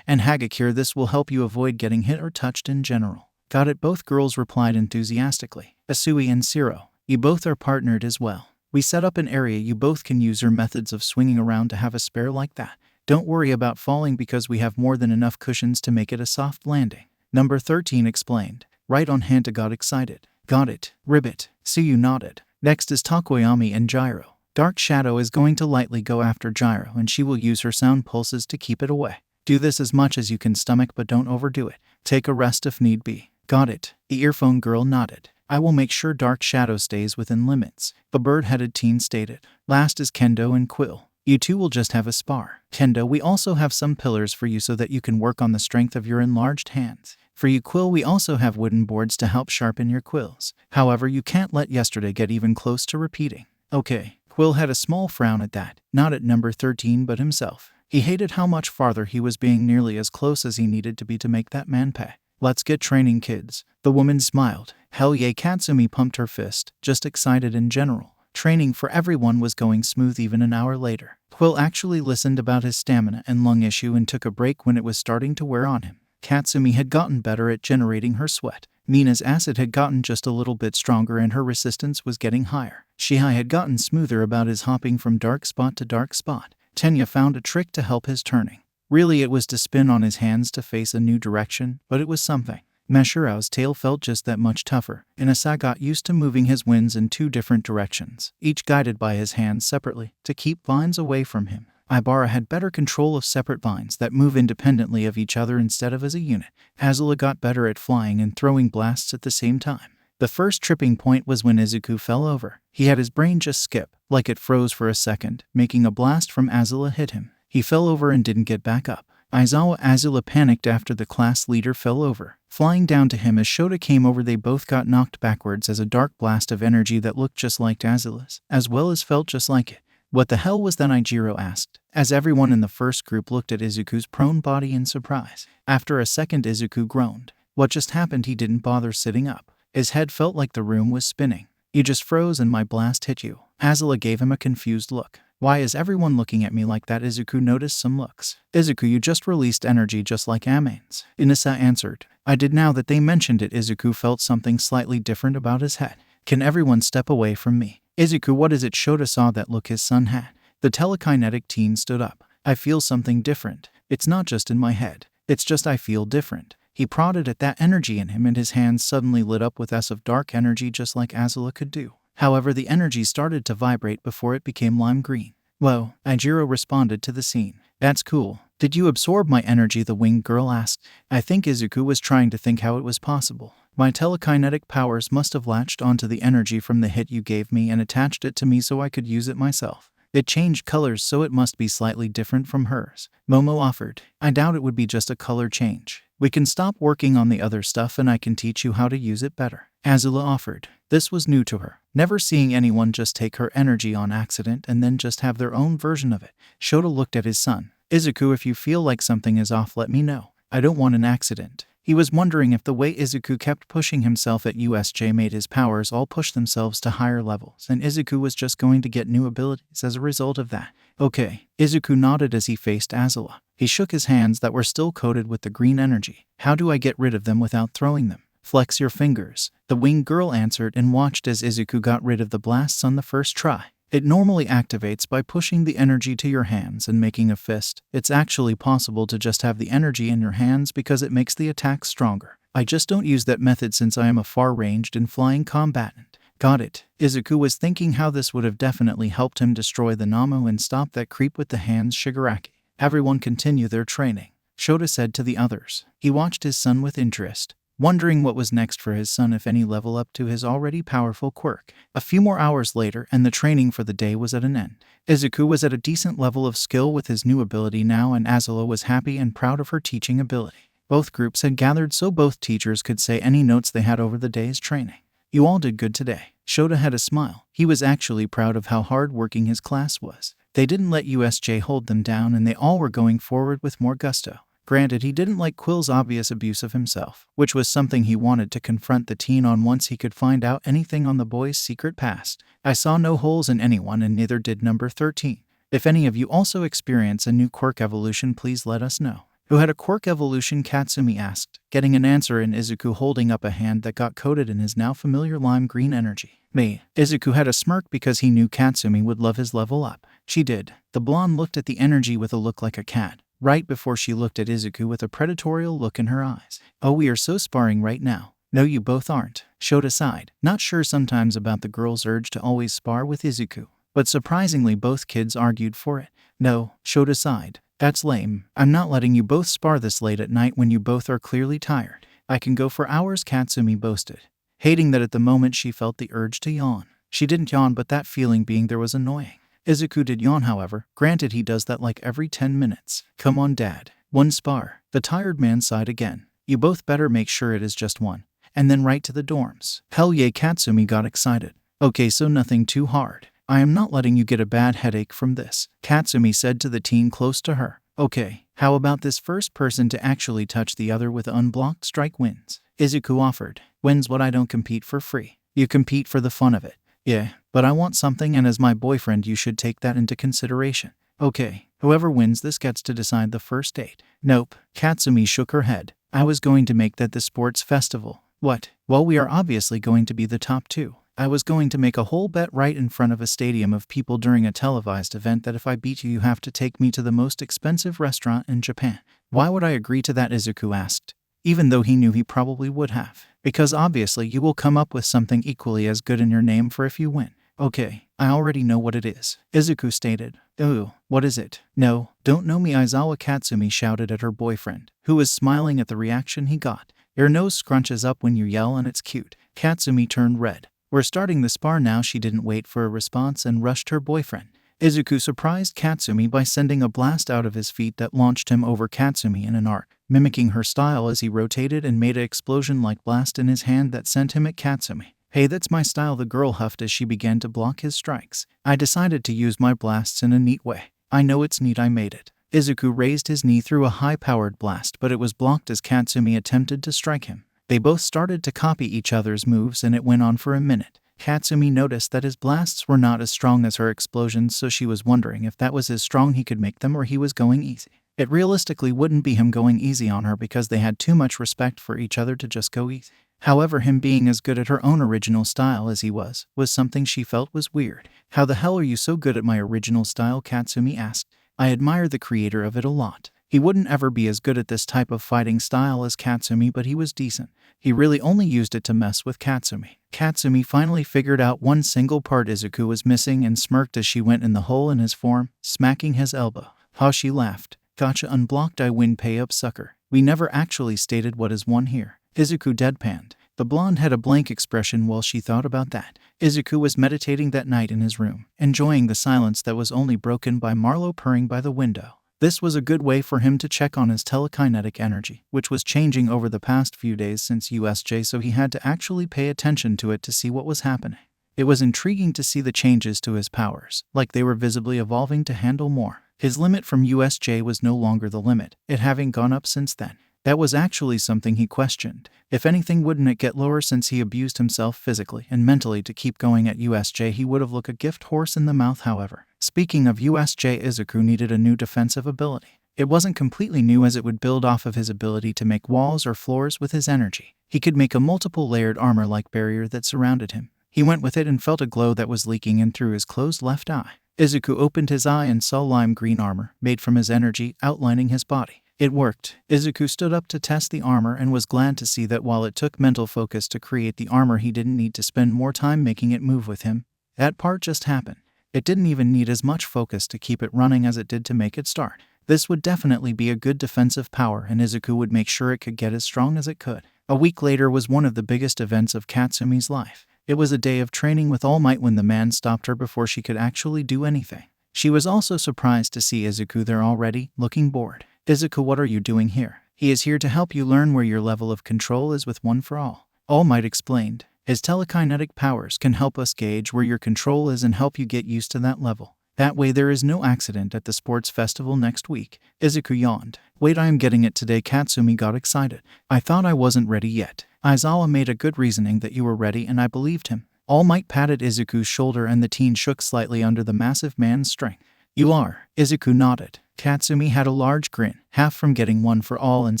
And Hagakure, this will help you avoid getting hit or touched in general. Got it, both girls replied enthusiastically. Asui and Siro, you both are partnered as well. We set up an area you both can use your methods of swinging around to have a spare like that. Don't worry about falling because we have more than enough cushions to make it a soft landing. Number 13 explained. Right on. Hanta got excited. Got it, Ribbit. Suyu nodded. Next is Takoyami and Gyro. Dark Shadow is going to lightly go after Gyro, and she will use her sound pulses to keep it away. Do this as much as you can stomach, but don't overdo it. Take a rest if need be. Got it. The earphone girl nodded. I will make sure Dark Shadow stays within limits, the bird-headed teen stated. Last is Kendo and Quill. You two will just have a spar. Kendo, we also have some pillars for you so that you can work on the strength of your enlarged hands. For you, Quill, we also have wooden boards to help sharpen your quills. However, you can't let yesterday get even close to repeating. Okay. Quill had a small frown at that, not at number 13 but himself. He hated how much farther he was being nearly as close as he needed to be to make that man pay. Let's get training, kids. The woman smiled. Hell yeah, Katsumi pumped her fist, just excited in general. Training for everyone was going smooth even an hour later. Quill actually listened about his stamina and lung issue and took a break when it was starting to wear on him. Katsumi had gotten better at generating her sweat. Mina's acid had gotten just a little bit stronger and her resistance was getting higher. Shihai had gotten smoother about his hopping from dark spot to dark spot. Tenya found a trick to help his turning. Really, it was to spin on his hands to face a new direction, but it was something. Meshurou's tail felt just that much tougher. Inasa got used to moving his winds in two different directions, each guided by his hands separately, to keep vines away from him. Ibara had better control of separate vines that move independently of each other instead of as a unit. Azula got better at flying and throwing blasts at the same time. The first tripping point was when Izuku fell over. He had his brain just skip, like it froze for a second, making a blast from Azula hit him. He fell over and didn't get back up. Aizawa Azula panicked after the class leader fell over. Flying down to him as Shota came over, they both got knocked backwards as a dark blast of energy that looked just like Azula's, as well as felt just like it. What the hell was that? Ijiro asked, as everyone in the first group looked at Izuku's prone body in surprise. After a second, Izuku groaned. What just happened? He didn't bother sitting up. His head felt like the room was spinning. You just froze and my blast hit you. Azula gave him a confused look. Why is everyone looking at me like that? Izuku noticed some looks. Izuku, you just released energy just like Amane's. Inasa answered. I did. Now that they mentioned it, Izuku felt something slightly different about his head. Can everyone step away from me? Izuku, what is it? Shota saw that look his son had. The telekinetic teen stood up. I feel something different. It's not just in my head. It's just I feel different. He prodded at that energy in him and his hands suddenly lit up with S of dark energy just like Aizawa could do. However, the energy started to vibrate before it became lime green. Whoa, Ijiro responded to the scene. That's cool. Did you absorb my energy? The winged girl asked. I think Izuku was trying to think how it was possible. My telekinetic powers must have latched onto the energy from the hit you gave me and attached it to me so I could use it myself. It changed colors, so it must be slightly different from hers. Momo offered. I doubt it would be just a color change. We can stop working on the other stuff and I can teach you how to use it better. Azula offered. This was new to her, never seeing anyone just take her energy on accident and then just have their own version of it. Shota looked at his son. Izuku, if you feel like something is off, let me know. I don't want an accident. He was wondering if the way Izuku kept pushing himself at USJ made his powers all push themselves to higher levels, and Izuku was just going to get new abilities as a result of that. Okay. Izuku nodded as he faced Azula. He shook his hands that were still coated with the green energy. How do I get rid of them without throwing them? Flex your fingers. The winged girl answered and watched as Izuku got rid of the blasts on the first try. It normally activates by pushing the energy to your hands and making a fist. It's actually possible to just have the energy in your hands because it makes the attack stronger. I just don't use that method since I am a far-ranged and flying combatant. Got it. Izuku was thinking how this would have definitely helped him destroy the Namo and stop that creep with the hands Shigaraki. Everyone continue their training, Shota said to the others. He watched his son with interest, wondering what was next for his son, if any level up to his already powerful quirk. A few more hours later and the training for the day was at an end. Izuku was at a decent level of skill with his new ability now, and Azula was happy and proud of her teaching ability. Both groups had gathered so both teachers could say any notes they had over the day's training. You all did good today. Shota had a smile. He was actually proud of how hard-working his class was. They didn't let USJ hold them down and they all were going forward with more gusto. Granted, he didn't like Quill's obvious abuse of himself, which was something he wanted to confront the teen on once he could find out anything on the boy's secret past. I saw no holes in anyone and neither did number 13. If any of you also experience a new quirk evolution, please let us know. Who had a quirk evolution? Katsumi asked, getting an answer in Izuku holding up a hand that got coated in his now familiar lime green energy. Me. Izuku had a smirk because he knew Katsumi would love his level up. She did. The blonde looked at the energy with a look like a cat, right before she looked at Izuku with a predatorial look in her eyes. Oh, we are so sparring right now. No, you both aren't. Shota sighed, not sure sometimes about the girl's urge to always spar with Izuku. But surprisingly, both kids argued for it. No, Shota sighed. That's lame. I'm not letting you both spar this late at night when you both are clearly tired. I can go for hours, Katsumi boasted, hating that at the moment she felt the urge to yawn. She didn't yawn, but that feeling being there was annoying. Izuku did yawn, however. Granted, he does that like every 10 minutes. Come on, Dad. One spar. The tired man sighed again. You both better make sure it is just one. And then right to the dorms. Hell yeah, Katsumi got excited. Okay, so nothing too hard. I am not letting you get a bad headache from this, Katsumi said to the teen close to her. Okay, how about this first person to actually touch the other with unblocked strike wins? Izuku offered. Wins what? I don't compete for free. You compete for the fun of it. Yeah, but I want something, and as my boyfriend you should take that into consideration. Okay, whoever wins this gets to decide the first date. Nope, Katsumi shook her head. I was going to make that the sports festival. What? Well, we are obviously going to be the top two. I was going to make a whole bet right in front of a stadium of people during a televised event that if I beat you, you have to take me to the most expensive restaurant in Japan. Why would I agree to that? Izuku asked, even though he knew he probably would have. Because obviously you will come up with something equally as good in your name for if you win. Okay, I already know what it is, Izuku stated. Ooh, what is it? No, don't know me, Aizawa, Katsumi shouted at her boyfriend, who was smiling at the reaction he got. Your nose scrunches up when you yell and it's cute. Katsumi turned red. We're starting the spar now. She didn't wait for a response and rushed her boyfriend. Izuku surprised Katsumi by sending a blast out of his feet that launched him over Katsumi in an arc, mimicking her style as he rotated and made an explosion-like blast in his hand that sent him at Katsumi. Hey, that's my style, the girl huffed as she began to block his strikes. I decided to use my blasts in a neat way. I know it's neat, I made it. Izuku raised his knee through a high-powered blast, but it was blocked as Katsumi attempted to strike him. They both started to copy each other's moves and it went on for a minute. Katsumi noticed that his blasts were not as strong as her explosions, so she was wondering if that was as strong he could make them or he was going easy. It realistically wouldn't be him going easy on her because they had too much respect for each other to just go easy. However, him being as good at her own original style as he was something she felt was weird. How the hell are you so good at my original style? Katsumi asked. I admire the creator of it a lot. He wouldn't ever be as good at this type of fighting style as Katsumi, but he was decent. He really only used it to mess with Katsumi. Katsumi finally figured out one single part Izuku was missing and smirked as she went in the hole in his form, smacking his elbow. How she laughed. Gotcha, unblocked, I win, pay up, sucker. We never actually stated what is won here. Izuku deadpanned. The blonde had a blank expression while she thought about that. Izuku was meditating that night in his room, enjoying the silence that was only broken by Marlowe purring by the window. This was a good way for him to check on his telekinetic energy, which was changing over the past few days since USJ, so he had to actually pay attention to it to see what was happening. It was intriguing to see the changes to his powers, like they were visibly evolving to handle more. His limit from USJ was no longer the limit, it having gone up since then. That was actually something he questioned. If anything, wouldn't it get lower since he abused himself physically and mentally to keep going at USJ? He would have looked a gift horse in the mouth, however. Speaking of USJ, Izuku needed a new defensive ability. It wasn't completely new as it would build off of his ability to make walls or floors with his energy. He could make a multiple layered armor-like barrier that surrounded him. He went with it and felt a glow that was leaking in through his closed left eye. Izuku opened his eye and saw lime green armor, made from his energy, outlining his body. It worked. Izuku stood up to test the armor and was glad to see that while it took mental focus to create the armor, he didn't need to spend more time making it move with him. That part just happened. It didn't even need as much focus to keep it running as it did to make it start. This would definitely be a good defensive power, and Izuku would make sure it could get as strong as it could. A week later was one of the biggest events of Katsumi's life. It was a day of training with All Might when the man stopped her before she could actually do anything. She was also surprised to see Izuku there already, looking bored. Izuku, what are you doing here? He is here to help you learn where your level of control is with One for All. All Might explained. His telekinetic powers can help us gauge where your control is and help you get used to that level. That way there is no accident at the sports festival next week. Izuku yawned. Wait, I am getting it today. Katsumi got excited. I thought I wasn't ready yet. Aizawa made a good reasoning that you were ready and I believed him. All Might patted Izuku's shoulder and the teen shook slightly under the massive man's strength. You are. Izuku nodded. Katsumi had a large grin, half from getting One for All and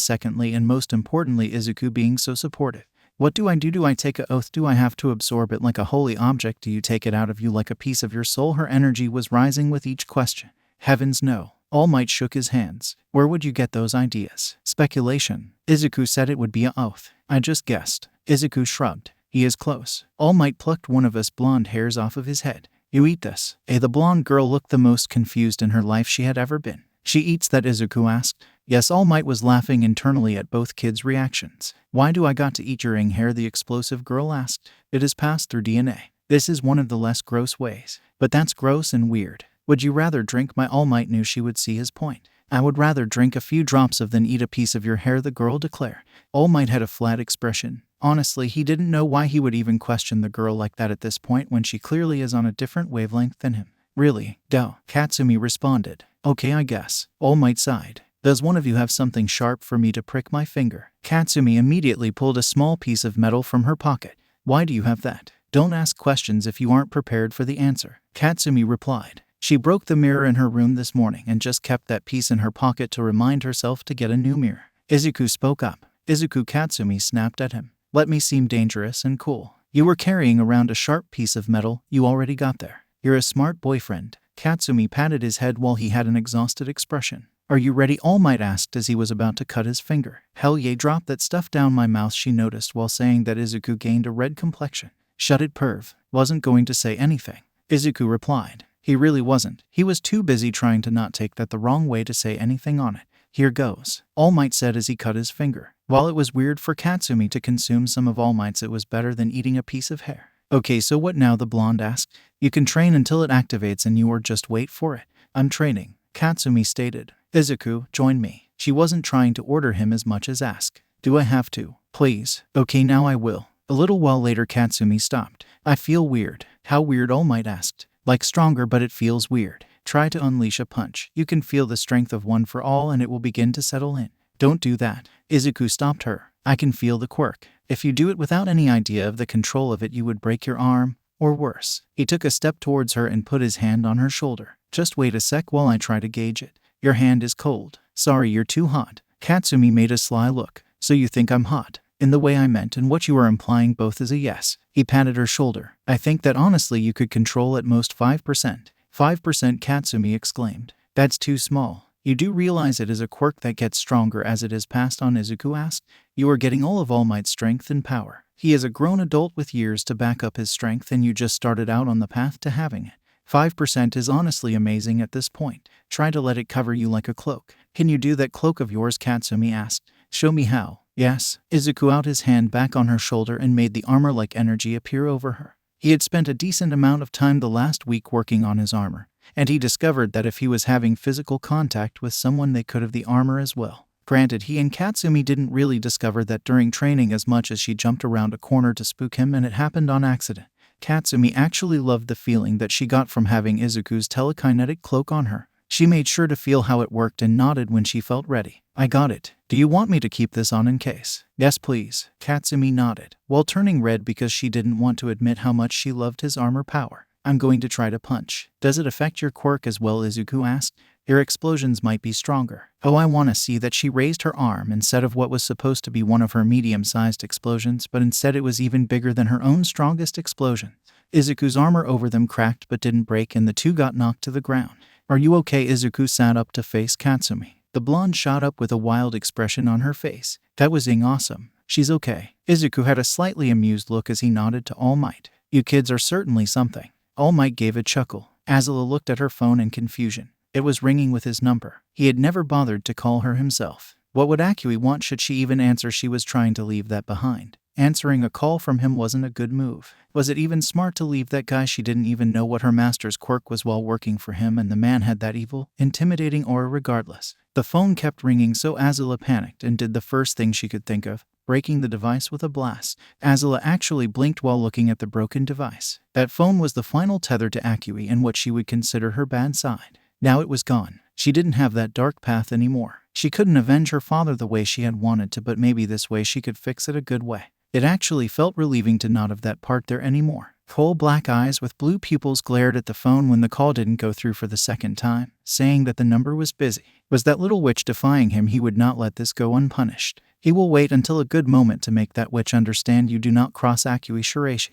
secondly and most importantly Izuku being so supportive. What do? Do I take an oath? Do I have to absorb it like a holy object? Do you take it out of you like a piece of your soul? Her energy was rising with each question. Heavens no. All Might shook his hands. Where would you get those ideas? Speculation. Izuku said it would be an oath. I just guessed. Izuku shrugged. He is close. All Might plucked one of his blonde hairs off of his head. You eat this. The blonde girl looked the most confused in her life she had ever been. She eats that? Izuku asked. Yes, All Might was laughing internally at both kids' reactions. Why do I got to eat your hair? The explosive girl asked. It is passed through DNA. This is one of the less gross ways. But that's gross and weird. Would you rather drink my? All Might knew she would see his point. I would rather drink a few drops of than eat a piece of your hair, the girl declared. All Might had a flat expression. Honestly, he didn't know why he would even question the girl like that at this point when she clearly is on a different wavelength than him. Really? Duh. Katsumi responded. Okay, I guess. All Might sighed. Does one of you have something sharp for me to prick my finger? Katsumi immediately pulled a small piece of metal from her pocket. Why do you have that? Don't ask questions if you aren't prepared for the answer. Katsumi replied. She broke the mirror in her room this morning and just kept that piece in her pocket to remind herself to get a new mirror. Izuku spoke up. Izuku, Katsumi snapped at him. Let me seem dangerous and cool. You were carrying around a sharp piece of metal, you already got there. You're a smart boyfriend. Katsumi patted his head while he had an exhausted expression. Are you ready? All Might asked as he was about to cut his finger. Hell yeah, drop that stuff down my mouth, she noticed while saying that Izuku gained a red complexion. Shut it, perv. Wasn't going to say anything. Izuku replied. He really wasn't. He was too busy trying to not take that the wrong way to say anything on it. Here goes. All Might said as he cut his finger. While it was weird for Katsumi to consume some of All Might's, it was better than eating a piece of hair. Okay, so what now? The blonde asked. You can train until it activates and you or just wait for it. I'm training, Katsumi stated. Izuku, join me. She wasn't trying to order him as much as ask. Do I have to? Please. Okay, now I will. A little while later Katsumi stopped. I feel weird. How weird? All Might asked. Like stronger, but it feels weird. Try to unleash a punch. You can feel the strength of One for All and it will begin to settle in. Don't do that. Izuku stopped her. I can feel the quirk. If you do it without any idea of the control of it, you would break your arm, or worse. He took a step towards her and put his hand on her shoulder. Just wait a sec while I try to gauge it. Your hand is cold. Sorry, you're too hot. Katsumi made a sly look. So you think I'm hot? In the way I meant and what you are implying both is a yes. He patted her shoulder. I think that honestly you could control at most 5%. 5%, Katsumi exclaimed. That's too small. You do realize it is a quirk that gets stronger as it is passed on, Izuku asked? You are getting all of All Might's strength and power. He is a grown adult with years to back up his strength and you just started out on the path to having it. 5% is honestly amazing at this point. Try to let it cover you like a cloak. Can you do that cloak of yours? Katsumi asked. Show me how. Yes. Izuku out his hand back on her shoulder and made the armor-like energy appear over her. He had spent a decent amount of time the last week working on his armor, and he discovered that if he was having physical contact with someone they could have the armor as well. Granted, he and Katsumi didn't really discover that during training as much as she jumped around a corner to spook him and it happened on accident. Katsumi actually loved the feeling that she got from having Izuku's telekinetic cloak on her. She made sure to feel how it worked and nodded when she felt ready. I got it. Do you want me to keep this on in case? Yes, please. Katsumi nodded, while turning red because she didn't want to admit how much she loved his armor power. I'm going to try to punch. Does it affect your quirk as well? Izuku asked. Your explosions might be stronger. Oh, I want to see that. She raised her arm instead of what was supposed to be one of her medium-sized explosions, but instead it was even bigger than her own strongest explosion. Izuku's armor over them cracked but didn't break and the two got knocked to the ground. Are you okay? Izuku sat up to face Katsumi. The blonde shot up with a wild expression on her face. That was awesome. She's okay. Izuku had a slightly amused look as he nodded to All Might. You kids are certainly something. All Might gave a chuckle. Aizawa looked at her phone in confusion. It was ringing with his number. He had never bothered to call her himself. What would Akui want should she even answer? She was trying to leave that behind. Answering a call from him wasn't a good move. Was it even smart to leave that guy? She didn't even know what her master's quirk was while working for him, and the man had that evil, intimidating aura regardless. The phone kept ringing, so Aizawa panicked and did the first thing she could think of, breaking the device with a blast. Aizawa actually blinked while looking at the broken device. That phone was the final tether to Akui and what she would consider her bad side. Now it was gone. She didn't have that dark path anymore. She couldn't avenge her father the way she had wanted to, but maybe this way she could fix it a good way. It actually felt relieving to not have that part there anymore. Coal black eyes with blue pupils glared at the phone when the call didn't go through for the second time, saying that the number was busy. Was that little witch defying him? He would not let this go unpunished. He will wait until a good moment to make that witch understand. You do not cross Akui Shiraishi.